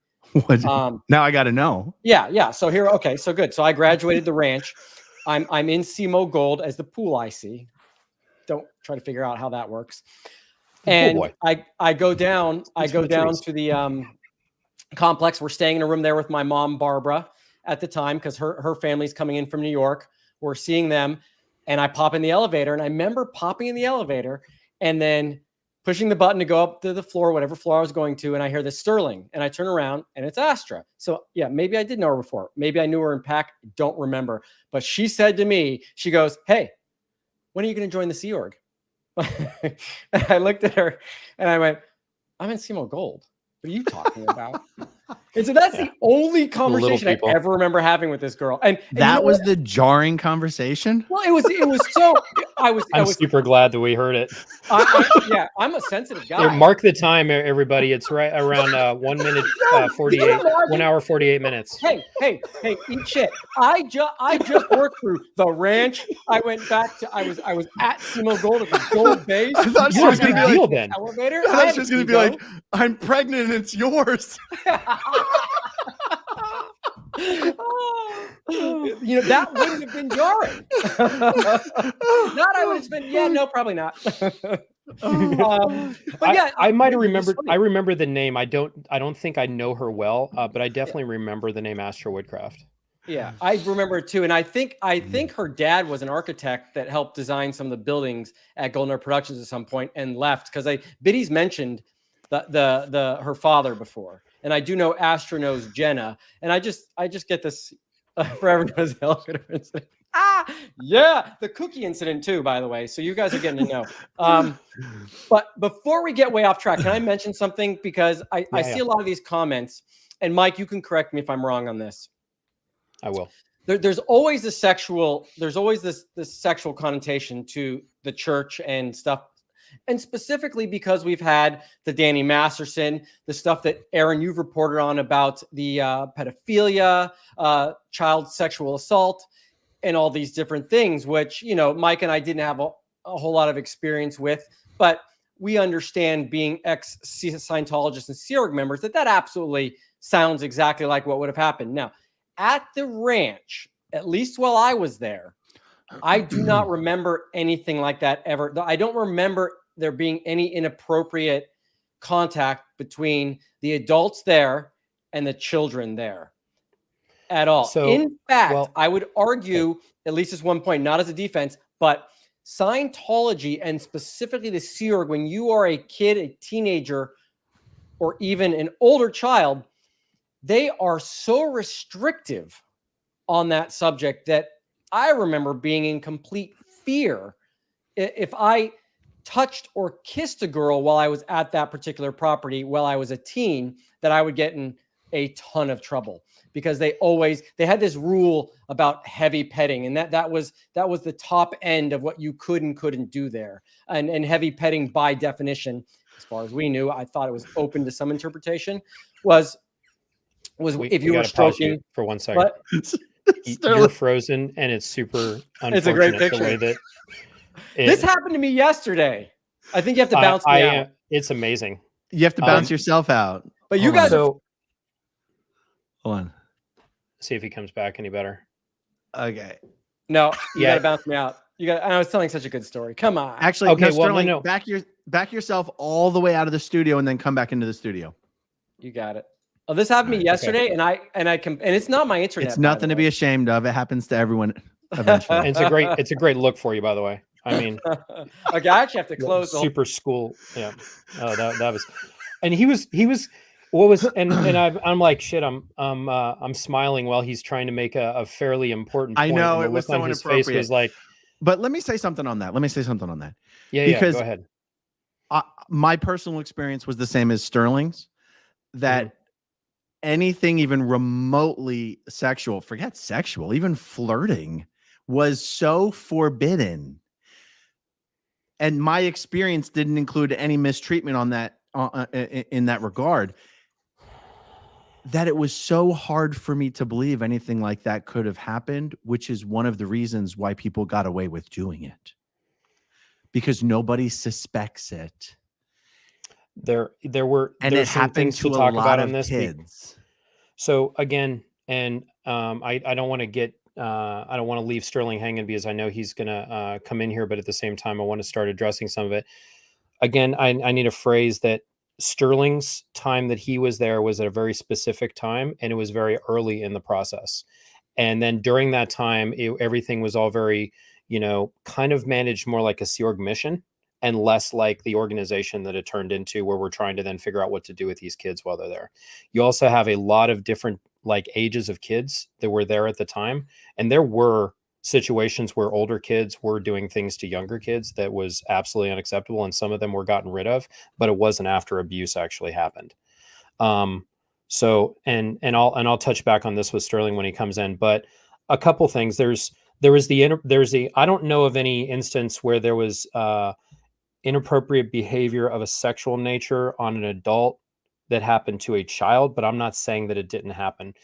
[SPEAKER 3] Now I got to know.
[SPEAKER 4] Yeah. So here, okay, so good. So I graduated the ranch. I'm in SEMO Gold as the pool IC. Don't try to figure out how that works. And
[SPEAKER 5] boy.
[SPEAKER 4] I go down. I
[SPEAKER 5] It's
[SPEAKER 4] go
[SPEAKER 5] for the
[SPEAKER 4] down
[SPEAKER 5] trees.
[SPEAKER 4] to the complex. We're staying in a room there with my mom, Barbara, at the time because her family's coming in from New York. We're seeing them, and I pop in the elevator. And I remember popping in the elevator and then pushing the button to go up to the floor, whatever floor I was going to, and I hear this Sterling, and I turn around, and it's Astra. So yeah, maybe I did know her before. Maybe I knew her in PAC. Don't remember. But she said to me, she goes, "Hey, when are you going to join the Sea Org?" And I looked at her, and I went, "I'm in SEMO Gold. What are you talking about?" And so that's the only conversation I
[SPEAKER 5] people.
[SPEAKER 4] ever remember having with this girl. And you
[SPEAKER 3] That
[SPEAKER 4] know
[SPEAKER 3] was
[SPEAKER 4] what?
[SPEAKER 3] the jarring conversation.
[SPEAKER 4] Well, it was so. I was
[SPEAKER 5] super glad that we heard it.
[SPEAKER 4] yeah, I'm a sensitive
[SPEAKER 5] Here,
[SPEAKER 4] guy.
[SPEAKER 5] mark the time, everybody. It's right around 1 minute 48, 1 hour 48 minutes.
[SPEAKER 4] Hey, eat shit. I just worked through the ranch. I went back to I was at SEMO Gold at the Gold Base.
[SPEAKER 3] I thought she
[SPEAKER 5] You're a
[SPEAKER 3] was going
[SPEAKER 5] big
[SPEAKER 3] to be
[SPEAKER 5] deal
[SPEAKER 3] like,
[SPEAKER 5] then.
[SPEAKER 4] Elevator.
[SPEAKER 3] I thought she was going to be like, I'm pregnant and it's yours.
[SPEAKER 4] You know, that wouldn't have been jarring. Not I would have been, yeah, no, probably not. But yeah,
[SPEAKER 5] I might have
[SPEAKER 4] it's
[SPEAKER 5] remembered.
[SPEAKER 4] funny.
[SPEAKER 5] I remember the name. I don't think I know her well, but I definitely remember the name Astra Woodcraft.
[SPEAKER 4] Yeah, I remember it too, and I think her dad was an architect that helped design some of the buildings at Golden Earth Productions at some point and left because Biddy's mentioned her father before, and I do know Astra knows Jenna, and I just get this for everyone's elevator incident. Yeah, the cookie incident too, by the way. So you guys are getting to know. But before we get way off track, can I mention something because I see a lot of these comments, and Mike, you can correct me if I'm wrong on this.
[SPEAKER 5] I will.
[SPEAKER 4] There's always this sexual connotation to the church and stuff. And specifically because we've had the Danny Masterson, the stuff that Aaron, you've reported on about the pedophilia, child sexual assault, and all these different things, which, you know, Mike and I didn't have a whole lot of experience with, but we understand being ex-Scientologists and Sea Org members that absolutely sounds exactly like what would have happened. Now, at the ranch, at least while I was there, I do not remember anything like that ever. I don't remember there being any inappropriate contact between the adults there and the children there at all.
[SPEAKER 5] So,
[SPEAKER 4] in fact, I would argue, at least at one point, not as a defense, but Scientology and specifically the Sea Org, when you are a kid, a teenager, or even an older child, they are so restrictive on that subject that I remember being in complete fear if I touched or kissed a girl while I was at that particular property while I was a teen, that I would get in a ton of trouble because they had this rule about heavy petting, and that was the top end of what you could and couldn't do there. And heavy petting, by definition, as far as we knew, I thought it was open to some interpretation, was if you were stroking
[SPEAKER 5] for 1 second. You're frozen, and it's super unfortunate.
[SPEAKER 4] It's a great picture.
[SPEAKER 5] The way that
[SPEAKER 4] this happened to me yesterday. I think you have to bounce me out.
[SPEAKER 5] It's amazing.
[SPEAKER 3] You have to bounce yourself out.
[SPEAKER 4] But you guys,
[SPEAKER 3] hold on.
[SPEAKER 5] See if he comes back any better.
[SPEAKER 3] Okay.
[SPEAKER 4] No, you got to bounce me out. I was telling such a good story. Come on.
[SPEAKER 3] Actually,
[SPEAKER 5] okay.
[SPEAKER 3] Sterling, back yourself all the way out of the studio and then come back into the studio.
[SPEAKER 4] You got it. Oh, this happened to me yesterday, and it's not my internet.
[SPEAKER 3] It's nothing to be ashamed of. It happens to everyone eventually.
[SPEAKER 5] It's a great look for you, by the way. I mean,
[SPEAKER 4] okay, I actually have to close.
[SPEAKER 5] Super school. Yeah. Oh, that was, and he was. What was and I'm like shit. I'm smiling while he's trying to make a fairly important point.
[SPEAKER 3] I know
[SPEAKER 5] it
[SPEAKER 3] was so
[SPEAKER 5] on his
[SPEAKER 3] inappropriate.
[SPEAKER 5] face was like.
[SPEAKER 3] But let me say something on that.
[SPEAKER 5] Yeah.
[SPEAKER 3] Because
[SPEAKER 5] go ahead.
[SPEAKER 3] My personal experience was the same as Sterling's. That anything even remotely sexual, forget sexual, even flirting, was so forbidden. And my experience didn't include any mistreatment on in that regard, that it was so hard for me to believe anything like that could have happened, which is one of the reasons why people got away with doing it, because nobody suspects it.
[SPEAKER 5] There's
[SPEAKER 3] It
[SPEAKER 5] some
[SPEAKER 3] happened
[SPEAKER 5] things to
[SPEAKER 3] to a
[SPEAKER 5] talk
[SPEAKER 3] lot
[SPEAKER 5] about on
[SPEAKER 3] of
[SPEAKER 5] this.
[SPEAKER 3] kids.
[SPEAKER 5] So again, and I don't want to get I don't want to leave Sterling hanging because I know he's going to come in here, but at the same time, I want to start addressing some of it. Again, I need a phrase that Sterling's time that he was there was at a very specific time, and it was very early in the process. And then during that time, everything was all very, kind of managed more like a Sea Org mission and less like the organization that it turned into, where we're trying to then figure out what to do with these kids while they're there. You also have a lot of different like ages of kids that were there at the time. And there were situations where older kids were doing things to younger kids that was absolutely unacceptable. And some of them were gotten rid of, but it wasn't after abuse actually happened. So, and I'll touch back on this with Sterling when he comes in, but a couple things. I don't know of any instance where there was inappropriate behavior of a sexual nature on an adult that happened to a child, but I'm not saying that it didn't happen.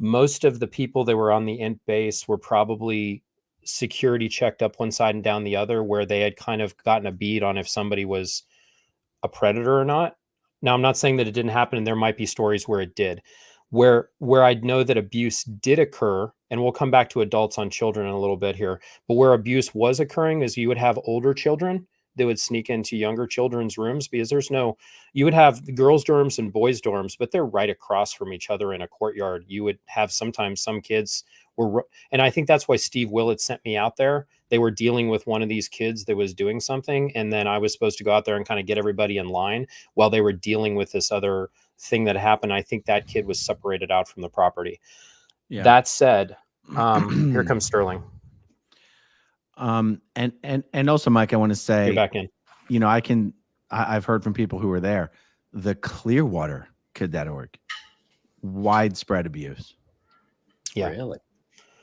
[SPEAKER 5] Most of the people that were on the int base were probably security checked up one side and down the other, where they had kind of gotten a bead on if somebody was a predator or not. Now, I'm not saying that it didn't happen, and there might be stories where it did. Where I know that abuse did occur, and we'll come back to adults on children in a little bit here, but where abuse was occurring is you would have older children that would sneak into younger children's rooms, because you would have the girls' dorms and boys' dorms, but they're right across from each other in a courtyard. You would have sometimes some kids and I think that's why Steve Willett sent me out there. They were dealing with one of these kids that was doing something, and then I was supposed to go out there and kind of get everybody in line while they were dealing with this other thing that happened. I think that kid was separated out from the property. Yeah. That said, here comes Sterling.
[SPEAKER 3] And also, Mike, I want to say,
[SPEAKER 5] you're back in.
[SPEAKER 3] I've heard from people who were there, the Clearwater Kid.org, widespread abuse.
[SPEAKER 5] Yeah.
[SPEAKER 4] Really?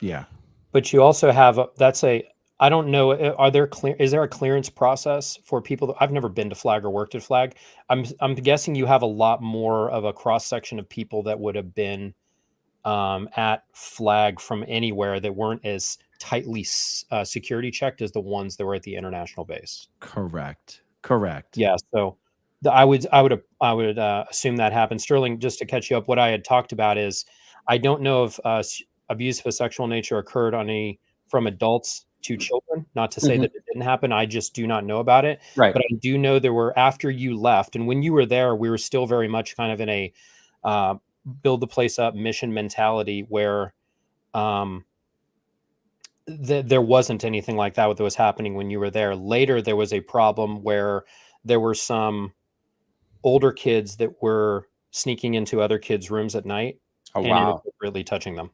[SPEAKER 3] Yeah.
[SPEAKER 5] But you also have, I don't know, is there a clearance process for people I've never been to Flag or worked at Flag. I'm guessing you have a lot more of a cross section of people that would have been at Flag from anywhere that weren't as tightly security checked as the ones that were at the international base.
[SPEAKER 3] Correct.
[SPEAKER 5] Yeah. So I would assume that happened. Sterling, just to catch you up, what I had talked about is I don't know if abuse of a sexual nature occurred from adults to children. Not to say that it didn't happen. I just do not know about it.
[SPEAKER 4] Right.
[SPEAKER 5] But I do know there were, after you left, and when you were there, we were still very much kind of in a build the place up mission mentality where there wasn't anything like that was happening when you were there. Later, there was a problem where there were some older kids that were sneaking into other kids' rooms at night.
[SPEAKER 4] Oh,
[SPEAKER 5] and
[SPEAKER 4] wow.
[SPEAKER 5] really touching them.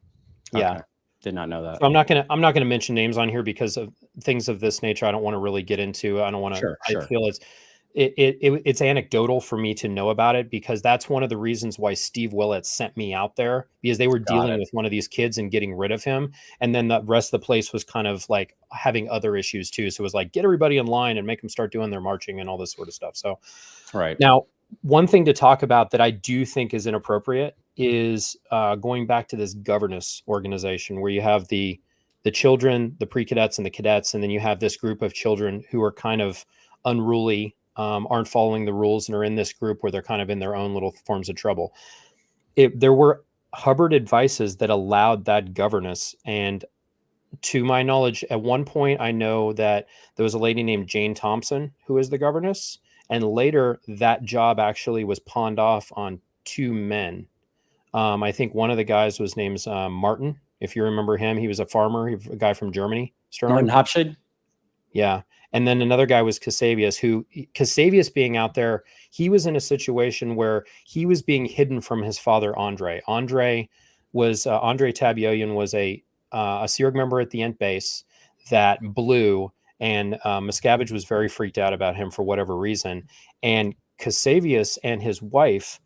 [SPEAKER 4] Okay.
[SPEAKER 5] Yeah.
[SPEAKER 4] Did not know that.
[SPEAKER 5] So I'm not gonna mention names on here because of things of this nature. I don't want to really get into. I don't want to.
[SPEAKER 4] Sure.
[SPEAKER 5] I feel it's anecdotal for me to know about it, because that's one of the reasons why Steve Willett sent me out there, because they were dealing with one of these kids and getting rid of him. And then the rest of the place was kind of like having other issues too. So it was like, get everybody in line and make them start doing their marching and all this sort of stuff. So
[SPEAKER 4] right
[SPEAKER 5] now, one thing to talk about that I do think is inappropriate is going back to this governance organization where you have the children, the pre-cadets and the cadets, and then you have this group of children who are kind of unruly, aren't following the rules, and are in this group where they're kind of in their own little forms of trouble. There were Hubbard advices that allowed that governance. And to my knowledge, at one point, I know that there was a lady named Jane Thompson who was the governess. And later that job actually was pawned off on two men. I think one of the guys was named Martin. If you remember him, he was a farmer, a guy from Germany.
[SPEAKER 4] Martin Hopshade?
[SPEAKER 5] Yeah. And then another guy was Casavius being out there, he was in a situation where he was being hidden from his father, Andre. Andre Tabioyan was a Sea Org member at the Ent base that blew, and Miscavige was very freaked out about him for whatever reason. And Casavius and his wife,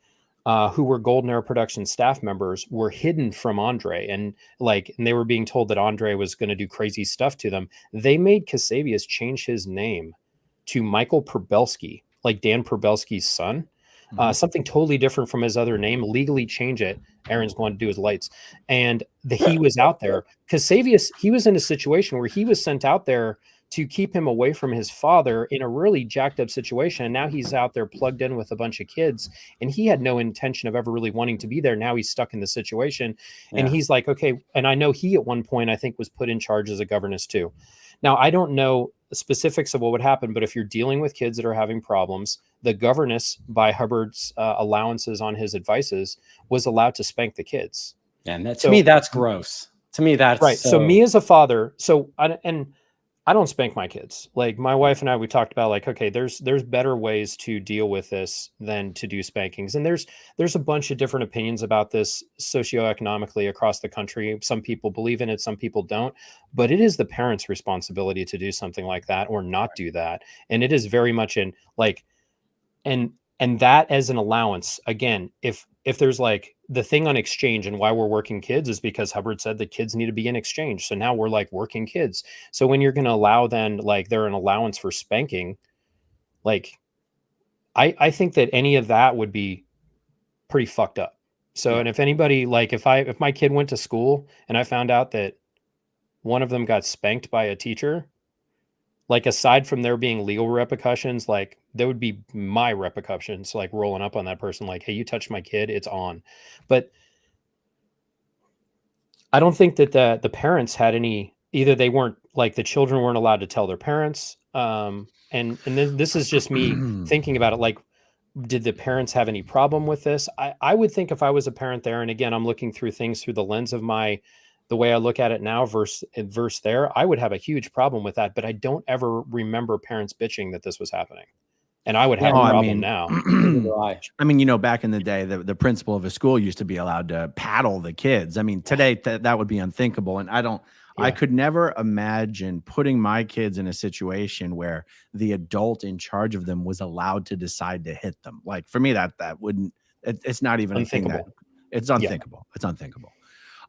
[SPEAKER 5] who were Golden Era Production staff members, were hidden from Andre, and they were being told that Andre was going to do crazy stuff to them. They made Casavius change his name to Michael Probelski, like Dan Probelski's son, something totally different from his other name, legally change it. Aaron's going to do his lights. And he was out there because Savius, he was in a situation where he was sent out there to keep him away from his father in a really jacked up situation. And now he's out there plugged in with a bunch of kids, and he had no intention of ever really wanting to be there. Now he's stuck in the situation. And he's like, okay. And I know he at one point, I think, was put in charge as a governess too. Now, I don't know the specifics of what would happen, but if you're dealing with kids that are having problems, the governess, by Hubbard's allowances on his advices, was allowed to spank the kids.
[SPEAKER 4] And to me, that's gross. To me, that's
[SPEAKER 5] right. So me as a father, I don't spank my kids. Like my wife and I, we talked about like, okay, there's better ways to deal with this than to do spankings. And there's a bunch of different opinions about this socioeconomically across the country. Some people believe in it, some people don't, but it is the parents' responsibility to do something like that or not do that. And it is very much in like, and that as an allowance, again, if there's like the thing on exchange and why we're working kids is because Hubbard said the kids need to be in exchange. So now we're like working kids. So when you're going to allow then like they're an allowance for spanking, like I think that any of that would be pretty fucked up. So, and if anybody, like if my kid went to school and I found out that one of them got spanked by a teacher, like aside from there being legal repercussions, like there would be my repercussions, like rolling up on that person, like, hey, you touched my kid, it's on. But I don't think that the parents had any, either they weren't like the children weren't allowed to tell their parents. And then this is just me thinking about it. Like, did the parents have any problem with this? I would think if I was a parent there, and again, I'm looking through things through the lens of the way I look at it now versus there, I would have a huge problem with that. But I don't ever remember parents bitching that this was happening. And I would have a problem now.
[SPEAKER 3] I mean, back in the day, the principal of a school used to be allowed to paddle the kids. I mean, today that would be unthinkable. And I could never imagine putting my kids in a situation where the adult in charge of them was allowed to decide to hit them. Like for me, that wouldn't, it's not even unthinkable. It's unthinkable. Yeah. It's unthinkable.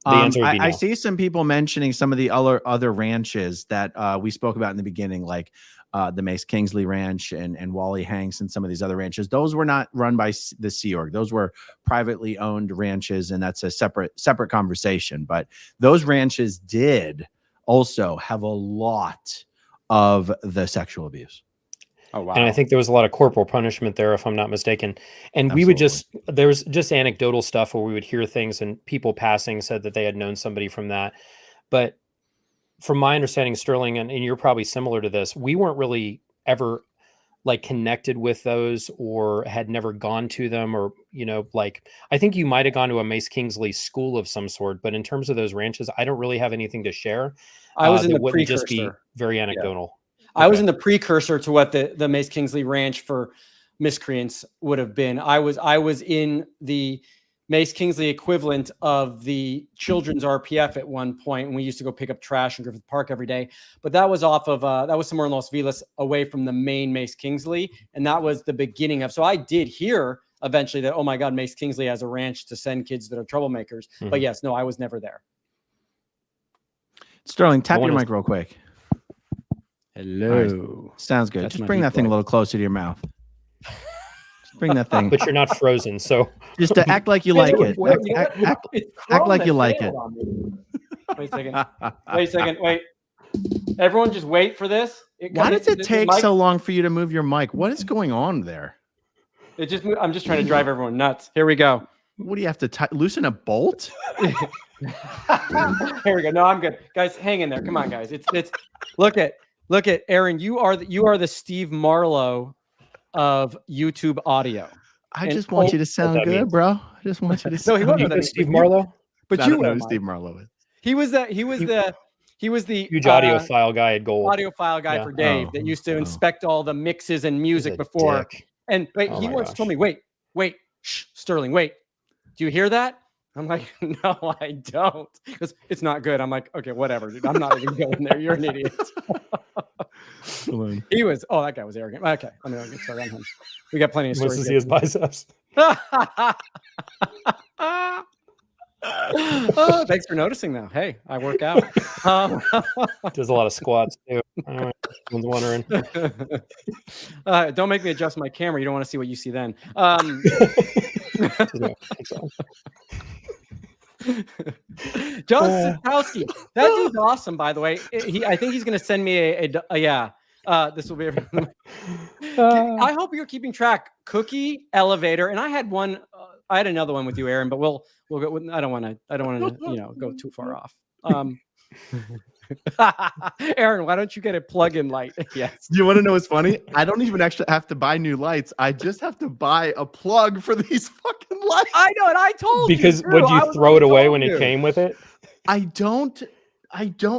[SPEAKER 5] The answer would be no.
[SPEAKER 3] I see some people mentioning some of the other ranches that we spoke about in the beginning, like the Mace Kingsley Ranch and Wally Hanks and some of these other ranches. Those were not run by the Sea Org. Those were privately owned ranches, and that's a separate conversation. But those ranches did also have a lot of the sexual abuse.
[SPEAKER 4] Oh, wow.
[SPEAKER 5] And I think there was a lot of corporal punishment there, if I'm not mistaken. And
[SPEAKER 3] Absolutely.
[SPEAKER 5] There was just anecdotal stuff where we would hear things and people passing said that they had known somebody from that. But from my understanding, Sterling, and you're probably similar to this, we weren't really ever like connected with those or had never gone to them or, like I think you might have gone to a Mace Kingsley school of some sort, but in terms of those ranches, I don't really have anything to share.
[SPEAKER 4] I was in the
[SPEAKER 5] wouldn't
[SPEAKER 4] precursor.
[SPEAKER 5] Just be very anecdotal.
[SPEAKER 4] Yeah. I was in the precursor to what the Mace Kingsley Ranch for miscreants would have been. I was in the Mace Kingsley equivalent of the children's RPF at one point, and we used to go pick up trash in Griffith Park every day. But that was off of that was somewhere in Los Feliz, away from the main Mace Kingsley, and that was the beginning of. So I did hear eventually that, oh my God, Mace Kingsley has a ranch to send kids that are troublemakers. Mm-hmm. But yes, no, I was never there.
[SPEAKER 3] Sterling, tap your mic real quick.
[SPEAKER 4] Hello.
[SPEAKER 3] Right. Sounds good. Just bring that thing a little closer to your mouth. Just bring that thing.
[SPEAKER 5] But you're not frozen, so
[SPEAKER 3] just to act like you like it. Act like you like it.
[SPEAKER 4] Wait a second. Wait. Everyone just wait for this.
[SPEAKER 3] Why does it take so long for you to move your mic? What is going on there?
[SPEAKER 4] I'm just trying to drive everyone nuts. Here we go.
[SPEAKER 3] What do you have to loosen a bolt?
[SPEAKER 4] Here we go. No, I'm good. Guys, hang in there. Come on, guys. It's look at Aaron. You are the Steve Marlowe of YouTube audio.
[SPEAKER 3] I just want you to sound good, bro. I just want you to sound
[SPEAKER 5] good. You know Steve Marlowe?
[SPEAKER 3] But you know who Steve Marlowe is.
[SPEAKER 4] He was the
[SPEAKER 5] huge audiophile guy at Gold.
[SPEAKER 4] Audiophile guy for Dave that used to inspect all the mixes and music before. Dick. And wait, he once told me, wait, shh, Sterling, wait. Do you hear that? I'm like, no, I don't. Because it's not good. I'm like, okay, whatever, dude. I'm not even going there. You're an idiot. He was, that guy was arrogant. Okay, I'm going to get started on him. We got plenty of stories.
[SPEAKER 5] Wants to see his biceps.
[SPEAKER 4] Thanks for noticing, though. Hey, I work out.
[SPEAKER 5] Does a lot of squats, too. Someone's wondering.
[SPEAKER 4] Don't make me adjust my camera. You don't want to see what you see then. John Sitowski, that dude's awesome, by the way. I think he's going to send me yeah. This will be. I hope you're keeping track. Cookie, elevator, and I had one. I had another one with you, Aaron, but we'll go. I don't want to go too far off. Aaron, why don't you get a plug-in light? Yes.
[SPEAKER 3] You want to know what's funny? I don't even actually have to buy new lights. I just have to buy a plug for these fucking lights.
[SPEAKER 4] I know, and I told you.
[SPEAKER 5] Because would you throw it away when it came with it?
[SPEAKER 3] I don't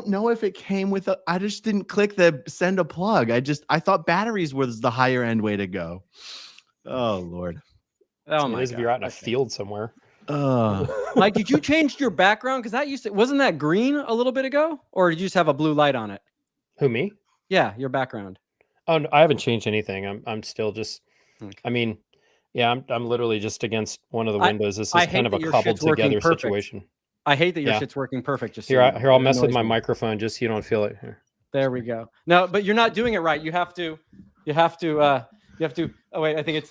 [SPEAKER 3] know if it came with I just didn't click the send a plug. I thought batteries was the higher end way to go. Oh Lord.
[SPEAKER 4] Oh my God.
[SPEAKER 5] If you're out in a field somewhere.
[SPEAKER 4] Mike, did you change your background? Because wasn't that green a little bit ago, or did you just have a blue light on it?
[SPEAKER 5] Who, me?
[SPEAKER 4] Yeah, your background.
[SPEAKER 5] Oh, no, I haven't changed anything. I'm still just. Okay. I mean, yeah, I'm literally just against one of the windows. This is kind of a cobbled together situation.
[SPEAKER 4] I hate that your shit's working perfect. Just
[SPEAKER 5] here, I'll mess with my microphone just so you don't feel it. Here.
[SPEAKER 4] There we go. No, but you're not doing it right. You have to. Oh wait, I think it's.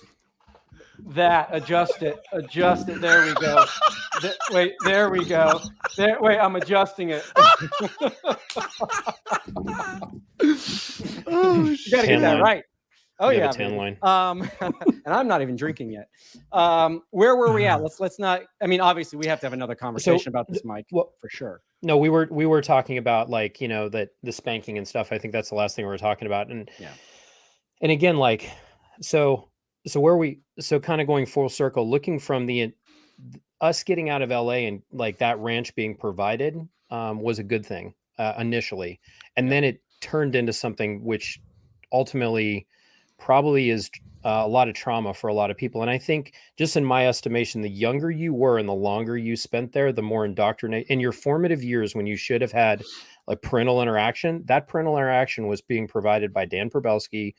[SPEAKER 4] That adjust it. There we go. Wait, there we go. Wait, I'm adjusting it. You gotta get that right. Oh yeah,
[SPEAKER 5] tan line.
[SPEAKER 4] And I'm not even drinking yet. Where were we at? Let's not. I mean, obviously, we have to have another conversation about this, Mike. Well, for sure.
[SPEAKER 5] No, we were talking about that the spanking and stuff. I think that's the last thing we were talking about. And yeah. And again, So kind of going full circle, looking from us getting out of LA and that ranch being provided was a good thing initially. And then it turned into something which ultimately probably is a lot of trauma for a lot of people. And I think just in my estimation, the younger you were and the longer you spent there, the more indoctrinated in your formative years when you should have had parental interaction. That parental interaction was being provided by Dan Probelski,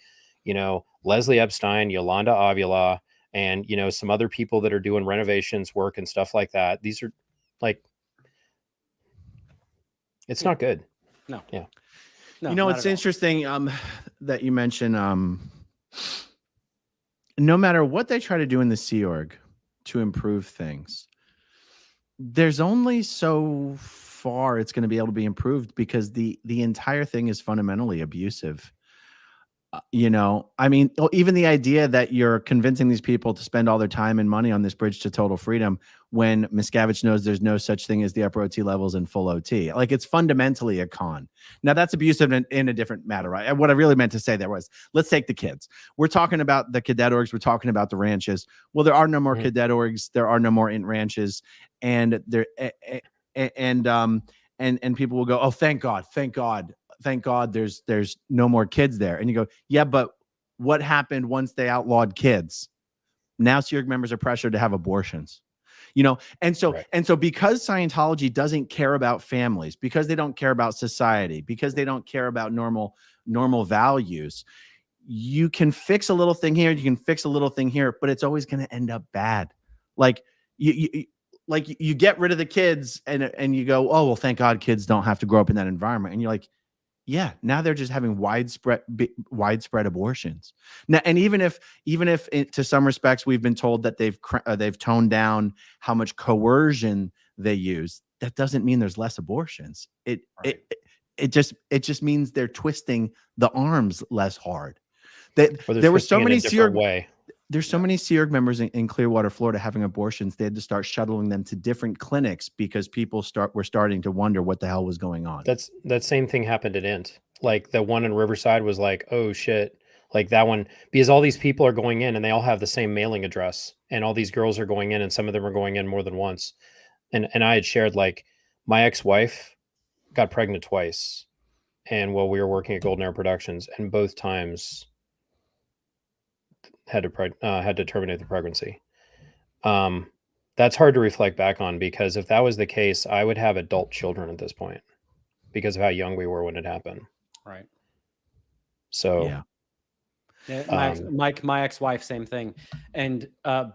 [SPEAKER 5] Leslie Epstein, Yolanda Avila, and, some other people that are doing renovations work and stuff like that. These are it's not good.
[SPEAKER 4] No.
[SPEAKER 5] Yeah.
[SPEAKER 3] No, it's interesting that you mention no matter what they try to do in the Sea Org to improve things, there's only so far it's going to be able to be improved because the entire thing is fundamentally abusive. I mean, even the idea that you're convincing these people to spend all their time and money on this bridge to total freedom when Miscavige knows there's no such thing as the upper OT levels and full OT. It's fundamentally a con. Now, that's abusive in a different matter, right? What I really meant to say there was, let's take the kids. We're talking about the cadet orgs. We're talking about the ranches. Well, there are no more cadet orgs. There are no more int ranches. And and people will go, oh, thank God. Thank God there's no more kids there. And you go, yeah, but what happened once they outlawed kids? Now Sea Org members are pressured to have abortions, and so because Scientology doesn't care about families, because they don't care about society, because they don't care about normal values, you can fix a little thing here, you can fix a little thing here, but it's always going to end up bad. You get rid of the kids and you go, oh, well, thank God kids don't have to grow up in that environment. And you're like, yeah, now they're just having widespread abortions. Now, and even if to some respects we've been told that they've toned down how much coercion they use, that doesn't mean there's less abortions. It just means they're twisting the arms less hard. There were so many There's so many Sea Org members in Clearwater, Florida, having abortions. They had to start shuttling them to different clinics because people were starting to wonder what the hell was going on.
[SPEAKER 5] That same thing happened at INT. The one in Riverside was oh shit, that one, because all these people are going in and they all have the same mailing address, and all these girls are going in, and some of them are going in more than once. And I had shared my ex-wife got pregnant twice, and while we were working at Golden Air Productions, and both times had to terminate the pregnancy. That's hard to reflect back on, because if that was the case, I would have adult children at this point because of how young we were when it happened.
[SPEAKER 4] Right.
[SPEAKER 5] So
[SPEAKER 4] yeah, my ex-wife, same thing. And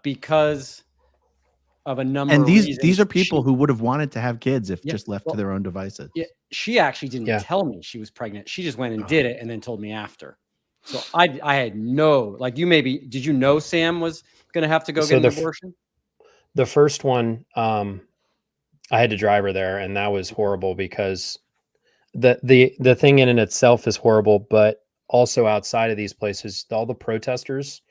[SPEAKER 4] because of a number
[SPEAKER 3] And
[SPEAKER 4] of
[SPEAKER 3] these
[SPEAKER 4] reasons.
[SPEAKER 3] are people who would have wanted to have kids if
[SPEAKER 4] Yeah,
[SPEAKER 3] just left to their own devices.
[SPEAKER 4] Yeah, she actually didn't
[SPEAKER 5] Yeah.
[SPEAKER 4] tell me she was pregnant. She just went and did it and then told me after. So I had no, like, did you know Sam was going to have to go
[SPEAKER 5] So
[SPEAKER 4] get an abortion?
[SPEAKER 5] The first one, I had to drive her there, and that was horrible because the thing in and itself is horrible, but also outside of these places, all the protesters,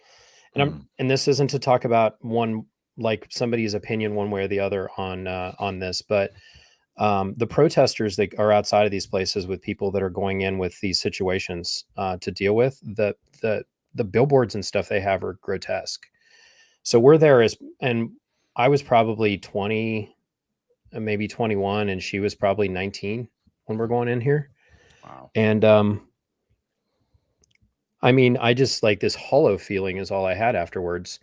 [SPEAKER 5] and this isn't to talk about one, like somebody's opinion one way or the other on this, but the protesters that are outside of these places with people that are going in with these situations to deal with the billboards and stuff they have are grotesque. So we're there and I was probably 20, maybe 21, and she was probably 19 when we're going in here.
[SPEAKER 3] Wow.
[SPEAKER 5] And I mean, I just like this hollow feeling is all I had afterwards.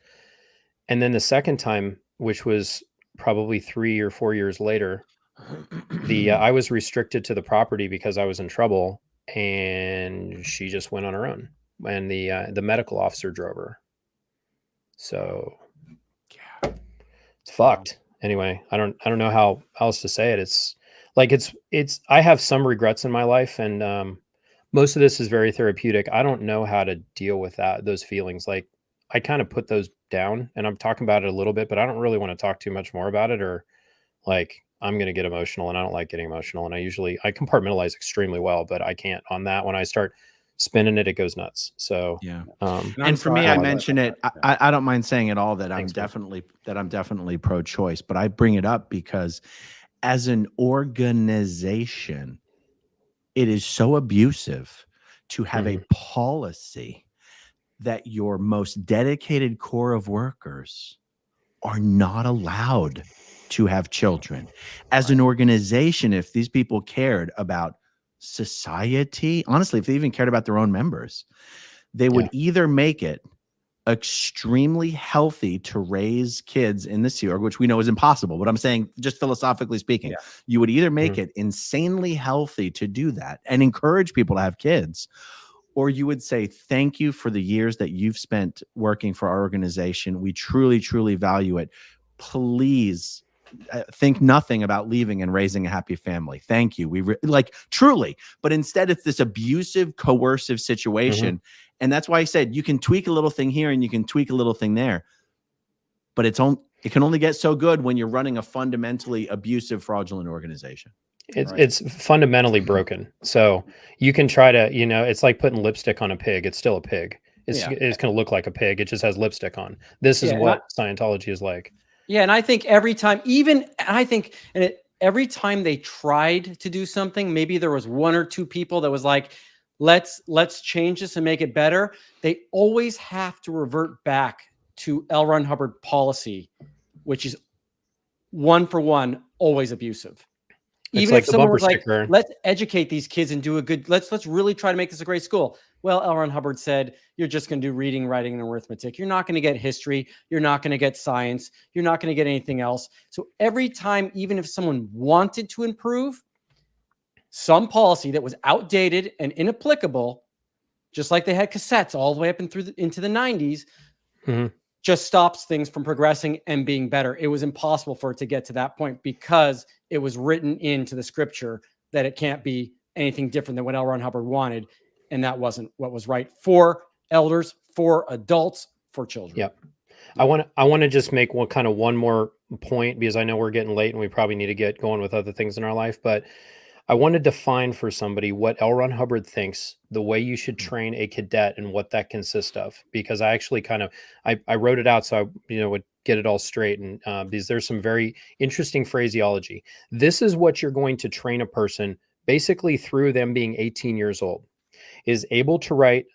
[SPEAKER 5] And then the second time, which was probably 3 or 4 years later, I was restricted to the property because I was in trouble, and she just went on her own, and the medical officer drove her. So it's fucked. Anyway, I don't know how else to say it. It's like I have some regrets in my life, and most of this is very therapeutic. I don't know how to deal with those feelings. Like I kind of put those down, and I'm talking about it a little bit, but I don't really want to talk too much more about it, or like I'm going to get emotional, and I don't like getting emotional. And I compartmentalize extremely well, but I can't on that. When I start spinning it, it goes nuts. So
[SPEAKER 3] yeah.
[SPEAKER 4] And
[SPEAKER 3] And for me, I
[SPEAKER 4] sorry.
[SPEAKER 3] mention it. I don't mind saying at all that
[SPEAKER 5] Thanks, man.
[SPEAKER 3] I'm definitely pro-choice, but I bring it up because as an organization, it is so abusive to have a policy that your most dedicated core of workers are not allowed to have children. As an organization, if these people cared about society, honestly, if they even cared about their own members, they would either make it extremely healthy to raise kids in the Sea Org, which we know is impossible. But I'm saying, just philosophically speaking, you would either make it insanely healthy to do that and encourage people to have kids, or you would say, thank you for the years that you've spent working for our organization. We truly, truly value it. Please think nothing about leaving and raising a happy family. Thank you. We like truly, but instead it's this abusive, coercive situation. And that's why I said you can tweak a little thing here and you can tweak a little thing there, but it can only get so good when you're running a fundamentally abusive, fraudulent organization.
[SPEAKER 5] It's fundamentally broken. So you can try to, it's like putting lipstick on a pig. It's still a pig. It's going to look like a pig. It just has lipstick on. This is what Scientology is like.
[SPEAKER 4] Yeah. And I think every time, every time they tried to do something, maybe there was one or two people that was like, let's change this and make it better. They always have to revert back to L. Ron Hubbard policy, which is one for one, always abusive. Even
[SPEAKER 5] like
[SPEAKER 4] if someone was
[SPEAKER 5] sticker.
[SPEAKER 4] like, let's educate these kids and do a good, let's really try to make this a great school. Well, L. Ron Hubbard said, you're just going to do reading, writing, and arithmetic. You're not going to get history. You're not going to get science. You're not going to get anything else. So every time, even if someone wanted to improve some policy that was outdated and inapplicable, just like they had cassettes all the way up into the 90s, just stops things from progressing and being better. It was impossible for it to get to that point because it was written into the scripture that it can't be anything different than what L. Ron Hubbard wanted. And that wasn't what was right for elders, for adults, for children.
[SPEAKER 5] Yep. I want to just make one more point, because I know we're getting late and we probably need to get going with other things in our life, but I want to define for somebody what L. Ron Hubbard thinks the way you should train a cadet and what that consists of, because I actually I wrote it out so I would get it all straight, and because there's some very interesting phraseology. This is what you're going to train a person basically through them being 18 years old, is able to write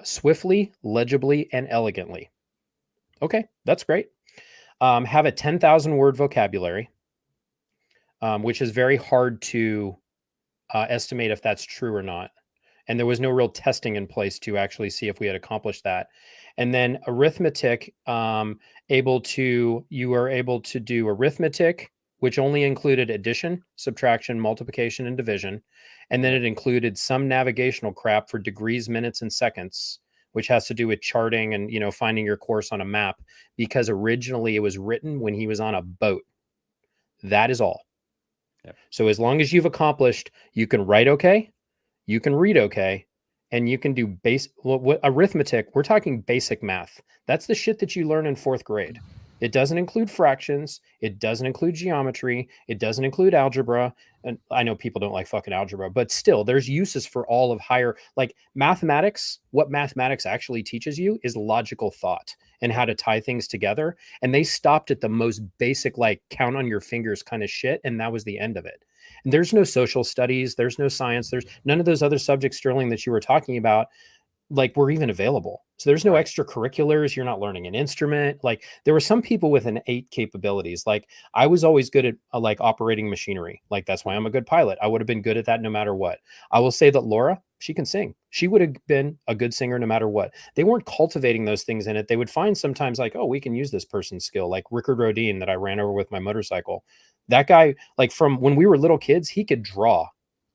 [SPEAKER 5] swiftly, legibly, and elegantly. Okay, that's great. Have a 10,000 word vocabulary, which is very hard to estimate if that's true or not. And there was no real testing in place to actually see if we had accomplished that. And then arithmetic, you are able to do arithmetic, which only included addition, subtraction, multiplication, and division. And then it included some navigational crap for degrees, minutes, and seconds, which has to do with charting and, you know, finding your course on a map, because originally it was written when he was on a boat. That is all.
[SPEAKER 4] Yep.
[SPEAKER 5] So as long as you've accomplished, you can write okay, you can read okay, and you can do arithmetic. We're talking basic math. That's the shit that you learn in 4th grade. It doesn't include fractions. It doesn't include geometry. It doesn't include algebra. And I know people don't like fucking algebra, but still there's uses for all of higher, like mathematics. What mathematics actually teaches you is logical thought and how to tie things together. And they stopped at the most basic, like count on your fingers kind of shit. And that was the end of it. And there's no social studies. There's no science. There's none of those other subjects, Sterling, that you were talking about, like were even available. So there's no extracurriculars. You're not learning an instrument. Like there were some people with an 8 capabilities. Like I was always good at like operating machinery. Like that's why I'm a good pilot. I would have been good at that no matter what. I will say that Laura, she can sing. She would have been a good singer no matter what. They weren't cultivating those things in it. They would find sometimes like, oh, we can use this person's skill. Like Rickard Rodin that I ran over with my motorcycle. That guy, like from when we were little kids, he could draw.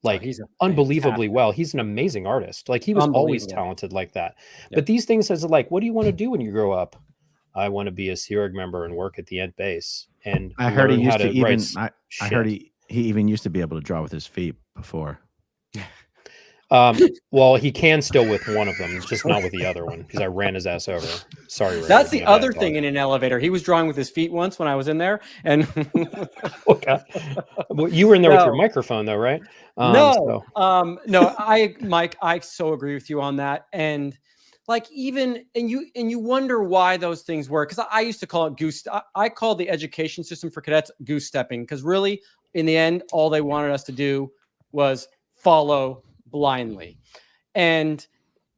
[SPEAKER 5] Like he's unbelievably well. He's an amazing artist. Like he was always talented like that. Yep. But these things as like, what do you want to do when you grow up? I want to be a Sea Org member and work at the Ent base. And
[SPEAKER 3] I heard he used to even. I heard he even used to be able to draw with his feet before.
[SPEAKER 5] Well, he can still with one of them, just not with the other one, because I ran his ass over. Sorry, Ray,
[SPEAKER 4] that's the other thing in an elevator. He was drawing with his feet once when I was in there, and
[SPEAKER 5] okay. Well, you were in there with your microphone, though, right?
[SPEAKER 4] No, Mike, I so agree with you on that, and like even you wonder why those things work, because I used to call it goose. I called the education system for cadets goose stepping, because really, in the end, all they wanted us to do was follow blindly. And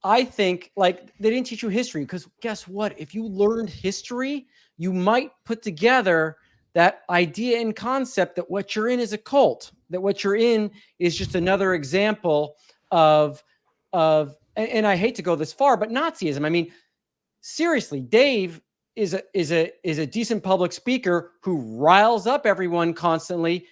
[SPEAKER 4] I think like they didn't teach you history, because guess what? If you learned history, you might put together that idea and concept that what you're in is a cult, that what you're in is just another example of, and I hate to go this far, but Nazism. I mean, seriously, Dave is a decent public speaker who riles up everyone constantly.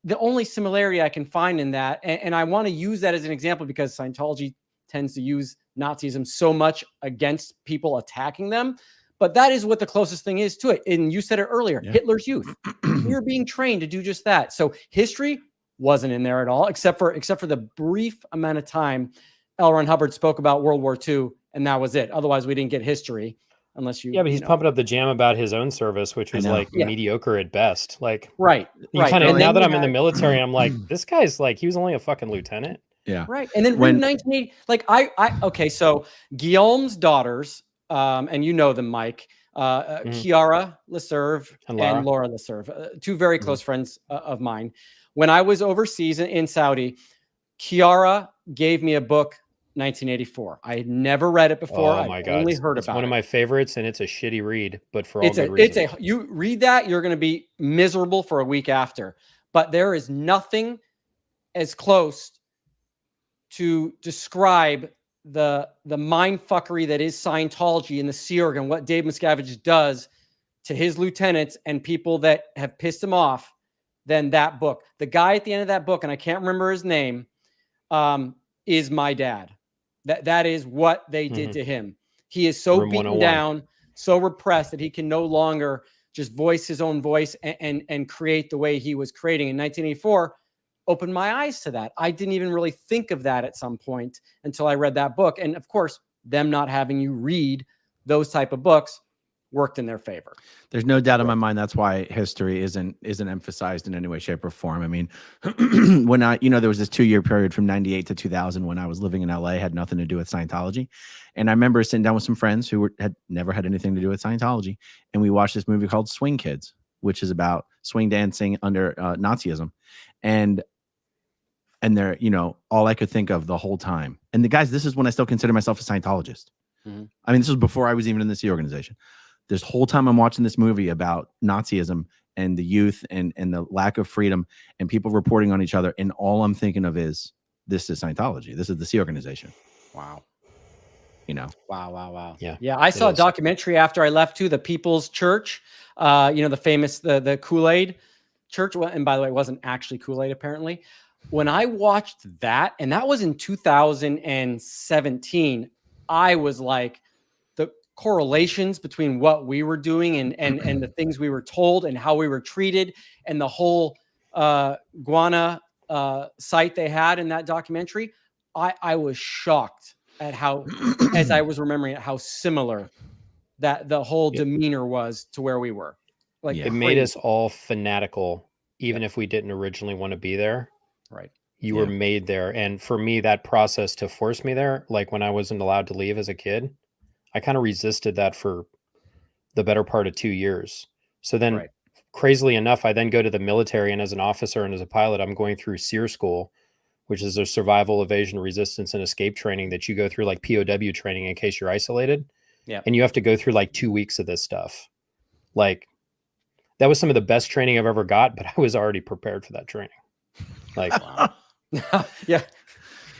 [SPEAKER 4] The only similarity I can find in that, and I want to use that as an example because Scientology tends to use Nazism so much against people attacking them, but that is what the closest thing is to it. And you said it earlier, Hitler's youth. We were being trained to do just that. So history wasn't in there at all, except for the brief amount of time L. Ron Hubbard spoke about World War II, and that was it. Otherwise, we didn't get history. Unless you,
[SPEAKER 5] but he's pumping up the jam about his own service, which was like mediocre at best. Like, you kind of, now that I'm in the military, I'm like, this guy's like, he was only a fucking lieutenant.
[SPEAKER 3] Yeah.
[SPEAKER 4] Right. And then when 1980, like okay. So Guillaume's daughters, and you know them, Mike, Chiara Leserve and Laura Leserve, 2 very close friends of mine. When I was overseas in Saudi, Chiara gave me a book, 1984. I had never read it before.
[SPEAKER 5] Oh my God.
[SPEAKER 4] Only heard
[SPEAKER 5] it's
[SPEAKER 4] about
[SPEAKER 5] one
[SPEAKER 4] it.
[SPEAKER 5] of my favorites, and it's a shitty read, but for all good reasons.
[SPEAKER 4] You read that, you're going to be miserable for a week after. But there is nothing as close to describe the mind fuckery that is Scientology and the Sea Org and what Dave Miscavige does to his lieutenants and people that have pissed him off than that book. The guy at the end of that book, and I can't remember his name, is my dad. That is what they did to him. He is so beaten down, so repressed that he can no longer just voice his own voice and create the way he was creating. In 1984, opened my eyes to that. I didn't even really think of that at some point until I read that book. And of course, them not having you read those type of books worked in their favor.
[SPEAKER 3] There's no doubt in my mind that's why history isn't emphasized in any way, shape, or form. I mean, when there was this 2-year period from 98 to 2000 when I was living in LA, had nothing to do with Scientology. And I remember sitting down with some friends who had never had anything to do with Scientology. And we watched this movie called Swing Kids, which is about swing dancing under Nazism. And they're, all I could think of the whole time. And the guys, this is when I still consider myself a Scientologist.
[SPEAKER 4] Mm-hmm.
[SPEAKER 3] I mean, this was before I was even in the Sea organization. This whole time I'm watching this movie about Nazism and the youth and the lack of freedom and people reporting on each other. And all I'm thinking of is, this is Scientology. This is the Sea organization.
[SPEAKER 4] Wow.
[SPEAKER 3] Wow.
[SPEAKER 4] Yeah. I saw a documentary after I left too, the People's Church, the famous, the Kool-Aid church. And by the way, it wasn't actually Kool-Aid apparently. When I watched that, and that was in 2017, I was like, the correlations between what we were doing and the things we were told and how we were treated, and the whole guana site they had in that documentary, I was shocked at how, as I was remembering it, how similar that the whole demeanor was to where we were. Like,
[SPEAKER 5] it made us all fanatical, even if we didn't originally want to be there.
[SPEAKER 4] Right.
[SPEAKER 5] You were made there. And for me, that process to force me there, like when I wasn't allowed to leave as a kid, I kind of resisted that for the better part of 2 years. So then crazily enough, I then go to the military, and as an officer and as a pilot, I'm going through SEER school, which is a survival, evasion, resistance, and escape training that you go through, like POW training in case you're isolated. Yeah. And you have to go through like 2 weeks of this stuff. Like, that was some of the best training I've ever got, but I was already prepared for that training. Like,
[SPEAKER 4] yeah,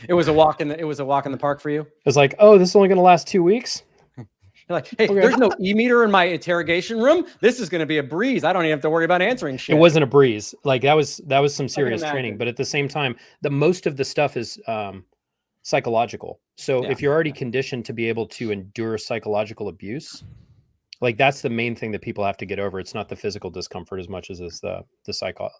[SPEAKER 4] it was a walk in the park for you.
[SPEAKER 5] It was like, oh, this is only going to last 2 weeks.
[SPEAKER 4] You're like, hey, there's no e-meter in my interrogation room. This is going to be a breeze. I don't even have to worry about answering shit.
[SPEAKER 5] It wasn't a breeze. Like, that was some serious training. But at the same time, the most of the stuff is psychological. So if you're already conditioned to be able to endure psychological abuse, like, that's the main thing that people have to get over. It's not the physical discomfort as much as it's the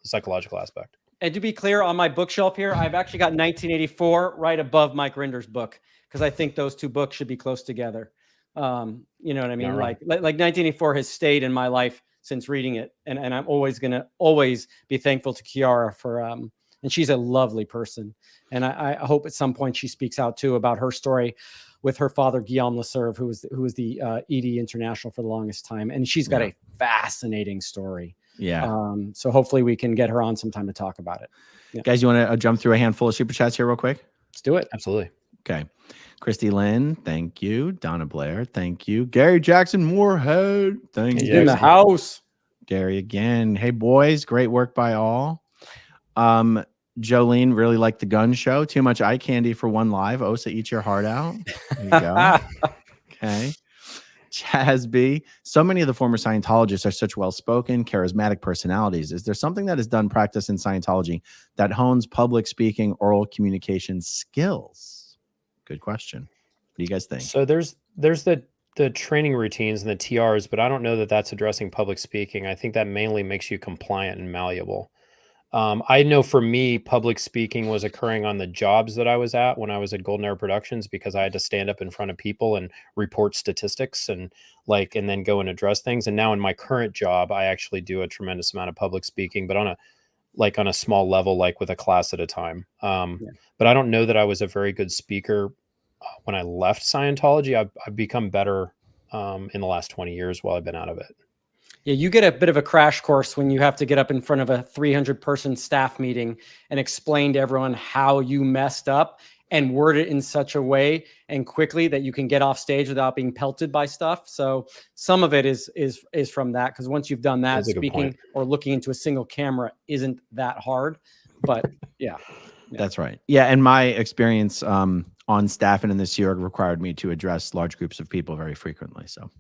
[SPEAKER 5] psychological aspect.
[SPEAKER 4] And to be clear, on my bookshelf here, I've actually got 1984 right above Mike Rinder's book, because I think those two books should be close together. You know what I mean? Yeah, right. Like 1984 has stayed in my life since reading it, and I'm always gonna be thankful to Kiara for and she's a lovely person, and I hope at some point she speaks out too about her story with her father, Guillaume Leserve, who was the ED International for the longest time. And she's got a fascinating story.
[SPEAKER 3] Yeah.
[SPEAKER 4] So hopefully we can get her on sometime to talk about it. Yeah.
[SPEAKER 3] Guys, you want to jump through a handful of super chats here real quick?
[SPEAKER 4] Let's do it.
[SPEAKER 5] Absolutely.
[SPEAKER 3] Okay. Christy Lynn, thank you. Donna Blair, thank you. Gary Jackson Moorhead, thank you.
[SPEAKER 4] In the house.
[SPEAKER 3] Gary again. Hey, boys, great work by all. Jolene really liked the gun show. Too much eye candy for one live. Osa, eat your heart out. There you go. Okay. Chaz B. So many of the former Scientologists are such well-spoken, charismatic personalities. Is there something that is done practice in Scientology that hones public speaking, oral communication skills? Good question. What do you guys think?
[SPEAKER 5] So there's the training routines and the TRs, but I don't know that that's addressing public speaking. I think that mainly makes you compliant and malleable. I know for me, public speaking was occurring on the jobs that I was at when I was at Golden Era Productions, because I had to stand up in front of people and report statistics and then go and address things. And now in my current job, I actually do a tremendous amount of public speaking, but on a small level, like with a class at a time. But I don't know that I was a very good speaker when I left Scientology. I've become better in the last 20 years while I've been out of it.
[SPEAKER 4] Yeah, you get a bit of a crash course when you have to get up in front of a 300-person staff meeting and explain to everyone how you messed up and word it in such a way and quickly that you can get off stage without being pelted by stuff. So some of it is from that, because once you've done that, speaking or looking into a single camera isn't that hard. But yeah.
[SPEAKER 3] That's right. Yeah, and my experience on staff and in the Sea Org required me to address large groups of people very frequently. So.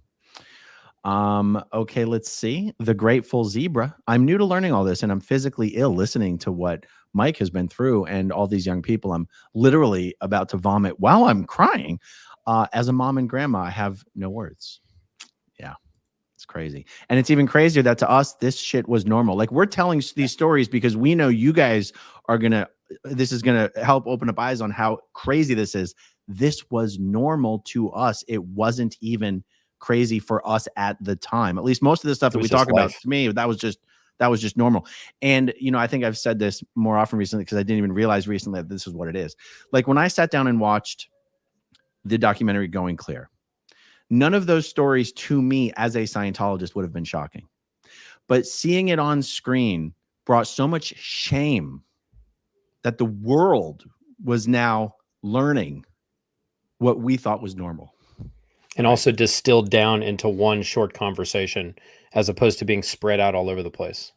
[SPEAKER 3] Okay, let's see. The Grateful Zebra. I'm new to learning all this, and I'm physically ill listening to what Mike has been through and all these young people. I'm literally about to vomit while I'm crying. As a mom and grandma, I have no words. Yeah, it's crazy. And it's even crazier that to us, this shit was normal. Like, we're telling these stories because we know you guys are this is going to help open up eyes on how crazy this is. This was normal to us. It wasn't even crazy for us at the time. At least most of the stuff that we talk about, to me, that was just normal. And I think I've said this more often recently, because I didn't even realize recently that this is what it is. Like, when I sat down and watched the documentary Going Clear, none of those stories to me as a Scientologist would have been shocking, but seeing it on screen brought so much shame that the world was now learning what we thought was normal.
[SPEAKER 5] And also distilled down into one short conversation, as opposed to being spread out all over the place.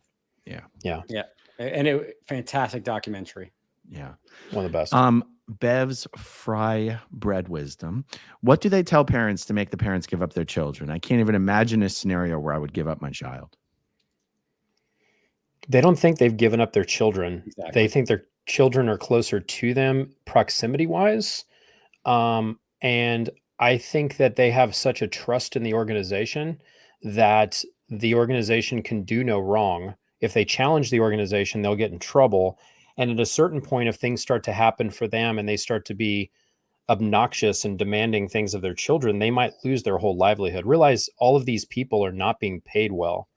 [SPEAKER 3] Yeah.
[SPEAKER 4] And fantastic documentary.
[SPEAKER 3] Yeah.
[SPEAKER 5] One of the best.
[SPEAKER 3] Bev's Fry Bread Wisdom. What do they tell parents to make the parents give up their children? I can't even imagine a scenario where I would give up my child.
[SPEAKER 5] They don't think they've given up their children.
[SPEAKER 4] Exactly.
[SPEAKER 5] They think their children are closer to them proximity wise. And I think that they have such a trust in the organization that the organization can do no wrong. If they challenge the organization, they'll get in trouble. And at a certain point, if things start to happen for them and they start to be obnoxious and demanding things of their children, they might lose their whole livelihood. Realize all of these people are not being paid well.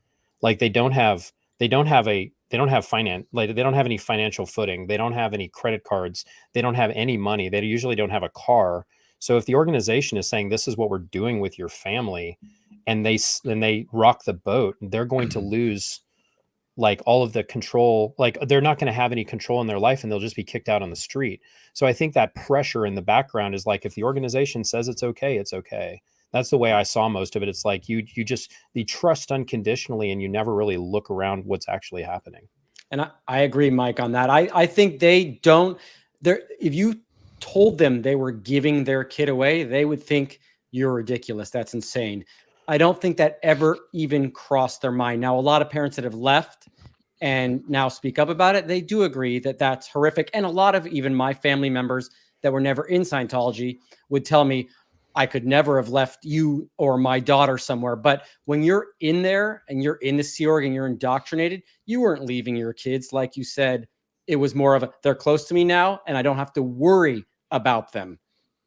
[SPEAKER 5] Like they don't have finance, like they don't have any financial footing. They don't have any credit cards. They don't have any money. They usually don't have a car. So if the organization is saying this is what we're doing with your family, and they rock the boat, they're going to lose like all of the control. Like they're not going to have any control in their life, and they'll just be kicked out on the street. So I think that pressure in the background is like, if the organization says it's okay, it's okay. That's the way I saw most of it. It's like you trust unconditionally, and you never really look around what's actually happening.
[SPEAKER 4] And I agree, Mike, on that. I think they don't. If you told them they were giving their kid away, they would think you're ridiculous. That's insane. I don't think that ever even crossed their mind. Now, a lot of parents that have left and now speak up about it, they do agree that that's horrific. And a lot of even my family members that were never in Scientology would tell me, I could never have left you or my daughter somewhere. But when you're in there and you're in the Sea Org and you're indoctrinated, you weren't leaving your kids. Like you said, it was more of a, they're close to me now and I don't have to worry about them.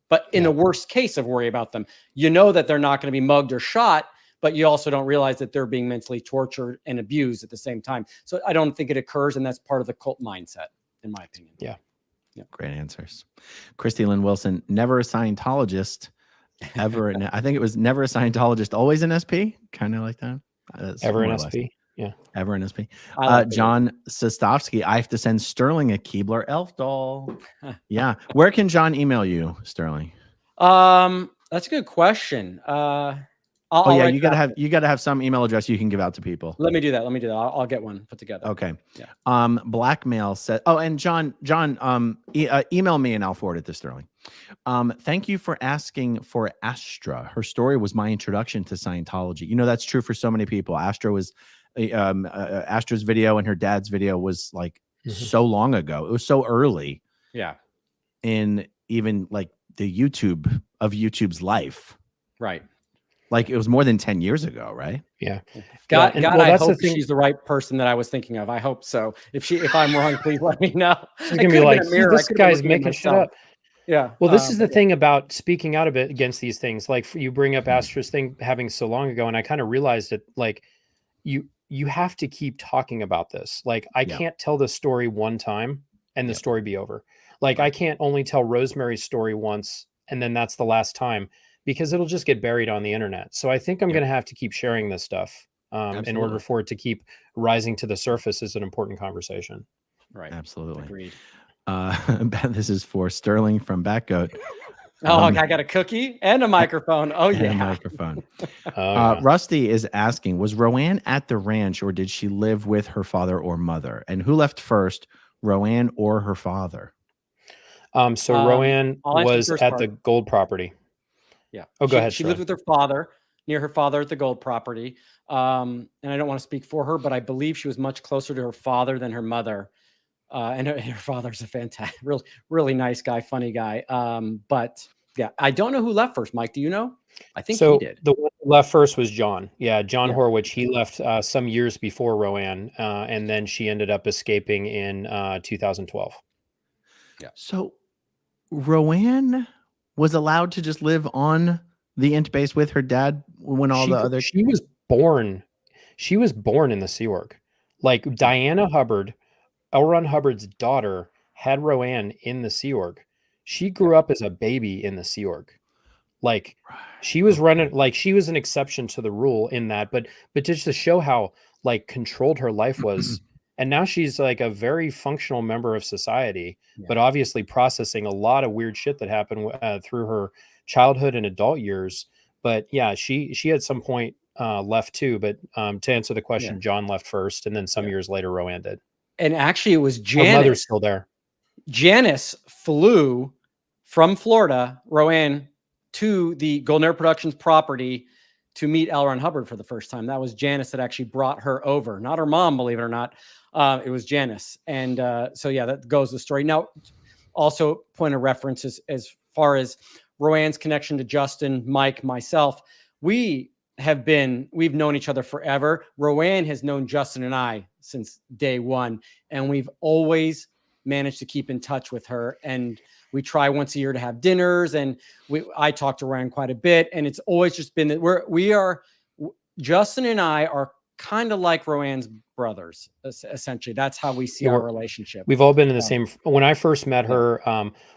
[SPEAKER 4] But in the worst case of worry about them, you know that they're not going to be mugged or shot, but you also don't realize that they're being mentally tortured and abused at the same time. So I don't think it occurs. And that's part of the cult mindset, in my opinion.
[SPEAKER 5] Yeah.
[SPEAKER 3] Great answers. Christy Lynn Wilson, never a Scientologist, ever. I think it was never a Scientologist, always an SP, kind of like that.
[SPEAKER 5] Ever an SP. Yeah.
[SPEAKER 3] Ever an SP.
[SPEAKER 4] Like
[SPEAKER 3] John Sostovsky, I have to send Sterling a Keebler elf doll. Yeah. Where can John email you, Sterling?
[SPEAKER 4] That's a good question.
[SPEAKER 3] You gotta have some email address you can give out to people.
[SPEAKER 4] Let me do that. I'll get one put together.
[SPEAKER 3] Okay.
[SPEAKER 4] Yeah.
[SPEAKER 3] Blackmail said, and John, email me and I'll forward it to Sterling. Thank you for asking for Astra. Her story was my introduction to Scientology. You know, that's true for so many people. Astra was, Astra's video and her dad's video was like so long ago. It was so early.
[SPEAKER 4] Yeah.
[SPEAKER 3] In even like the YouTube's life.
[SPEAKER 4] Right.
[SPEAKER 3] Like it was more than 10 years ago, right?
[SPEAKER 5] Yeah.
[SPEAKER 4] God, I
[SPEAKER 5] that's
[SPEAKER 4] hope
[SPEAKER 5] the thing.
[SPEAKER 4] she's the right person that I was thinking of. I hope so. If I'm wrong, please let me know.
[SPEAKER 5] She's gonna be like, this guy's making shit up.
[SPEAKER 4] Yeah.
[SPEAKER 5] Well, this is the thing about speaking out a bit against these things. Like you bring up Astra's thing having so long ago, and I kind of realized it. Like you have to keep talking about this. Like I can't tell the story one time and the story be over. Like I can't only tell Rosemary's story once and then that's the last time, because it'll just get buried on the internet. So I think I'm going to have to keep sharing this stuff in order for it to keep rising to the surface as an important conversation.
[SPEAKER 4] Right.
[SPEAKER 3] Absolutely.
[SPEAKER 4] Agreed.
[SPEAKER 3] This is for Sterling from Backgoat.
[SPEAKER 4] I got a cookie and a microphone. Oh, yeah.
[SPEAKER 3] And a microphone. Rusty is asking, was Roanne at the ranch or did she live with her father or mother? And who left first, Roanne or her father?
[SPEAKER 5] So Roanne was at the gold property.
[SPEAKER 4] Yeah.
[SPEAKER 5] Oh, go ahead.
[SPEAKER 4] She lived with her father, near her father at the gold property. And I don't want to speak for her, but I believe she was much closer to her father than her mother. And her father's a fantastic, really nice guy, funny guy. But yeah, I don't know who left first. Mike, do you know? I think he did.
[SPEAKER 5] The one who left first was John. Yeah, John Horwich. He left some years before Roanne, and then she ended up escaping in 2012.
[SPEAKER 4] Yeah.
[SPEAKER 3] So Roanne was allowed to just live on the int base with her dad when all the other.
[SPEAKER 5] She was born in the Sea Org. Like Diana Hubbard, L. Ron Hubbard's daughter, had Roanne in the Sea Org. She grew up as a baby in the Sea Org. Like she was running, like she was an exception to the rule in that, but just to show how like controlled her life was. And now she's like a very functional member of society, but obviously processing a lot of weird shit that happened through her childhood and adult years. But yeah, she at some point left too. But to answer the question, John left first, and then some years later, Roanne did.
[SPEAKER 4] And actually, it was Janice.
[SPEAKER 5] Her mother's still there.
[SPEAKER 4] Janice flew from Florida, Roanne, to the Golden Air Productions property to meet L. Ron Hubbard for the first time. That was Janice that actually brought her over, not her mom, believe it or not. It was Janice. And so, yeah, that goes the story. Now, also point of reference is, as far as Roanne's connection to Justin, Mike, myself, we've known each other forever. Roanne has known Justin and I since day one, and we've always managed to keep in touch with her. And we try once a year to have dinners, and I talk to Roanne quite a bit. And it's always just been that Justin and I are kind of like Roanne's brothers, essentially. That's how we see our relationship.
[SPEAKER 5] We've all been in the same. When I first met her,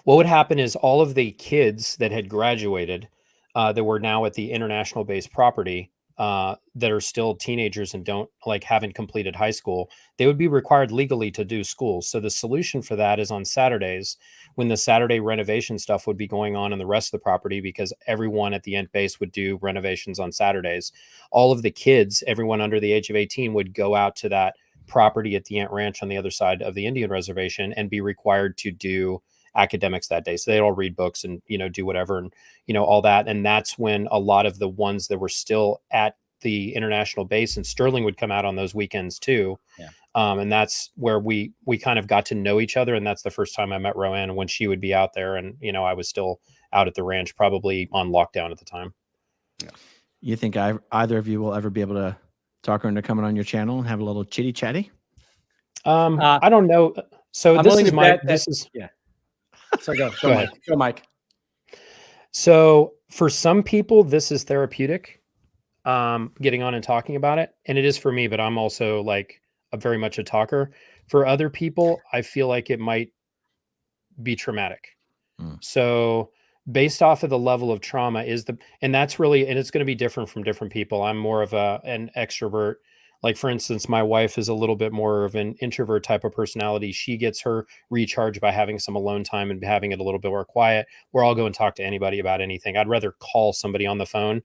[SPEAKER 5] what would happen is all of the kids that had graduated, that were now at the international based property, that are still teenagers and haven't completed high school, they would be required legally to do school. So the solution for that is on Saturdays, when the Saturday renovation stuff would be going on the rest of the property, because everyone at the Ent base would do renovations on Saturdays. All of the kids, everyone under the age of 18, would go out to that property at the Ent Ranch on the other side of the Indian reservation and be required to do academics that day. So they'd all read books and, do whatever and, all that. And that's when a lot of the ones that were still at the international base and Sterling would come out on those weekends too. Yeah. And that's where we kind of got to know each other. And that's the first time I met Roanne, when she would be out there. And, I was still out at the ranch, probably on lockdown at the time.
[SPEAKER 3] Yeah. You think either of you will ever be able to talk her into coming on your channel and have a little chitty chatty?
[SPEAKER 5] I don't know. So
[SPEAKER 4] I'm
[SPEAKER 5] this
[SPEAKER 4] willing
[SPEAKER 5] is
[SPEAKER 4] to
[SPEAKER 5] my,
[SPEAKER 4] bet
[SPEAKER 5] this is,
[SPEAKER 4] yeah. So go
[SPEAKER 5] ahead.
[SPEAKER 4] Mike. Go, Mike.
[SPEAKER 5] So for some people, this is therapeutic, getting on and talking about it. And it is for me, but I'm also very much a talker. For other people, I feel like it might be traumatic. So based off of the level of trauma and that's really, and it's going to be different from different people. I'm more of an extrovert. Like, for instance, my wife is a little bit more of an introvert type of personality. She gets her recharge by having some alone time and having it a little bit more quiet, where I'll go and talk to anybody about anything. I'd rather call somebody on the phone.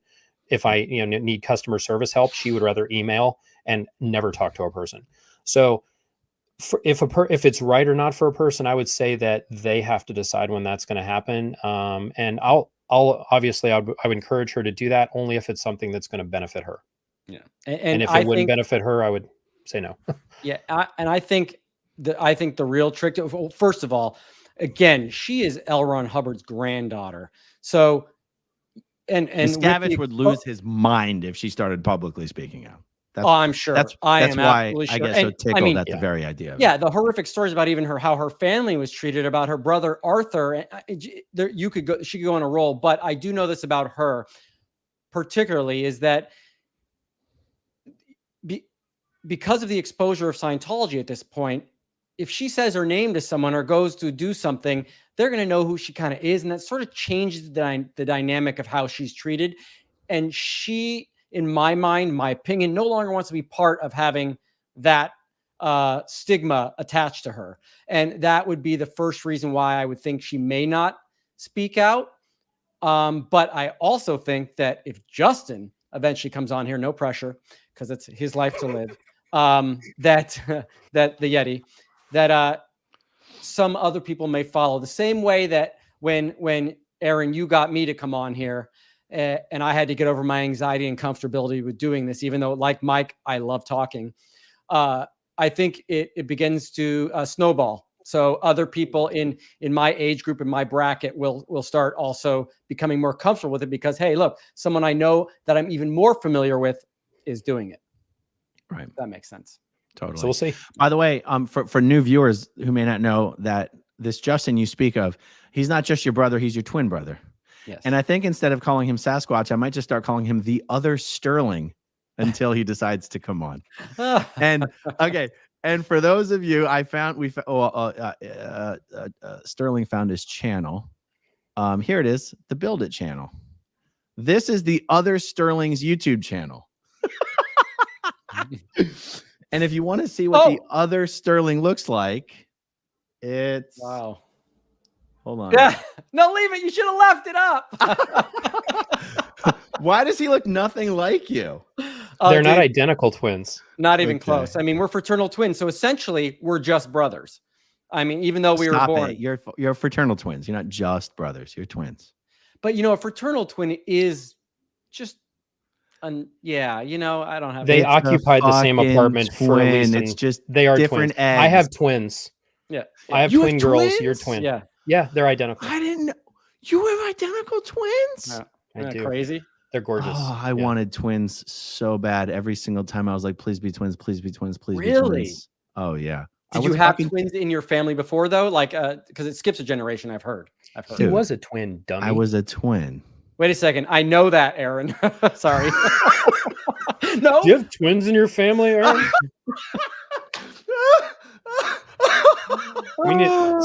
[SPEAKER 5] If I need customer service help, she would rather email and never talk to a person. So if it's right or not for a person, I would say that they have to decide when that's going to happen. And I'll obviously I would encourage her to do that only if it's something that's going to benefit her.
[SPEAKER 4] Yeah.
[SPEAKER 5] And if it wouldn't benefit her, I would say no.
[SPEAKER 4] Yeah. I think the real trick first of all, again, she is L. Ron Hubbard's granddaughter. So, and
[SPEAKER 3] Miscavige would lose his mind if she started publicly speaking out.
[SPEAKER 4] I'm sure.
[SPEAKER 3] That's why I get so tickled at the very idea of it.
[SPEAKER 4] The horrific stories about even how her family was treated, about her brother Arthur. She could go on a roll, but I do know this about her particularly, is that because of the exposure of Scientology at this point, if she says her name to someone or goes to do something, they're going to know who she kind of is. And that sort of changes the dynamic of how she's treated. And she, in my mind, my opinion, no longer wants to be part of having that stigma attached to her. And that would be the first reason why I would think she may not speak out. But I also think that if Justin eventually comes on here, no pressure, because it's his life to live, that the Yeti, that some other people may follow, the same way that when Aaron, you got me to come on here, and I had to get over my anxiety and comfortability with doing this, even though, like Mike, I love talking. I think it begins to snowball. So other people in my age group, in my bracket, will start also becoming more comfortable with it, because, hey, look, someone I know that I'm even more familiar with is doing it.
[SPEAKER 3] Right.
[SPEAKER 4] That makes sense.
[SPEAKER 3] Totally.
[SPEAKER 5] So we'll see.
[SPEAKER 3] By the way, for new viewers who may not know, that this Justin you speak of, he's not just your brother, he's your twin brother.
[SPEAKER 4] Yes.
[SPEAKER 3] And I think instead of calling him Sasquatch, I might just start calling him the other Sterling until he decides to come on. And okay. And for those of you, Sterling found his channel. Here it is, the Build It channel. This is the other Sterling's YouTube channel. And if you want to see what the other Sterling looks like, it's
[SPEAKER 4] wow.
[SPEAKER 3] Hold on.
[SPEAKER 4] Yeah. No, leave it. You should have left it up.
[SPEAKER 3] Why does he look nothing like you?
[SPEAKER 5] They're not identical twins.
[SPEAKER 4] Not even close. I mean, we're fraternal twins. So essentially, we're just brothers. I mean, even though we were born.
[SPEAKER 3] You're fraternal twins. You're not just brothers. You're twins.
[SPEAKER 4] But, a fraternal twin is just, I don't have.
[SPEAKER 5] They occupied the same apartment for at least.
[SPEAKER 3] It's just
[SPEAKER 5] they are
[SPEAKER 3] different
[SPEAKER 5] twins.
[SPEAKER 3] eggs.
[SPEAKER 5] I have twins.
[SPEAKER 4] Yeah.
[SPEAKER 5] I have twin girls. You're twin.
[SPEAKER 4] Yeah.
[SPEAKER 5] Yeah, they're identical.
[SPEAKER 3] I didn't know. You have identical twins?
[SPEAKER 4] Yeah.
[SPEAKER 5] I
[SPEAKER 4] Isn't that
[SPEAKER 5] do.
[SPEAKER 4] crazy?
[SPEAKER 5] They're gorgeous.
[SPEAKER 3] Oh, I
[SPEAKER 5] Yeah.
[SPEAKER 3] wanted twins so bad. Every single time I was like, please be twins, please be twins, please be
[SPEAKER 4] Really?
[SPEAKER 3] twins. Oh yeah.
[SPEAKER 4] Did you have twins in your family before though? Like, because it skips a generation. I've heard.
[SPEAKER 5] He
[SPEAKER 3] Dude,
[SPEAKER 5] was a twin, dummy.
[SPEAKER 3] I was a twin.
[SPEAKER 4] Wait a second. I know that, Aaron. Sorry. No.
[SPEAKER 5] Do you have twins in your family, Aaron? I mean,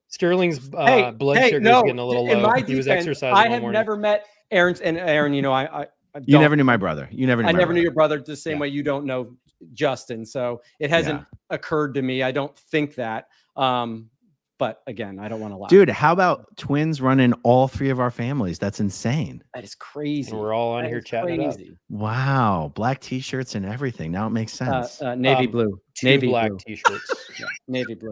[SPEAKER 5] Sterling's blood sugar is getting a little
[SPEAKER 4] in
[SPEAKER 5] low.
[SPEAKER 4] my
[SPEAKER 5] He was
[SPEAKER 4] defense,
[SPEAKER 5] exercising
[SPEAKER 4] I
[SPEAKER 5] one
[SPEAKER 4] have
[SPEAKER 5] morning.
[SPEAKER 4] never met Aaron's, and Aaron, you know, I
[SPEAKER 3] You never knew my brother. You never knew
[SPEAKER 4] I
[SPEAKER 3] my
[SPEAKER 4] never knew
[SPEAKER 3] brother.
[SPEAKER 4] your brother the same
[SPEAKER 3] Yeah.
[SPEAKER 4] way you don't know Justin. So it hasn't occurred to me. I don't think that. But again, I don't want to lie.
[SPEAKER 3] Dude, how about twins running all three of our families? That's insane.
[SPEAKER 4] That is crazy.
[SPEAKER 5] And we're all on
[SPEAKER 4] That
[SPEAKER 5] here
[SPEAKER 4] is
[SPEAKER 5] chatting it up.
[SPEAKER 4] crazy.
[SPEAKER 3] Wow. Black t-shirts and everything. Now it makes sense.
[SPEAKER 4] Navy blue.
[SPEAKER 5] Two
[SPEAKER 4] Navy
[SPEAKER 5] black
[SPEAKER 4] blue.
[SPEAKER 5] t-shirts.
[SPEAKER 4] Yeah, navy blue.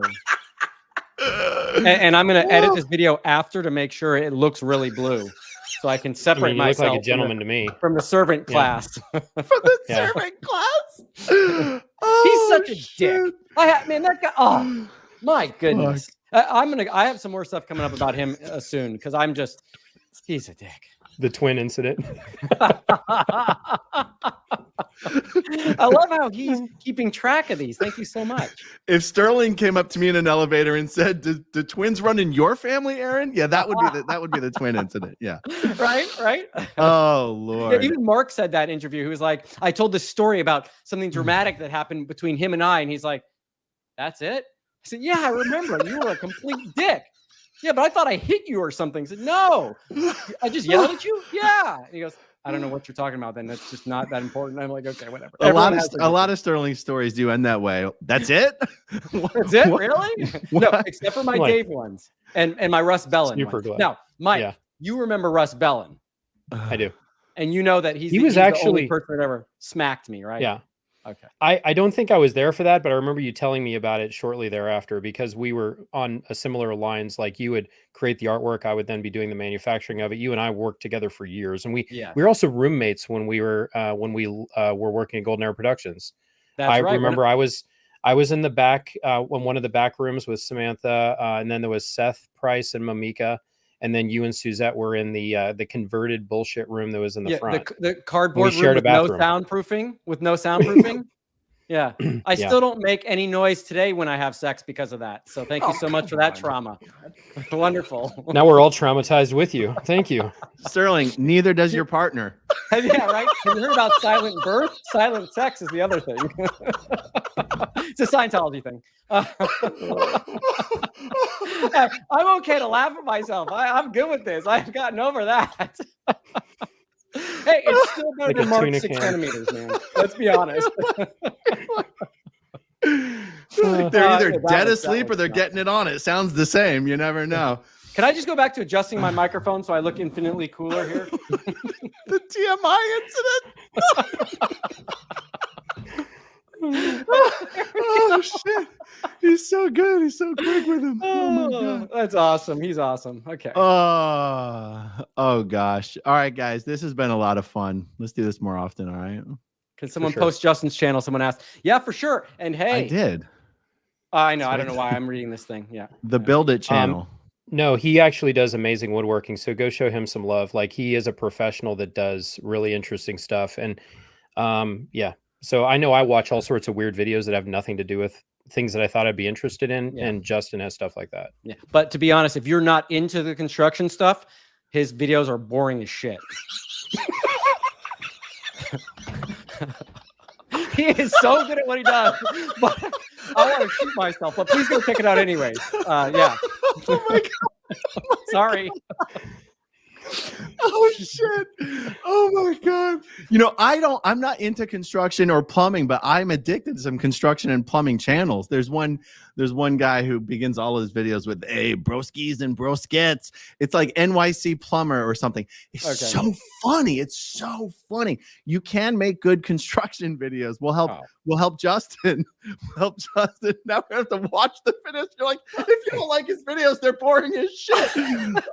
[SPEAKER 4] And I'm going to edit this video after to make sure it looks really blue. So I can
[SPEAKER 5] I
[SPEAKER 4] separate
[SPEAKER 5] mean, you look
[SPEAKER 4] myself
[SPEAKER 5] like a gentleman to me.
[SPEAKER 4] from the servant
[SPEAKER 5] Yeah.
[SPEAKER 4] class.
[SPEAKER 3] From the
[SPEAKER 5] Yeah.
[SPEAKER 3] servant class?
[SPEAKER 4] He's such a dick. Man, that guy. Oh my goodness. I have some more stuff coming up about him soon because he's a dick.
[SPEAKER 5] The twin incident.
[SPEAKER 4] I love how he's keeping track of these. Thank you so much.
[SPEAKER 3] If Sterling came up to me in an elevator and said, "Do twins run in your family, Aaron?" Yeah, that would be the twin incident. Yeah.
[SPEAKER 4] Right.
[SPEAKER 3] Oh Lord.
[SPEAKER 4] Yeah, even Mark said that in interview. He was like, I told this story about something dramatic that happened between him and I, and he's like, "That's it?" I said, "Yeah, I remember. You were a complete dick." "Yeah, but I thought I hit you or something." I said, "No, I just yelled at you." "Yeah." And he goes, "I don't know what you're talking about. Then that's just not that important." I'm like, "Okay, whatever."
[SPEAKER 3] A lot of Sterling stories do end that way. That's it?
[SPEAKER 4] That's it? Really? No, except for my
[SPEAKER 5] What?
[SPEAKER 4] Dave ones and my Russ Bellin
[SPEAKER 5] Super
[SPEAKER 4] ones.
[SPEAKER 5] glad.
[SPEAKER 4] Now, Mike,
[SPEAKER 5] Yeah.
[SPEAKER 4] you remember Russ Bellin,
[SPEAKER 5] I do.
[SPEAKER 4] and you know that
[SPEAKER 5] He was
[SPEAKER 4] the only
[SPEAKER 5] actually-
[SPEAKER 4] person that ever smacked me, right?
[SPEAKER 5] Yeah.
[SPEAKER 4] Okay.
[SPEAKER 5] I don't think I was there for that, but I remember you telling me about it shortly thereafter because we were on a similar lines. Like you would create the artwork, I would then be doing the manufacturing of it. You and I worked together for years, and we were also roommates when we were working at Golden Era Productions.
[SPEAKER 4] That's
[SPEAKER 5] I
[SPEAKER 4] right.
[SPEAKER 5] remember I was in the back in one of the back rooms with Samantha, and then there was Seth Price and Mamika. And then you and Suzette were in the converted bullshit room that was in the front.
[SPEAKER 4] The cardboard room
[SPEAKER 5] shared a
[SPEAKER 4] with no
[SPEAKER 5] bathroom.
[SPEAKER 4] soundproofing. With no soundproofing. Yeah. I
[SPEAKER 5] Yeah.
[SPEAKER 4] still don't make any noise today when I have sex because of that. So thank you so much for that trauma. Wonderful.
[SPEAKER 5] Now we're all traumatized with you. Thank you.
[SPEAKER 3] Sterling, neither does your partner.
[SPEAKER 4] Yeah, right. Have you heard about silent birth? Silent sex is the other thing. It's a Scientology thing. I'm okay to laugh at myself. I'm good with this. I've gotten over that. Hey, it's still better
[SPEAKER 5] Like
[SPEAKER 4] than
[SPEAKER 5] a
[SPEAKER 4] Mark
[SPEAKER 5] tuna
[SPEAKER 4] 6
[SPEAKER 5] can.
[SPEAKER 4] centimeters, man. Let's be honest.
[SPEAKER 3] They're either
[SPEAKER 4] that
[SPEAKER 3] dead
[SPEAKER 4] was
[SPEAKER 3] asleep or they're
[SPEAKER 4] nuts.
[SPEAKER 3] getting it on. It sounds the same. You never know.
[SPEAKER 4] Can I just go back to adjusting my microphone so I look infinitely cooler here?
[SPEAKER 3] The TMI incident. Oh shit! He's so good. He's so quick with him. Oh my god.
[SPEAKER 4] That's awesome. He's awesome. Okay.
[SPEAKER 3] Oh gosh. All right, guys. This has been a lot of fun. Let's do this more often. All right.
[SPEAKER 4] Can someone
[SPEAKER 5] sure.
[SPEAKER 4] post Justin's channel? Someone asked. Yeah, for sure. And hey,
[SPEAKER 3] I did.
[SPEAKER 4] I know. I don't know why I'm reading this thing. Yeah.
[SPEAKER 3] The Build It channel.
[SPEAKER 5] No, he actually does amazing woodworking. So go show him some love. Like he is a professional that does really interesting stuff. And yeah. So I know I watch all sorts of weird videos that have nothing to do with things that I thought I'd be interested in.
[SPEAKER 4] Yeah.
[SPEAKER 5] And Justin has stuff like that.
[SPEAKER 4] Yeah. But to be honest, if you're not into the construction stuff, his videos are boring as shit. He is so good at what he does. But I want to shoot myself, but please go check it out anyways. Yeah.
[SPEAKER 3] Oh my god.
[SPEAKER 4] Sorry.
[SPEAKER 3] Oh shit. Oh my god. You know, I'm not into construction or plumbing, but I'm addicted to some construction and plumbing channels. There's one guy who begins all of his videos with "Hey, broskies and broskets." It's like NYC plumber or something. It's so funny. It's so funny. You can make good construction videos. We'll help Justin. We'll help Justin. Now we have to watch the videos. You're like, if you don't like his videos, they're boring as shit.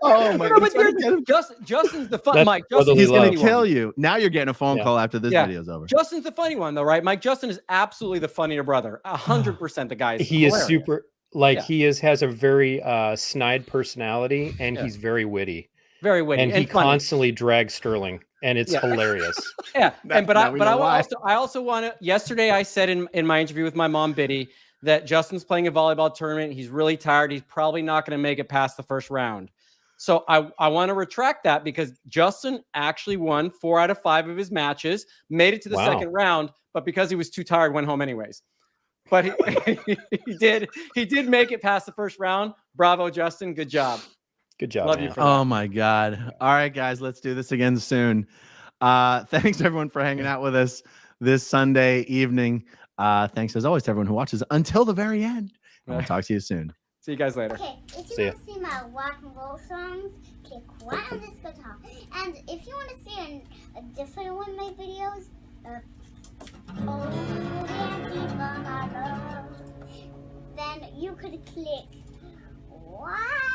[SPEAKER 3] Oh my
[SPEAKER 4] No,
[SPEAKER 3] god.
[SPEAKER 4] but Justin's the fun.
[SPEAKER 5] That's
[SPEAKER 4] Mike,
[SPEAKER 5] brotherly
[SPEAKER 3] He's
[SPEAKER 5] love.
[SPEAKER 3] gonna kill you. Now you're getting a phone
[SPEAKER 5] Yeah.
[SPEAKER 3] call after this
[SPEAKER 4] Yeah.
[SPEAKER 3] video's over.
[SPEAKER 4] Justin's the funny one, though, right? Mike Justin is absolutely the funnier brother. 100%. The guy is
[SPEAKER 5] He is
[SPEAKER 4] hilarious.
[SPEAKER 5] super. Like
[SPEAKER 4] Yeah.
[SPEAKER 5] has a very snide personality, and
[SPEAKER 4] Yeah.
[SPEAKER 5] he's very witty.
[SPEAKER 4] Very witty
[SPEAKER 5] And he
[SPEAKER 4] funny.
[SPEAKER 5] constantly drags Sterling, and it's
[SPEAKER 4] Yeah.
[SPEAKER 5] hilarious.
[SPEAKER 4] Yeah,
[SPEAKER 3] Now we know why.
[SPEAKER 4] I also want to. Yesterday, I said in my interview with my mom Biddy that Justin's playing a volleyball tournament. He's really tired. He's probably not going to make it past the first round. So I want to retract that because Justin actually won 4 out of 5 of his matches, made it to the
[SPEAKER 5] Wow.
[SPEAKER 4] second round, but because he was too tired, went home anyways. But he did make it past the first round. Bravo, Justin. Good job.
[SPEAKER 5] Good job.
[SPEAKER 4] Love
[SPEAKER 5] man.
[SPEAKER 4] you for that.
[SPEAKER 3] Oh my God. All right, guys, let's do this again soon. Thanks everyone for hanging out with us this Sunday evening. Thanks as always to everyone who watches until the very end. And we'll talk to you soon.
[SPEAKER 4] See you guys later.
[SPEAKER 2] Okay, if you
[SPEAKER 5] See ya.
[SPEAKER 2] want to see my rock and roll songs, click right on this guitar. And if you want to see a different one of my videos, oh, dancing by my love, then you could click right